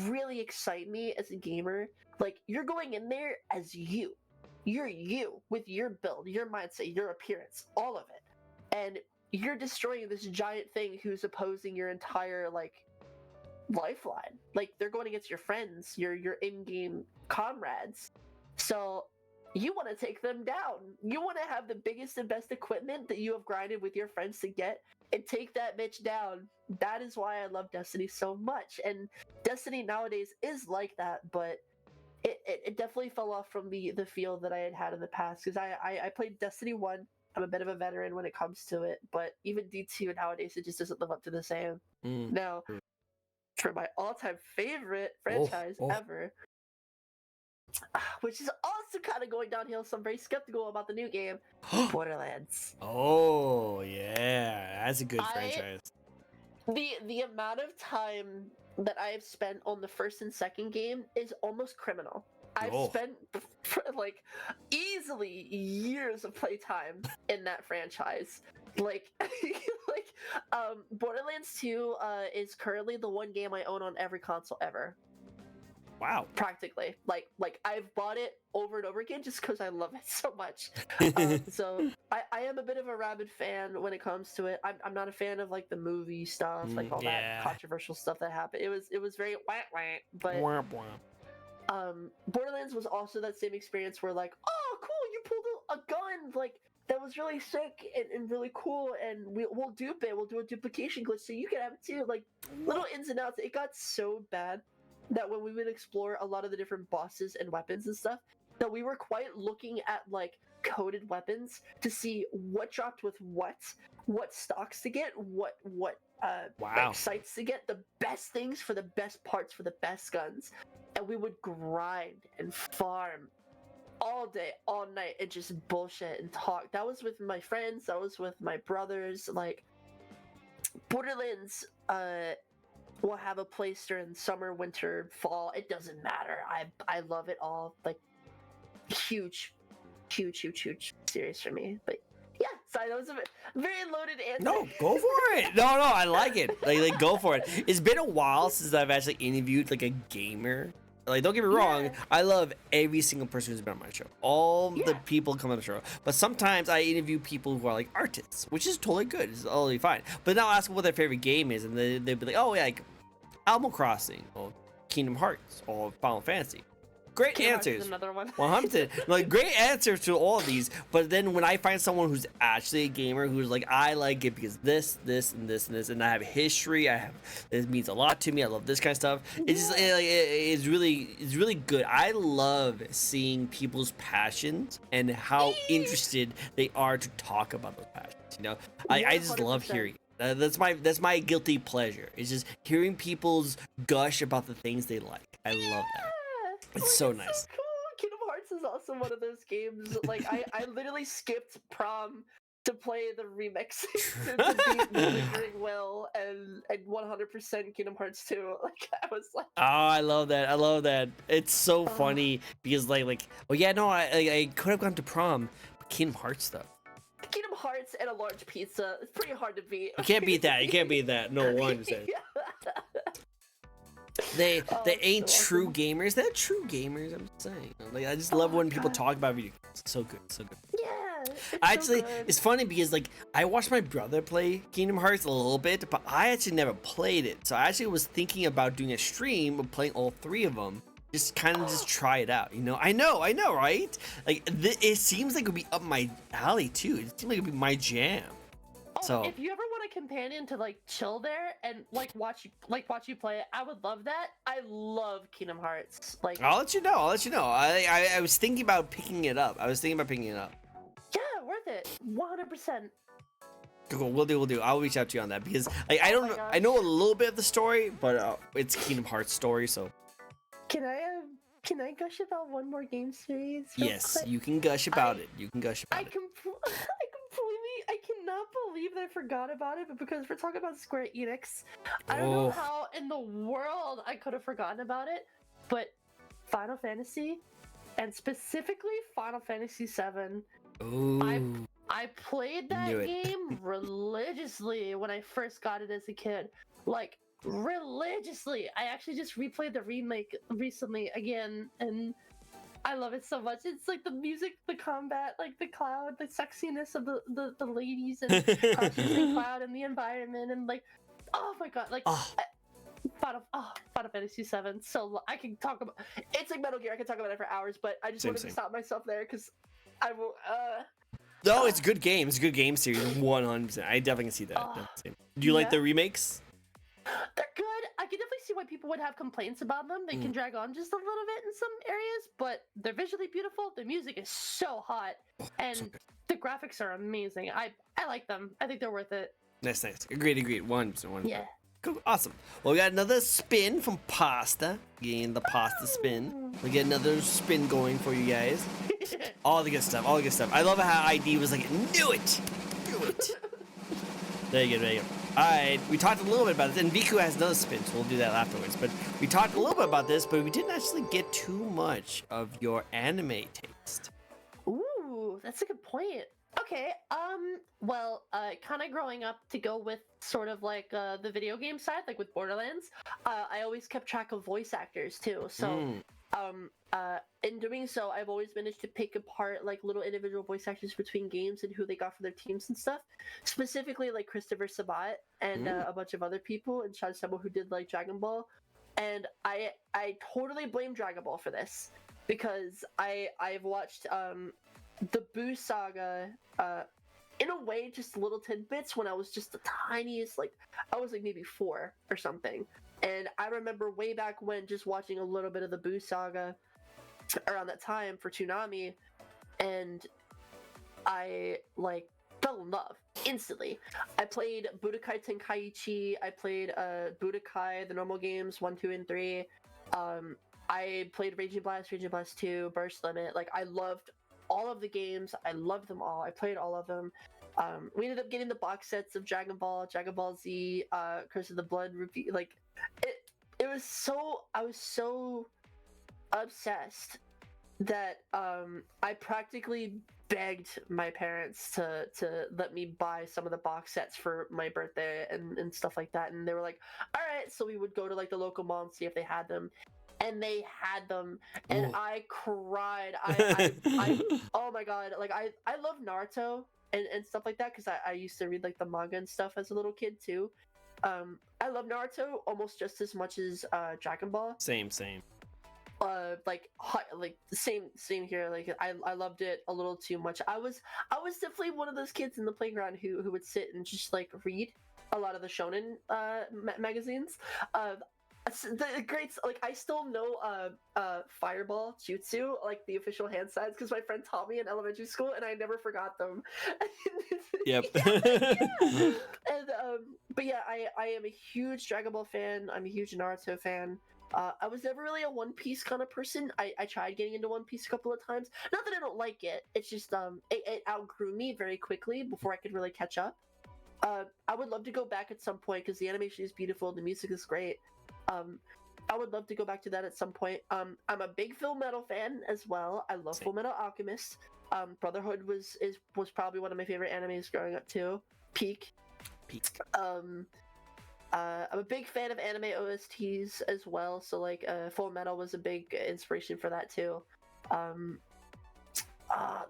really excite me as a gamer. Like, you're going in there as you. You're you, with your build, your mindset, your appearance, all of it. And you're destroying this giant thing who's opposing your entire, like, lifeline. Like, they're going against your friends, your in-game comrades. So you want to take them down. You want to have the biggest and best equipment that you have grinded with your friends to get and take that bitch down. That is why I love Destiny so much. And Destiny nowadays is like that, but it definitely fell off from the feel that I had in the past, because I played Destiny 1. I'm a bit of a veteran when it comes to it, but even D2 nowadays, it just doesn't live up to the same. Now, for my all-time favorite franchise ever, which is also kind of going downhill, so I'm very skeptical about the new game, Borderlands. Oh yeah, that's a good franchise. The amount of time that I have spent on the first and second game is almost criminal. I've spent like easily years of playtime in that franchise. Like, Borderlands 2 is currently the one game I own on every console ever. Wow. Practically. Like I've bought it over and over again just because I love it so much. So I am a bit of a rabid fan when it comes to it. I'm not a fan of like the movie stuff, like all that controversial stuff that happened. It was very but Borderlands was also that same experience where, like, oh cool, you pulled a gun, like that was really sick and really cool, and we'll dupe it, we'll do a duplication glitch so you can have it too. Like, little ins and outs. It got so bad that when we would explore a lot of the different bosses and weapons and stuff, that we were quite looking at like coded weapons to see what dropped with what stocks to get, what like, sights to get, the best things for the best parts for the best guns. And we would grind and farm all day, all night, and just bullshit and talk. That was with my friends, that was with my brothers. Like, Borderlands will have a place during summer, winter, fall, it doesn't matter. I love it all. Like, huge series for me. But yeah, sorry, that was a very loaded answer. No, go for it. No, I like it. Like go for it. It's been a while since I've actually interviewed like a gamer. Like, don't get me wrong, I love every single person who's been on my show. All the people come on the show. But sometimes I interview people who are like artists, which is totally good. It's totally fine. But then I'll ask them what their favorite game is, and they'll be like, oh yeah, like Animal Crossing, or Kingdom Hearts, or Final Fantasy. Great answers. Another one. 100. Like, great answers to all of these. But then when I find someone who's actually a gamer, who's like, I like it because this, and this, and this, and I have history. This means a lot to me. I love this kind of stuff. It's just it's really good. I love seeing people's passions and how interested they are to talk about those passions. You know, I just love hearing it. That's my guilty pleasure. It's just hearing people's gush about the things they like. I love that. It's so nice. So cool. Kingdom Hearts is also one of those games. Like, I literally skipped prom to play the remix to beat Lingering Will and 100% Kingdom Hearts 2. Like, I was like, oh, I love that. It's so funny because like oh yeah, no, I could have gone to prom, but Kingdom Hearts stuff. Kingdom Hearts and a large pizza. It's pretty hard to beat. You can't beat that. You can't beat that. No, 100%. They ain't so true awesome. gamers. They're true gamers. I'm just saying. Like, I just love when people God. talk about video games. It's so good. So good. Yeah. It's Actually, so good. it's funny because like I watched my brother play Kingdom Hearts a little bit, but I actually never played it. So I actually was thinking about doing a stream of playing all 3 of them. Just kind of just try it out, you know. I know, right? Like it seems like it would be up my alley too. It seems like it would be my jam. Oh, So if you ever want a companion to like chill there and like watch you play it, I would love that. I love Kingdom Hearts. Like, I'll let you know. I was thinking about picking it up. yeah, worth it. 100%. Cool. We'll do. I'll reach out to you on that because like I Oh don't my know. gosh. I know a little bit of the story, but it's Kingdom Hearts story. So Can I gush about one more game series? real yes, quick? you can gush about it. You can gush I about it. I cannot believe that I forgot about it, but because we're talking about Square Enix, I don't know Oh. how in the world I could have forgotten about it, but Final Fantasy, and specifically Final Fantasy VII, Ooh. I played that Knew it. game religiously when I first got it as a kid. Like, religiously. I actually just replayed the remake recently again, and I love it so much. It's like the music, the combat, like the Cloud, the sexiness of the ladies and Cautious and Cloud and the environment, and like, oh my god, like Oh. Final Fantasy VII. So I can talk about it's like Metal Gear. I can talk about it for hours, but I just Same, wanted same. to stop myself there because I will. No, it's a good game. It's a good game series. 100%. I definitely can see that. Oh, Do you like yeah. the remakes? They're good. I can definitely see why people would have complaints about them. They can drag on just a little bit in some areas, but they're visually beautiful. The music is so hot, and so good. the graphics are amazing. I like them. I think they're worth it. Nice. Agreed. 100%. Yeah. Cool. Awesome. Well, we got another spin from Pasta. Getting the pasta spin. We get another spin going for you guys. All the good stuff. I love how ID was like, knew it. There you go. Alright, we talked a little bit about this, and Viku has another spin, so we'll do that afterwards. But we talked a little bit about this, but we didn't actually get too much of your anime taste. Ooh, that's a good point. Okay, well, kind of growing up to go with sort of like the video game side, like with Borderlands, I always kept track of voice actors too. So, in doing so, I've always managed to pick apart like little individual voice actors between games and who they got for their teams and stuff. Specifically, like Christopher Sabat and a bunch of other people, and Shad Sebo who did like Dragon Ball. And I totally blame Dragon Ball for this because I've watched the Boo saga in a way just little tidbits when I was just the tiniest, like I was like maybe 4 or something. And I remember way back when just watching a little bit of the Boo saga around that time for Toonami, and I like fell in love instantly. I played Budokai Tenkaichi, I played Budokai, the normal games 1, 2, and 3. I played Raging Blast 2, Burst Limit. Like, I loved all of the games. I loved them all. I played all of them. We ended up getting the box sets of Dragon Ball Z, Curse of the Blood Rupee. Like, it was so, I was so obsessed that I practically begged my parents to let me buy some of the box sets for my birthday and stuff like that. And they were like, all right. So we would go to like the local mall and see if they had them. And they had them, and I cried. I oh my god! Like I love Naruto and stuff like that because I used to read like the manga and stuff as a little kid too. I love Naruto almost just as much as Dragon Ball. Same. Like same here. Like I loved it a little too much. I was definitely one of those kids in the playground who would sit and just like read a lot of the shonen magazines. The great, like I still know Fireball Jutsu, like the official hand signs, because my friend taught me in elementary school, and I never forgot them. Yep. Yeah. And but yeah, I am a huge Dragon Ball fan. I'm a huge Naruto fan. I was never really a One Piece kind of person. I tried getting into One Piece a couple of times. Not that I don't like it. It's just it outgrew me very quickly before I could really catch up. I would love to go back at some point because the animation is beautiful, the music is great. I would love to go back to that at some point. I'm a big Full Metal fan as well. I love Same. Full Metal Alchemist. Brotherhood was probably one of my favorite animes growing up too. Peak. I'm a big fan of anime OSTs as well, so like Full Metal was a big inspiration for that too.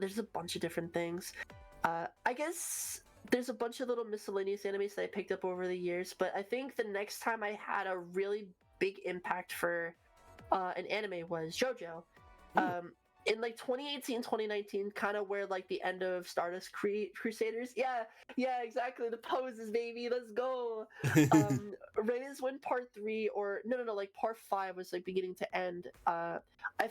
There's a bunch of different things. I guess there's a bunch of little miscellaneous animes that I picked up over the years, but I think the next time I had a really big impact for an anime was JoJo. In like 2018, 2019, kind of where like the end of Stardust Crusaders. Yeah, exactly. The poses, baby. Let's go. Reyes Win Part 3, or no, like Part 5 was like beginning to end. I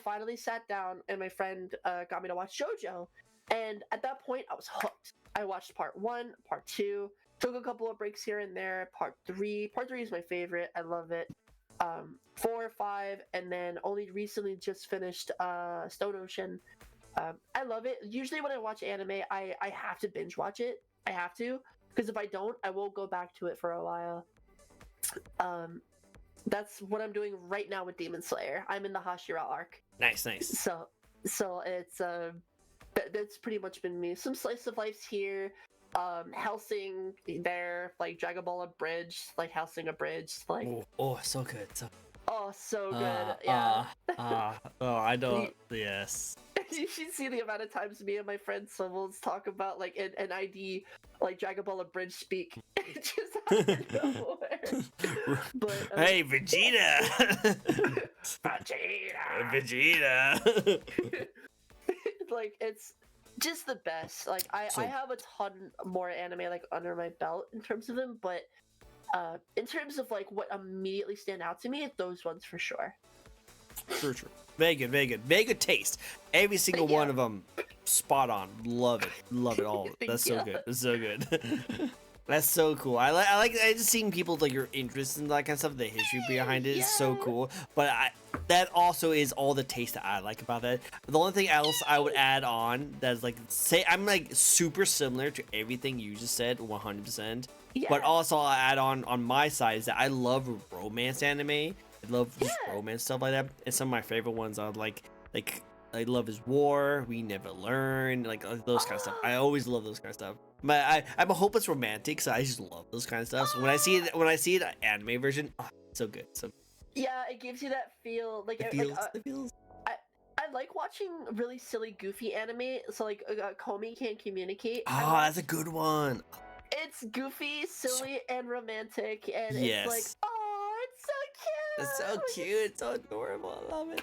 finally sat down and my friend got me to watch JoJo. And at that point, I was hooked. I watched Part 1, Part 2, took a couple of breaks here and there. Part 3 is my favorite. I love it. 4, 5, and then only recently just finished Stone Ocean. I love it. Usually when I watch anime, I have to binge watch it. I have to, because if I don't, I won't go back to it for a while. That's what I'm doing right now with Demon Slayer. I'm in the Hashira arc. Nice. So it's that's pretty much been me. Some slice of life's here. Helsing there, like Dragon Ball Abridged, like Helsing Abridged, like so good. So good. Yeah. I don't. Yes. You should see the amount of times me and my friend Symbols talk about like an ID, like Dragon Ball Abridged speak. It just out of nowhere. But hey, Vegeta. Vegeta. Like it's just the best. Like I have a ton more anime like under my belt in terms of them, but in terms of like what immediately stand out to me, those ones for sure. For sure. Very good taste. Every single one of them, spot on. Love it all. That's so good. That's so good. That's so cool. I just seeing people like your interest in that kind of stuff. The history behind it is so cool. But that also is all the taste that I like about that. The only thing else I would add on that's like, say I'm like super similar to everything you just said, 100%. Yeah. But also I'll add on my side is that I love romance anime. I love just romance stuff like that. And some of my favorite ones are like Love is War, We Never Learn, like those kind of stuff. I always love those kind of stuff. But I'm a hopeless romantic, so I just love those kind of stuff. So when I see it anime version, so good. So yeah, it gives you that feel. Like it feels. I like watching really silly, goofy anime. So like Komi Can't Communicate. Oh, that's a good one. It's goofy, silly, and romantic, and it's like, oh, it's so cute. It's so cute. It's so adorable. I love it.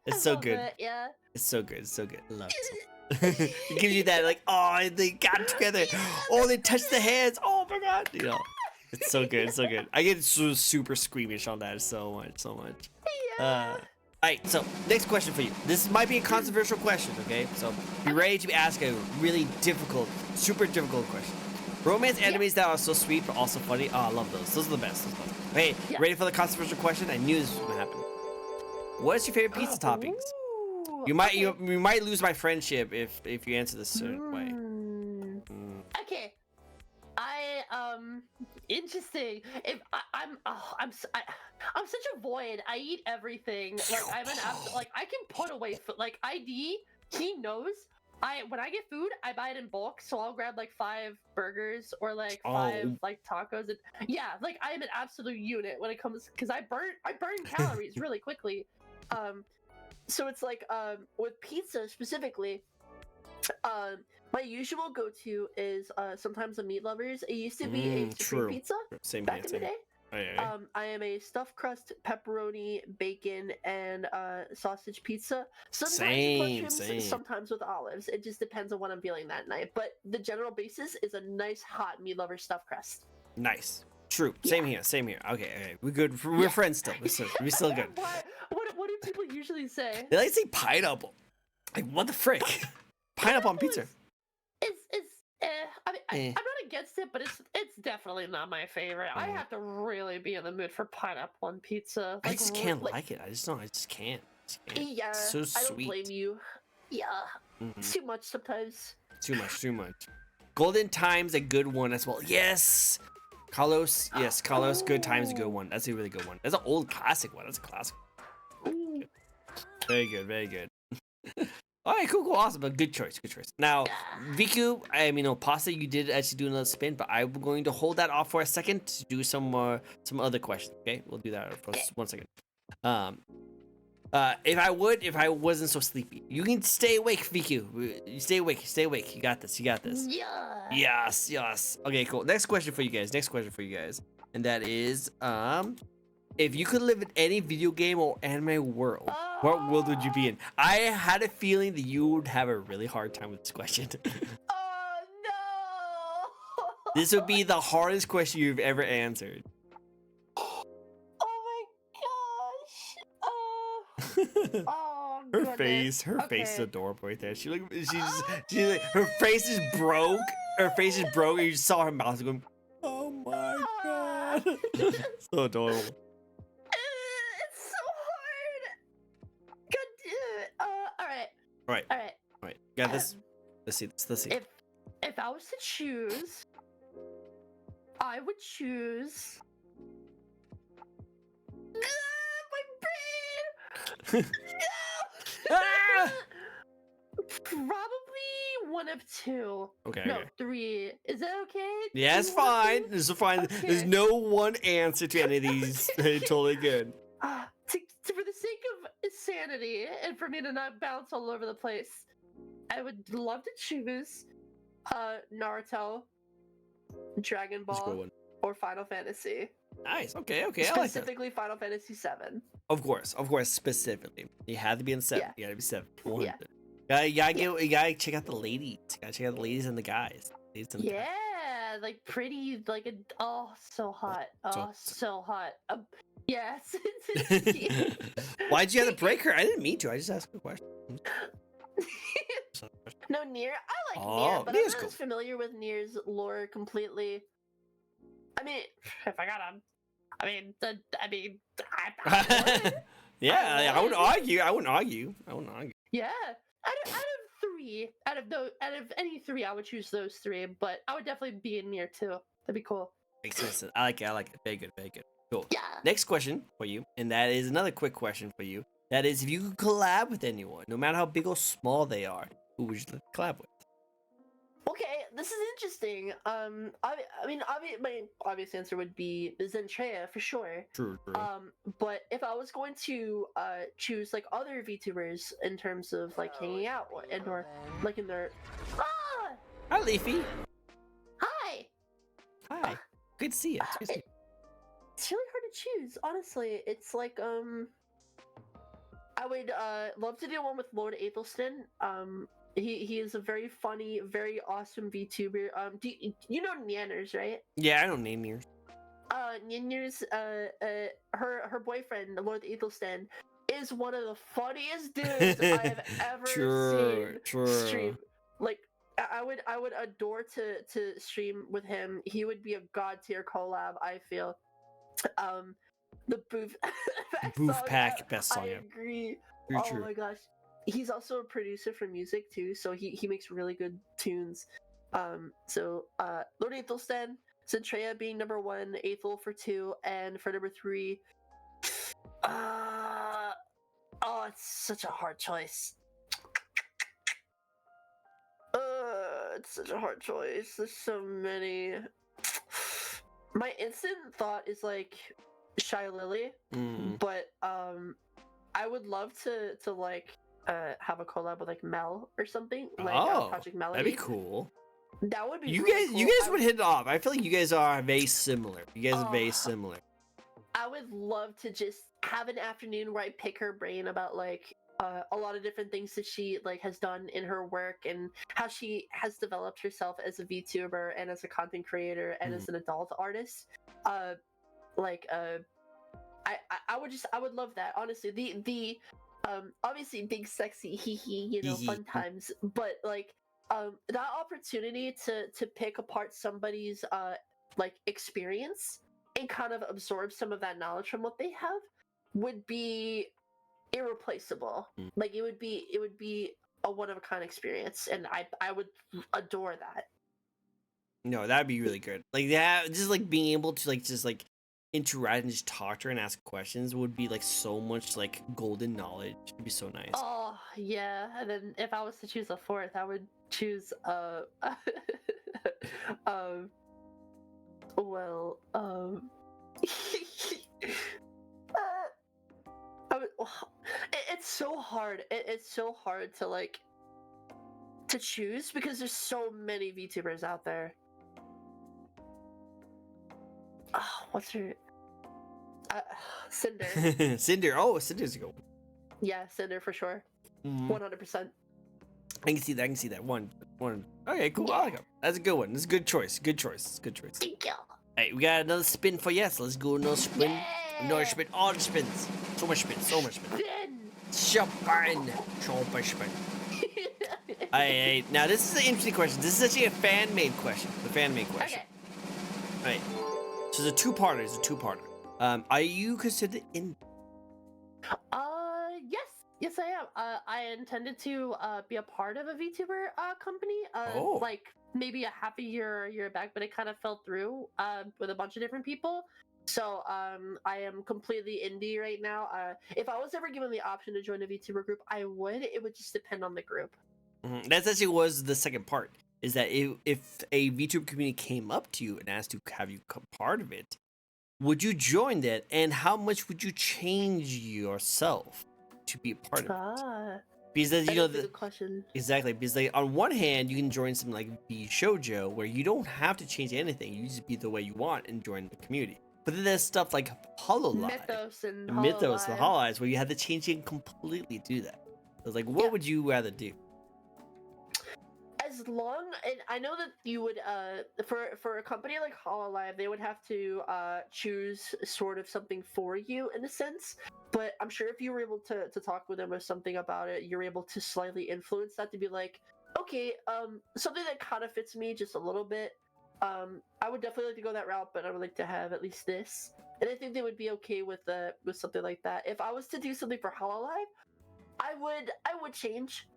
It's so good. Yeah. It's so good. It's so good. I love it. It gives you that like, oh, they got together. Oh, they touched the hands. Oh my god. You know, it's so good. It's so good. I get super squeamish on that so much. Yeah. Alright, so next question for you. This might be a controversial question, okay? So be ready to ask a really super difficult question. Romance animes that are so sweet but also funny. Oh, I love those. Those are the best. Hey, ready for the controversial question? I knew this was gonna happen. What is your favorite pizza toppings? You might lose my friendship if you answer this certain way. Okay. Interesting. If I'm such a void. I eat everything. Like I'm an like I can put away food. Like ID, he knows. When I get food, I buy it in bulk, so I'll grab like 5 burgers or like 5 like tacos. And yeah, like I am an absolute unit when it comes, because I burn calories really quickly. So it's like with pizza specifically, my usual go-to is sometimes a Meat Lovers. It used to be a supreme pizza back in the day. I am a stuffed crust, pepperoni, bacon, and sausage pizza. Sometimes mushrooms, sometimes with olives. It just depends on what I'm feeling that night. But the general basis is a nice hot Meat Lover stuffed crust. Nice. True. Same here. Okay. We're good. We're friends still. We're still good. What do people usually say? They like to say pineapple. Like, what the frick? Pineapple on pizza. I'm not against it, but it's definitely not my favorite. I have to really be in the mood for pineapple on pizza. Like, I just can't like it. I just can't. Yeah, so sweet. I don't blame you. Yeah, too much sometimes. Too much. Golden Time's a good one as well. Yes, Carlos. Yes, Carlos. Good Time's a good one. That's a really good one. That's an old classic one. That's a classic. Very good. All right, cool, awesome. But good choice, good choice. Now, Yeah. Viku, I mean, no, Pasta, you did actually do another spin, but I'm going to hold that off for a second to do some other questions. Okay, we'll do that for Okay. 1 second. If I wasn't so sleepy, you can stay awake, Viku. You stay awake. You got this. Yeah. Yes. Okay, cool. Next question for you guys. And that is, if you could live in any video game or anime world, what world would you be in? I had a feeling that you would have a really hard time with this question. Oh no! This would be the hardest question you've ever answered. Oh my gosh! Oh Her goodness. face is Okay. adorable right there. She's like, her face is broke. Her face is broke, and you just saw her mouth going, oh my god. So adorable. It's so hard. God damn it. All right. All right. Got this. Let's see. If I was to choose, I would choose. My brain. No. Ah! Probably one of two. Okay. No, three. Is that okay? Yeah, it's Do you want fine. to- It's fine. Okay. There's no one answer to any of these. They're totally good. For the sake of sanity and for me to not bounce all over the place, I would love to choose Naruto, Dragon That's a good Ball, one. or Final Fantasy. Nice. Okay. I like that. Specifically, Final Fantasy VII. Of course. Specifically, you had to be in 7. Yeah. You had to be 7. Yeah. 100. You gotta check out the ladies. You gotta check out the ladies and the guys. Yeah, like pretty, like so hot. Oh, so hot. Yes. Why'd you have to break her? I didn't mean to. I just asked a question. No, Nier. I like Oh, Nier, but I'm Nier's not cool. as familiar with Nier's lore completely. I mean, if I got him, Yeah, I wouldn't argue. Yeah, out of three, out of any three, I would choose those three. But I would definitely be in Nier too. That'd be cool. Makes sense. I like it. Very good. Cool. Yeah. Next question for you, and that is another quick question for you. That is, if you could collab with anyone, no matter how big or small they are, who would you like to collab with? Okay, this is interesting. My obvious answer would be Zentrea for sure. True. But if I was going to choose like other VTubers in terms of like hanging out or like in their Hi, Leafy. hi. Hi. Good to see you. It's really hard to choose, honestly. It's like I would love to do one with Lord Aethelstan. He is a very funny, very awesome VTuber. You know Nyanners, right? Yeah, I don't name yours. Nyanners, her boyfriend, Lord Aethelstan, is one of the funniest dudes I have ever seen stream. Like, I would adore to stream with him. He would be a god tier collab, I feel. The Booth Booth Pack, best song I ever. agree. True. My gosh. He's also a producer for music too, so he makes really good tunes. Lord Aethelstan, Zentrea being number 1, Aethel for 2, and for number 3, it's such a hard choice. It's such a hard choice. There's so many. My instant thought is like Shy Lily, but I would love to like have a collab with like Mel or something, like Project Melody. That'd be cool. That would be. You really guys, cool. you guys would hit it off. I feel like you guys are very similar. I would love to just have an afternoon where I pick her brain about like a lot of different things that she like has done in her work and how she has developed herself as a VTuber and as a content creator and as an adult artist. I would love that, honestly. The obviously big sexy fun times, but like that opportunity to pick apart somebody's like experience and kind of absorb some of that knowledge from what they have would be irreplaceable. Like it would be a one of a kind experience, and I would adore that. No, that'd be really good. Like that, just like being able to like just like interact and just talk to her and ask questions would be like so much like golden knowledge. It'd be so nice. Oh yeah, and then if I was to choose a fourth, I would choose um well I would, it's so hard. It's so hard to like to choose because there's so many VTubers out there. Oh, what's her? Cinder. Cinder. Oh, Cinder's a good one. Yeah, Cinder for sure. Mhm. 100%. I can see that. I can see that. One. Okay, cool. Yeah. I like it. That's a good one. That's a good choice. Good choice. Good choice. Thank you. Hey, we got another spin for yes. Let's go another spin. Yeah. Another spin. All the spins. So much spin. So much spin. Spin. Super spin. Hey, now this is an interesting question. This is actually a fan-made question. The fan-made question. Okay. Right. So it's a two-parter. It's a two-parter. Are you considered in? Yes. Yes, I am. I intended to be a part of a VTuber company. Oh. Like maybe a half a year back, but it kind of fell through with a bunch of different people. So I am completely indie right now. If I was ever given the option to join a VTuber group, I would. It would just depend on the group. Mm-hmm. That actually was the second part. Is that if a VTuber community came up to you and asked to have you become part of it, would you join that? And how much would you change yourself to be a part of it? Because you know That's a good question. exactly, because like on one hand you can join something like the shoujo where you don't have to change anything, you just be the way you want and join the community. But then there's stuff like Hololive, Mythos and Hololive, where you have to change it completely to do that. So it's like, what Yeah. would you rather do? As long, and I know that you would for a company like Hololive, they would have to choose sort of something for you in a sense, but I'm sure if you were able to talk with them or something about it, you're able to slightly influence that to be like, okay, something that kind of fits me just a little bit. I would definitely like to go that route, but I would like to have at least this, and I think they would be okay with something like that. If I was to do something for Hololive, I would change.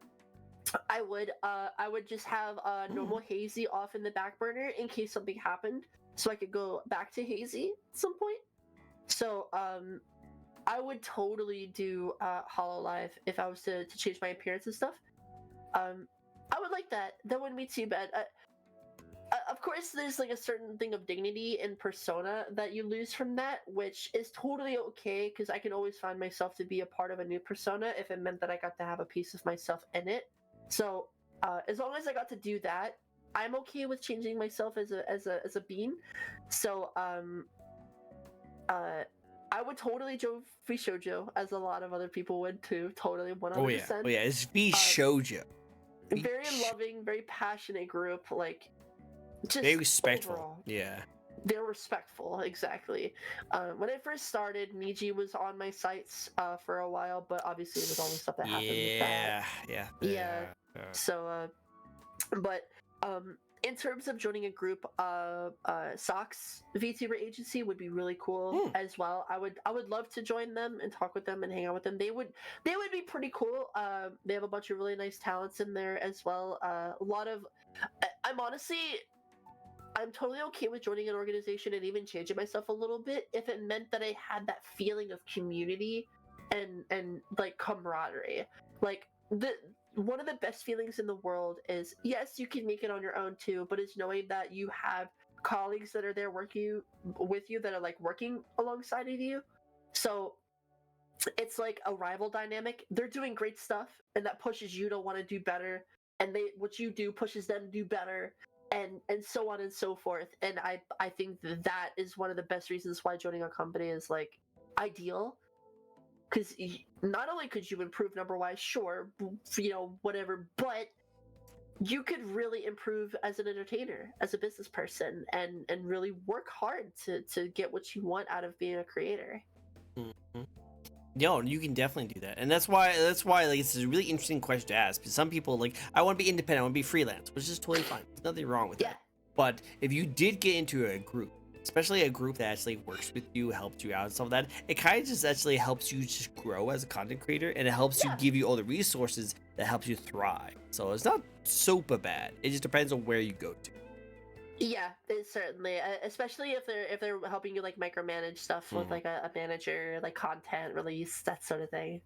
I would just have normal Hazy off in the back burner in case something happened, so I could go back to Hazy at some point. So I would totally do Hololive if I was to change my appearance and stuff. I would like that. That wouldn't be too bad. Of course, there's like a certain thing of dignity and persona that you lose from that, which is totally okay because I can always find myself to be a part of a new persona if it meant that I got to have a piece of myself in it. So as long as I got to do that, I'm okay with changing myself as a being. So I would totally join free shoujo, as a lot of other people would too. Totally, 100%. Oh yeah, it's V shoujo. Very loving, very passionate group. Like, just very respectful. Overall. Yeah. They're respectful, exactly. When I first started, Niji was on my sites for a while, but obviously with all the stuff that happened with that. Yeah. So, but in terms of joining a group, Socks VTuber agency would be really cool as well. I would love to join them and talk with them and hang out with them. They would be pretty cool. They have a bunch of really nice talents in there as well. A lot of, I'm totally okay with joining an organization and even changing myself a little bit if it meant that I had that feeling of community and like camaraderie. Like one of the best feelings in the world is, yes, you can make it on your own too, but it's knowing that you have colleagues that are there working with you that are like working alongside of you. So it's like a rival dynamic. They're doing great stuff and that pushes you to want to do better, and what you do pushes them to do better, and so on and so forth. And I think that is one of the best reasons why joining a company is like ideal, because not only could you improve number wise, sure, whatever, but you could really improve as an entertainer, as a business person, and really work hard to get what you want out of being a creator. Mm-hmm. No, you can definitely do that, and that's why like it's a really interesting question to ask. Because some people like, I want to be independent, I want to be freelance, which is totally fine. There's nothing wrong with that. But if you did get into a group, especially a group that actually works with you, helps you out, and stuff like that, it kind of just actually helps you just grow as a content creator, and it helps you give you all the resources that helps you thrive. So it's not super bad. It just depends on where you go to. Yeah, it certainly, especially if they're helping you like micromanage stuff with Mhm. like a manager, like content release, that sort of thing.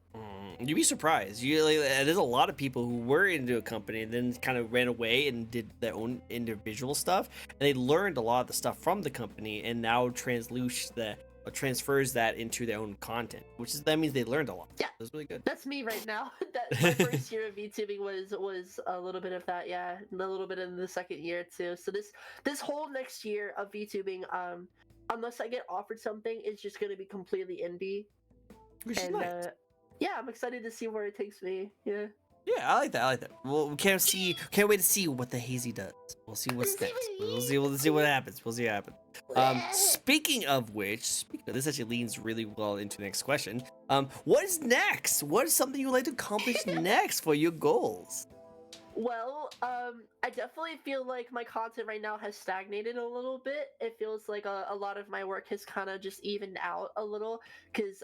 You'd be surprised. There's a lot of people who were into a company and then kind of ran away and did their own individual stuff, and they learned a lot of the stuff from the company, and now transfers that into their own content, that means they learned a lot. Yeah, That's really good. that's me right now. That my first year of VTubing was a little bit of that, yeah, and a little bit in the second year too. So this whole next year of VTubing, unless I get offered something, it's just gonna be completely indie, Which is and nice. yeah, I'm excited to see where it takes me. Yeah. Yeah, I like that. I like that. Well, can't wait to see what the hazy does. We'll see what's next. We'll see what happens. We'll see what happens. Speaking of which, this actually leans really well into the next question. What is next? What is something you'd like to accomplish next for your goals? Well, I definitely feel like my content right now has stagnated a little bit. It feels like a lot of my work has kind of just evened out a little because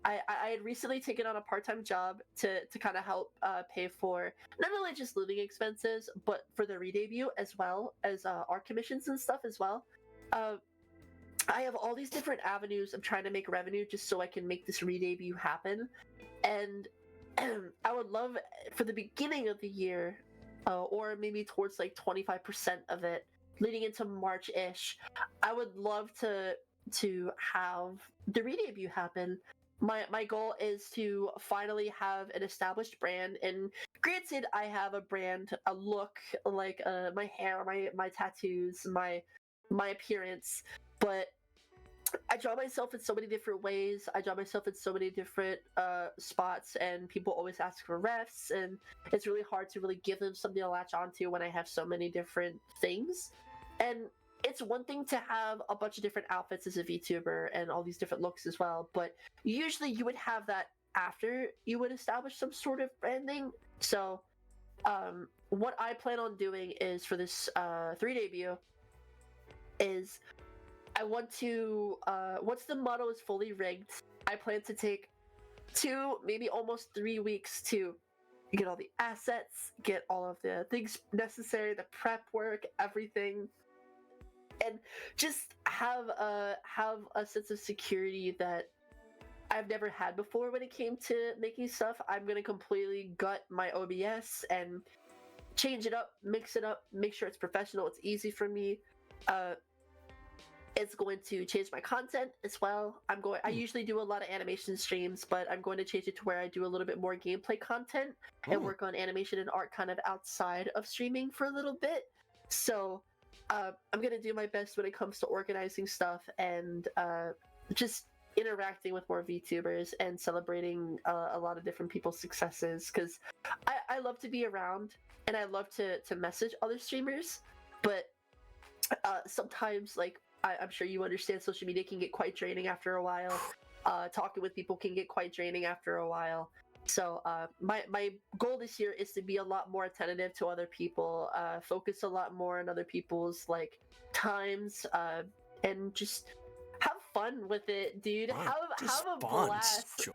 I had recently taken on a part-time job to kind of help pay for not only just living expenses, but for the re-debut as well as art commissions and stuff as well. Uh, I have all these different avenues of trying to make revenue just so I can make this re-debut happen. And I would love for the beginning of the year, or maybe towards like 25% of it, leading into March-ish, I would love to have the re-debut happen. My goal is to finally have an established brand, and granted, I have a brand, a look, like my hair, my tattoos, my appearance, but I draw myself in so many different ways. I draw myself in so many different spots, and people always ask for refs, and it's really hard to really give them something to latch onto when I have so many different things. And it's one thing to have a bunch of different outfits as a VTuber and all these different looks as well, but usually you would have that after you would establish some sort of branding. So, what I plan on doing is for this 3 debut is I want to, once the model is fully rigged, I plan to take 2, maybe almost 3 weeks to get all the assets, get all of the things necessary, the prep work, everything, and just have a sense of security that I've never had before when it came to making stuff. I'm gonna completely gut my OBS and change it up, mix it up, make sure it's professional, it's easy for me. It's going to change my content as well. I usually do a lot of animation streams, but I'm going to change it to where I do a little bit more gameplay content and work on animation and art kind of outside of streaming for a little bit. So I'm going to do my best when it comes to organizing stuff and just interacting with more VTubers and celebrating a lot of different people's successes, because I love to be around and I love to message other streamers, but sometimes, like, I'm sure you understand, social media can get quite draining after a while. Talking with people can get quite draining after a while. So my goal this year is to be a lot more attentive to other people, focus a lot more on other people's like times, and just have fun with it, dude. Have a blast.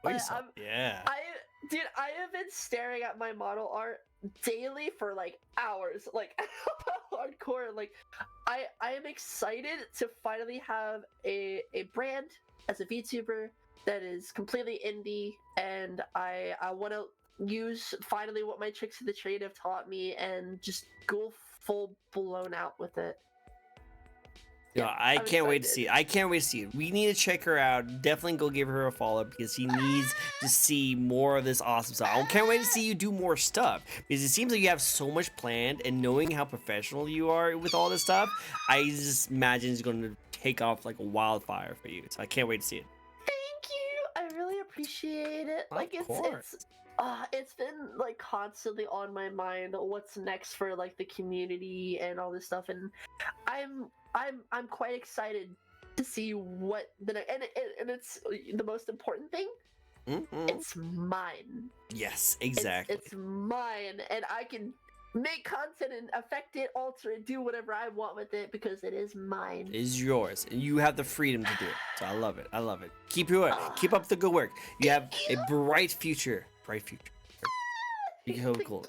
Yeah. I have been staring at my model art daily for like hours, like hardcore. Like I am excited to finally have a brand as a VTuber that is completely indie, and I want to use finally what my tricks of the trade have taught me and just go full blown out with it. Yeah, I can't wait to see it. I can't wait to see it. We need to check her out. Definitely go give her a follow because she needs to see more of this awesome stuff. I can't wait to see you do more stuff because it seems like you have so much planned, and knowing how professional you are with all this stuff, I just imagine it's going to take off like a wildfire for you. So I can't wait to see it. Thank you. I really appreciate it. Like it's been like constantly on my mind what's next for like the community and all this stuff, and I'm quite excited to see what and it's the most important thing. It's mine. Yes, exactly. It's mine, and I can make content and affect it, alter it, do whatever I want with it because it is mine. It is yours, and you have the freedom to do it. So I love it. I love it. Keep up the good work. You have a bright future. Bright future. Be so cool.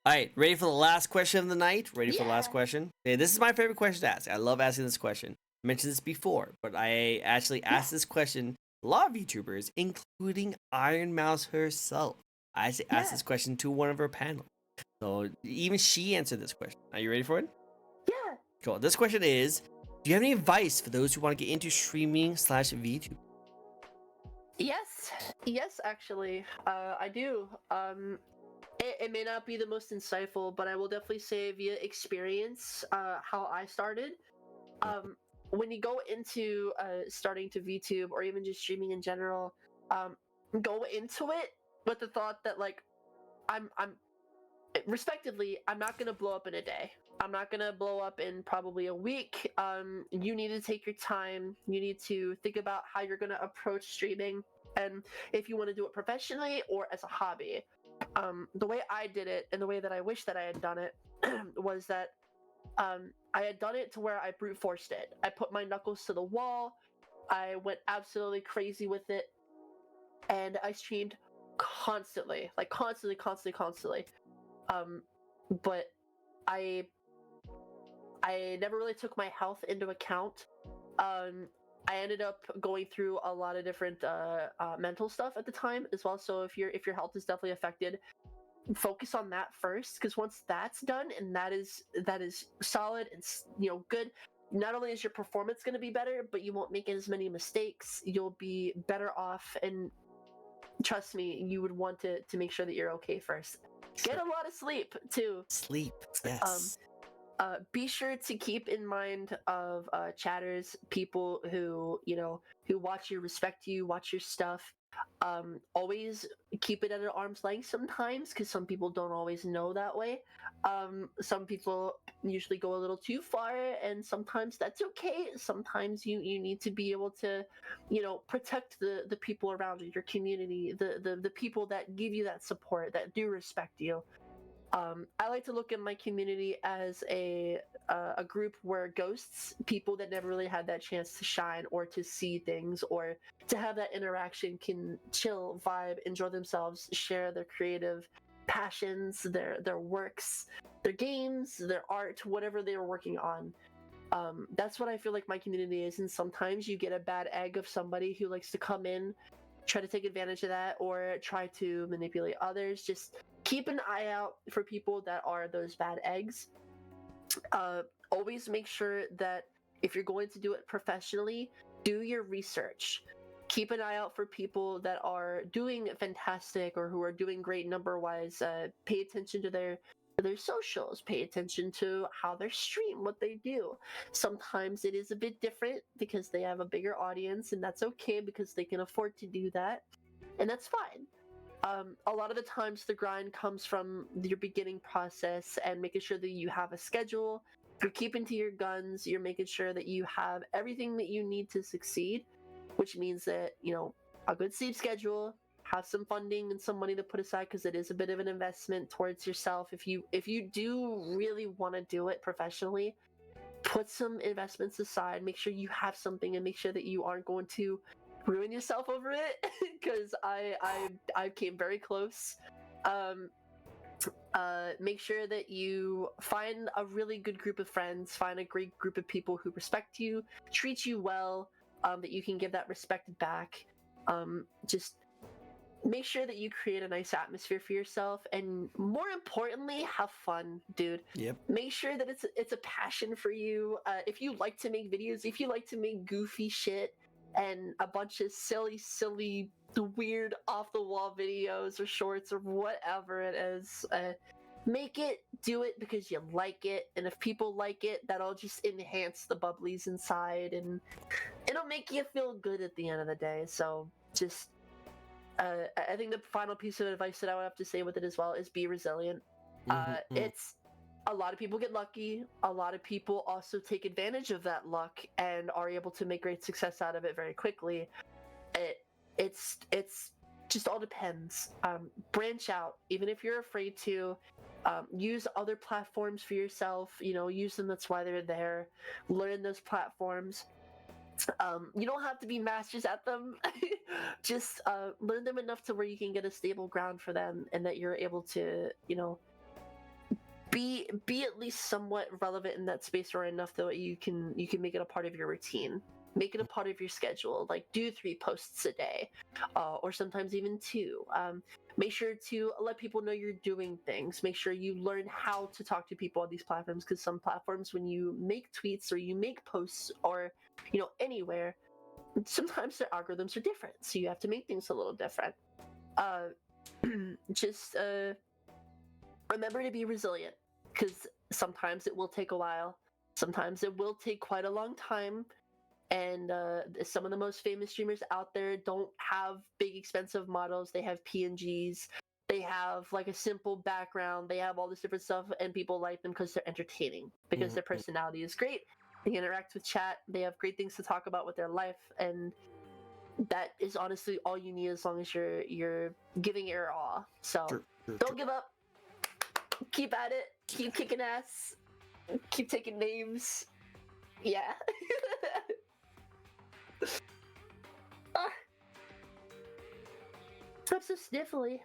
All right, ready for the last question of the night? Ready for the last Yeah. question? Okay, this is my favorite question to ask. I love asking this question. I mentioned this before, but I actually asked this question to a lot of YouTubers, including Iron Mouse herself. I actually asked Yeah. this question to one of her panels. So even she answered this question. Are you ready for it? Yeah. Cool. This question is, do you have any advice for those who want to get into streaming / VTube? Yes, actually, I do. It may not be the most insightful, but I will definitely say via experience, how I started. When you go into starting to VTube or even just streaming in general, um, go into it with the thought that like I'm respectively, I'm not gonna blow up in a day. I'm not gonna blow up in probably a week. You need to take your time. You need to think about how you're gonna approach streaming, and if you want to do it professionally or as a hobby. The way I did it, and the way that I wish that I had done it, was that I had done it to where I brute forced it. I put my knuckles to the wall. I went absolutely crazy with it, and I streamed constantly, like constantly. Um, but I never really took my health into account. I ended up going through a lot of different mental stuff at the time as well. So if your health is definitely affected, focus on that first, because once that's done and that is solid and good, not only is your performance going to be better, but you won't make as many mistakes. You'll be better off, and trust me, you would want to make sure that you're okay first. Get a lot of sleep too. Sleep. Yes. Be sure to keep in mind of chatters, people who who watch you, respect you, watch your stuff. Always keep it at an arm's length sometimes, because some people don't always know that way. Some people usually go a little too far, and sometimes that's okay. Sometimes you need to be able to protect the people around you, your community, the people that give you that support, that do respect you. I like to look at my community as a group where ghosts, people that never really had that chance to shine or to see things or to have that interaction, can chill, vibe, enjoy themselves, share their creative passions, their works, their games, their art, whatever they were working on. That's what I feel like my community is, and sometimes you get a bad egg of somebody who likes to come in, try to take advantage of that, or try to manipulate others. Just keep an eye out for people that are those bad eggs. Always make sure that if you're going to do it professionally, do your research. Keep an eye out for people that are doing fantastic or who are doing great number wise. Pay attention to their socials. Pay attention to how they stream, what they do. Sometimes it is a bit different because they have a bigger audience, and that's okay because they can afford to do that, and that's fine. A lot of the times the grind comes from your beginning process and making sure that you have a schedule, you're keeping to your guns, you're making sure that you have everything that you need to succeed, which means that, a good sleep schedule, have some funding and some money to put aside, because it is a bit of an investment towards yourself. If you do really want to do it professionally, put some investments aside, make sure you have something, and make sure that you aren't going to ruin yourself over it, because I came very close. Make sure that you find a really good group of friends, find a great group of people who respect you, treat you well, that you can give that respect back. Just make sure that you create a nice atmosphere for yourself, and more importantly, have fun, dude. Yep. Make sure that it's a passion for you. If you like to make videos, if you like to make goofy shit and a bunch of silly, weird, off the wall videos or shorts or whatever it is, make it, do it because you like it, and if people like it, that'll just enhance the bubblies inside, and it'll make you feel good at the end of the day. So just I think the final piece of advice that I would have to say with it as well is be resilient. It's a lot of people get lucky. A lot of people also take advantage of that luck and are able to make great success out of it very quickly. It's just all depends. Branch out, even if you're afraid to. Use other platforms for yourself. Use them. That's why they're there. Learn those platforms. You don't have to be masters at them. Just learn them enough to where you can get a stable ground for them, and that you're able to, be at least somewhat relevant in that space or enough that you can make it a part of your routine. Make it a part of your schedule. Like do 3 posts a day, or sometimes even 2. Make sure to let people know you're doing things. Make sure you learn how to talk to people on these platforms, because some platforms, when you make tweets or you make posts or anywhere, sometimes their algorithms are different, so you have to make things a little different. Just remember to be resilient, because sometimes it will take a while. Sometimes it will take quite a long time. And some of the most famous streamers out there don't have big expensive models. They have PNGs. They have like a simple background. They have all this different stuff, and people like them because they're entertaining, because their personality is great. They interact with chat. They have great things to talk about with their life, and that is honestly all you need, as long as you're giving it your all. So don't give up. Keep at it. Keep kicking ass. Keep taking names. Yeah. I'm so sniffly.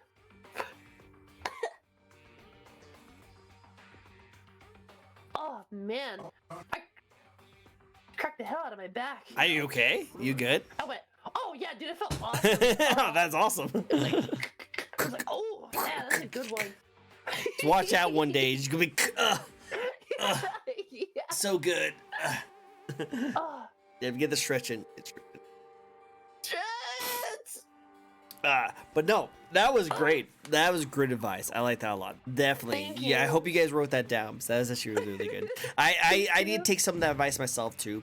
Oh man, I cracked the hell out of my back. Are you okay? You good? I went, oh yeah, dude, it felt awesome. Oh, that's awesome. I was like, oh yeah, that's a good one. So watch out one day. It's gonna be Yeah. so good. Oh, Yeah, get the stretching. shit. But no, that was great. That was great advice. I like that a lot. Definitely. Thank Yeah, I you. hope you guys wrote that down. So that was actually really, really good. I need to take some of that advice myself too.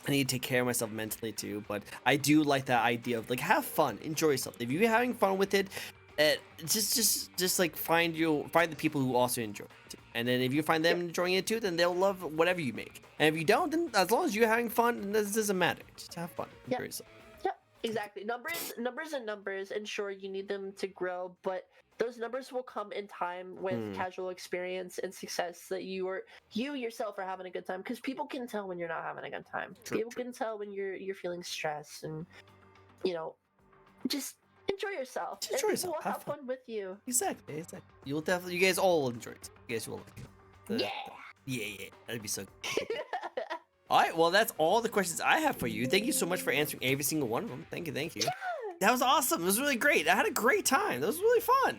I need to take care of myself mentally too. But I do like that idea of like, have fun, enjoy yourself. If you're having fun with it, just like find the people who also enjoy it too. And then if you find them enjoying it too, then they'll love whatever you make. And if you don't, then as long as you're having fun, then this doesn't matter. Just have fun. Enjoy yourself. Exactly. Numbers and numbers, and sure, you need them to grow, but those numbers will come in time with casual experience and success, that you yourself are having a good time, because people can tell when you're not having a good time. People can tell when you're feeling stressed, and just enjoy yourself. Enjoy yourself. People will have fun with you. Exactly. You guys all enjoy it. You guys will like it. Yeah. That'd be so good. All right, well, that's all the questions I have for you. Thank you so much for answering every single one of them. Thank you. Yeah. That was awesome. It was really great. I had a great time. That was really fun.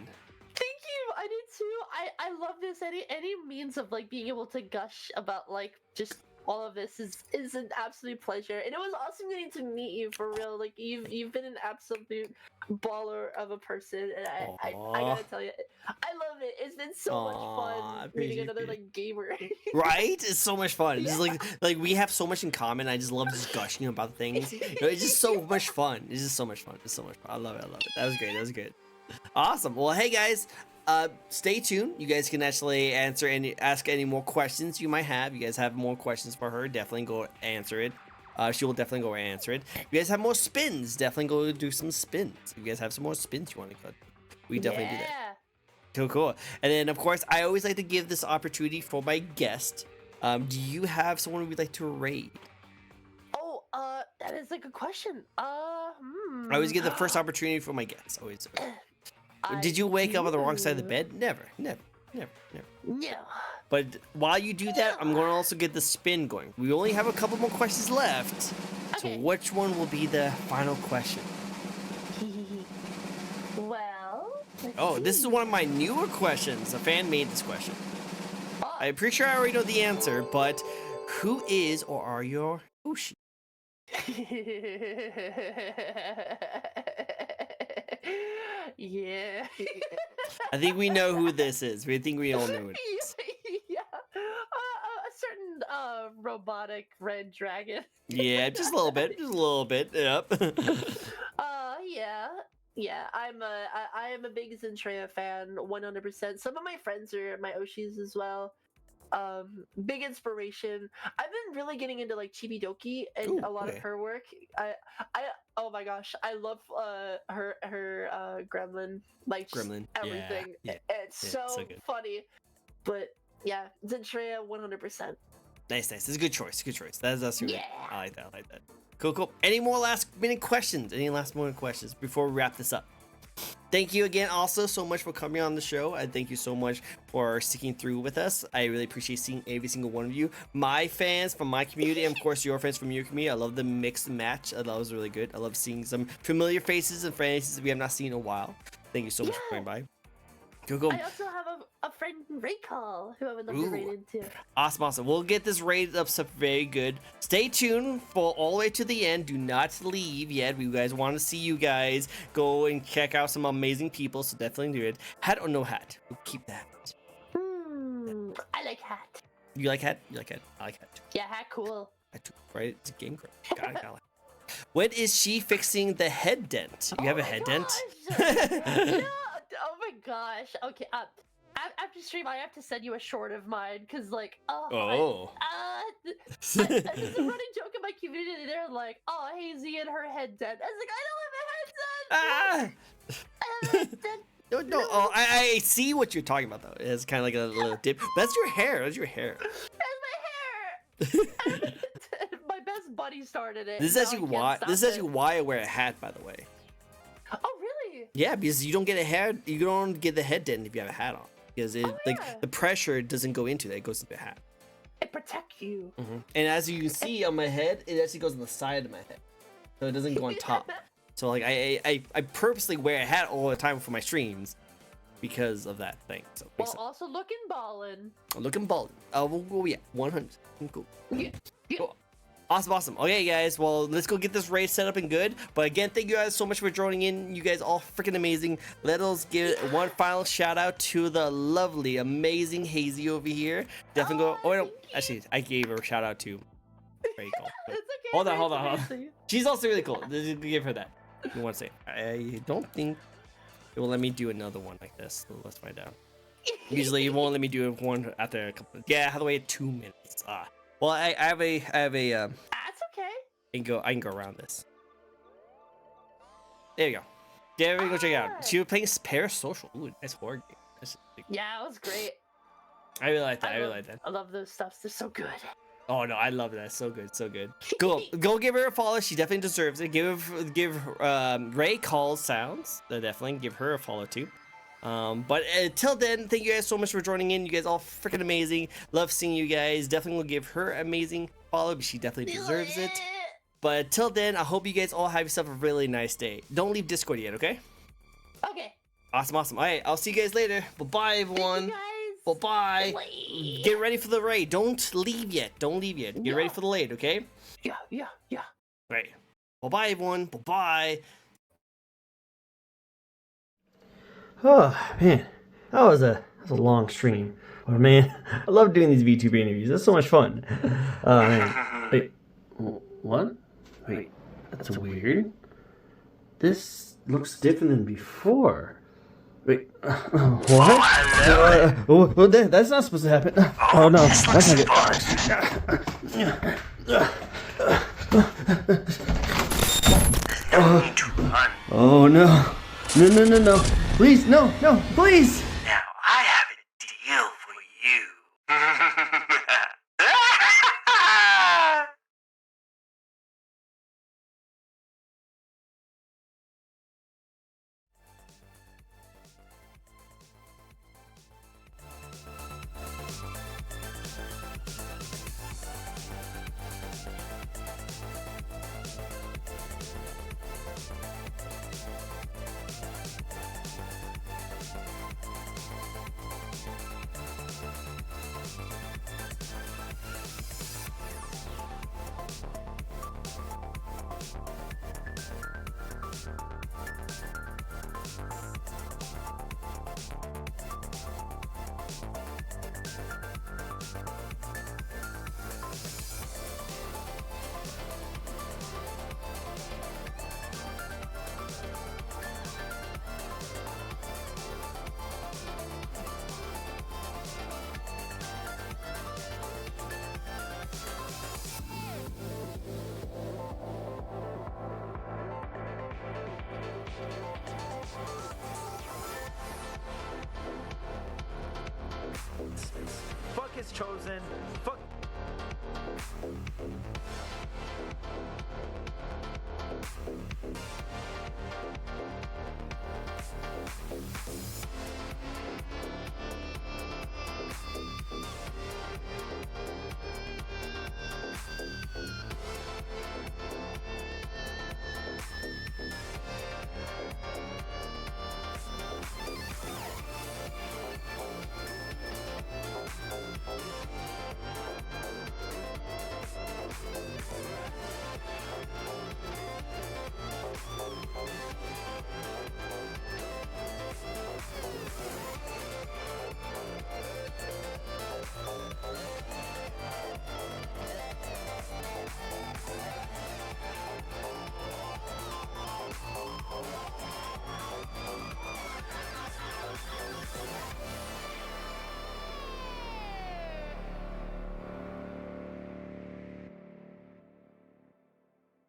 Thank you. I did too. I love this. Any means of like being able to gush about like just all of this is an absolute pleasure, and it was awesome getting to meet you for real. Like you've been an absolute baller of a person, and I gotta tell you, I love it. It's been so much fun meeting another like gamer. Right? It's so much fun. Just like we have so much in common. I just love just gushing about things. It's just so much fun. It's just so much fun. It's so much fun. I love it. That was great. That was good. Awesome. Well, hey guys. Stay tuned. You guys can actually ask any more questions you might have. You guys have more questions for her, definitely go answer it. She will definitely go answer it. If you guys have more spins, definitely go do some spins. If you guys have some more spins you want to cut, we definitely do that. Cool. And then of course, I always like to give this opportunity for my guest. Do you have someone we'd like to raid? Oh, that is a good question. I always give the first opportunity for my guests. Always. Did you wake up on the wrong side of the bed? Never. No. But while you do that, I'm going to also get the spin going. We only have a couple more questions left. Okay. So which one will be the final question? Well, Oh, this is one of my newer questions. A fan made this question. I'm pretty sure I already know the answer, but who is or are your Ushi? Yeah. I think we know who this is. We think we all know it. Yeah. A certain robotic red dragon. Yeah, just a little bit. Just a little bit. Yep. Yeah. I am a big Zentrea fan, 100%. Some of my friends are my Oshis as well. Big inspiration. I've been really getting into like Chibidoki and a lot of her work. I oh my gosh, I love her gremlin, like Gremlin. everything. Yeah. It's so funny. But yeah, Zentrea 100%. Nice. It's a good choice. That's really Yeah. I like that. Cool. Any more last minute questions? Any last minute questions before we wrap this up? thank you again also so much for coming on the show. I thank you so much for sticking through with us. I really appreciate seeing every single one of you. My fans from my community, and of course your fans from your community. I love the mixed match. That was really good. I love seeing some familiar faces and faces we have not seen in a while. Thank you so much for coming by. Go. I also have a friend Raycall who I would love to raid into. Awesome. We'll get this rated up stuff very good. Stay tuned for all the way to the end. Do not leave yet. We guys want to see you guys go and check out some amazing people, so definitely do it. Hat or no hat? We'll keep that. I like hat. You like hat? You like hat? I like hat too. Yeah, hat cool. Hat too, right? It's a game crowd. Got it. When is she fixing the head dent? You have a head dent? No. Oh my gosh. Okay. After stream, I have to send you a short of mine because, like, there's a running joke in my community. They're like, "Oh, Hazy and her head dent." I was like, "I don't have a head dent." No. Oh, I see what you're talking about though. It's kind of like a little dip. That's your hair. That's your hair. That's my hair. My best buddy started it. This is actually why I wear a hat, by the way. Oh really? Yeah, because you don't get the head dent if you have a hat on. Because the pressure doesn't go into that; it goes into the hat. It protects you. And as you can see on my head, it actually goes on the side of my head, so it doesn't go on top. So like I purposely wear a hat all the time for my streams because of that thing. So well, also looking ballin'. Looking ballin'. Well, yeah, 100. Cool. Yeah. Cool. Awesome. Okay, guys. Well, let's go get this race set up and good. But again, thank you guys so much for joining in. You guys all freaking amazing. Let us give one final shout out to the lovely, amazing Hazy over here. Definitely go. Oh, no. Actually, I gave her a shout out too. Very cool. It's okay. Hold on. She's also really cool. Give her that. You want to say? I don't think it will let me do another one like this. So let's find out. Usually, it won't let me do one after a couple. Yeah, I have to wait 2 minutes. Well, I have a. That's okay. I can go around this. There you go. There we go. Check it out. She was playing Parasocial. Ooh, nice horror game. Yeah, it was great. I really like that. I love those stuffs. They're so good. Oh no, I love that. So good. Cool. Go give her a follow. She definitely deserves it. Give Ray calls sounds. Definitely give her a follow too. But until then, thank you guys so much for joining in. You guys all freaking amazing. Love seeing you guys. Definitely will give her amazing follow, but she definitely deserves it. But until then, I hope you guys all have yourself a really nice day. Don't leave Discord yet, okay? Okay. Awesome. All right, I'll see you guys later. Bye-bye, everyone. Bye-bye. Get ready for the raid. Don't leave yet. Get ready for the raid, okay? Yeah. Right. Bye-bye, everyone. Bye-bye. Oh man, that was a long stream. Oh man, I love doing these VTuber interviews. That's so much fun. Man. Wait, what? Wait, that's weird. This looks different than before. Wait, what? That's not supposed to happen. Oh no, that's not good. Oh no. No. Please, no, please. Now I have a deal for you. Fuck is chosen. Fuck.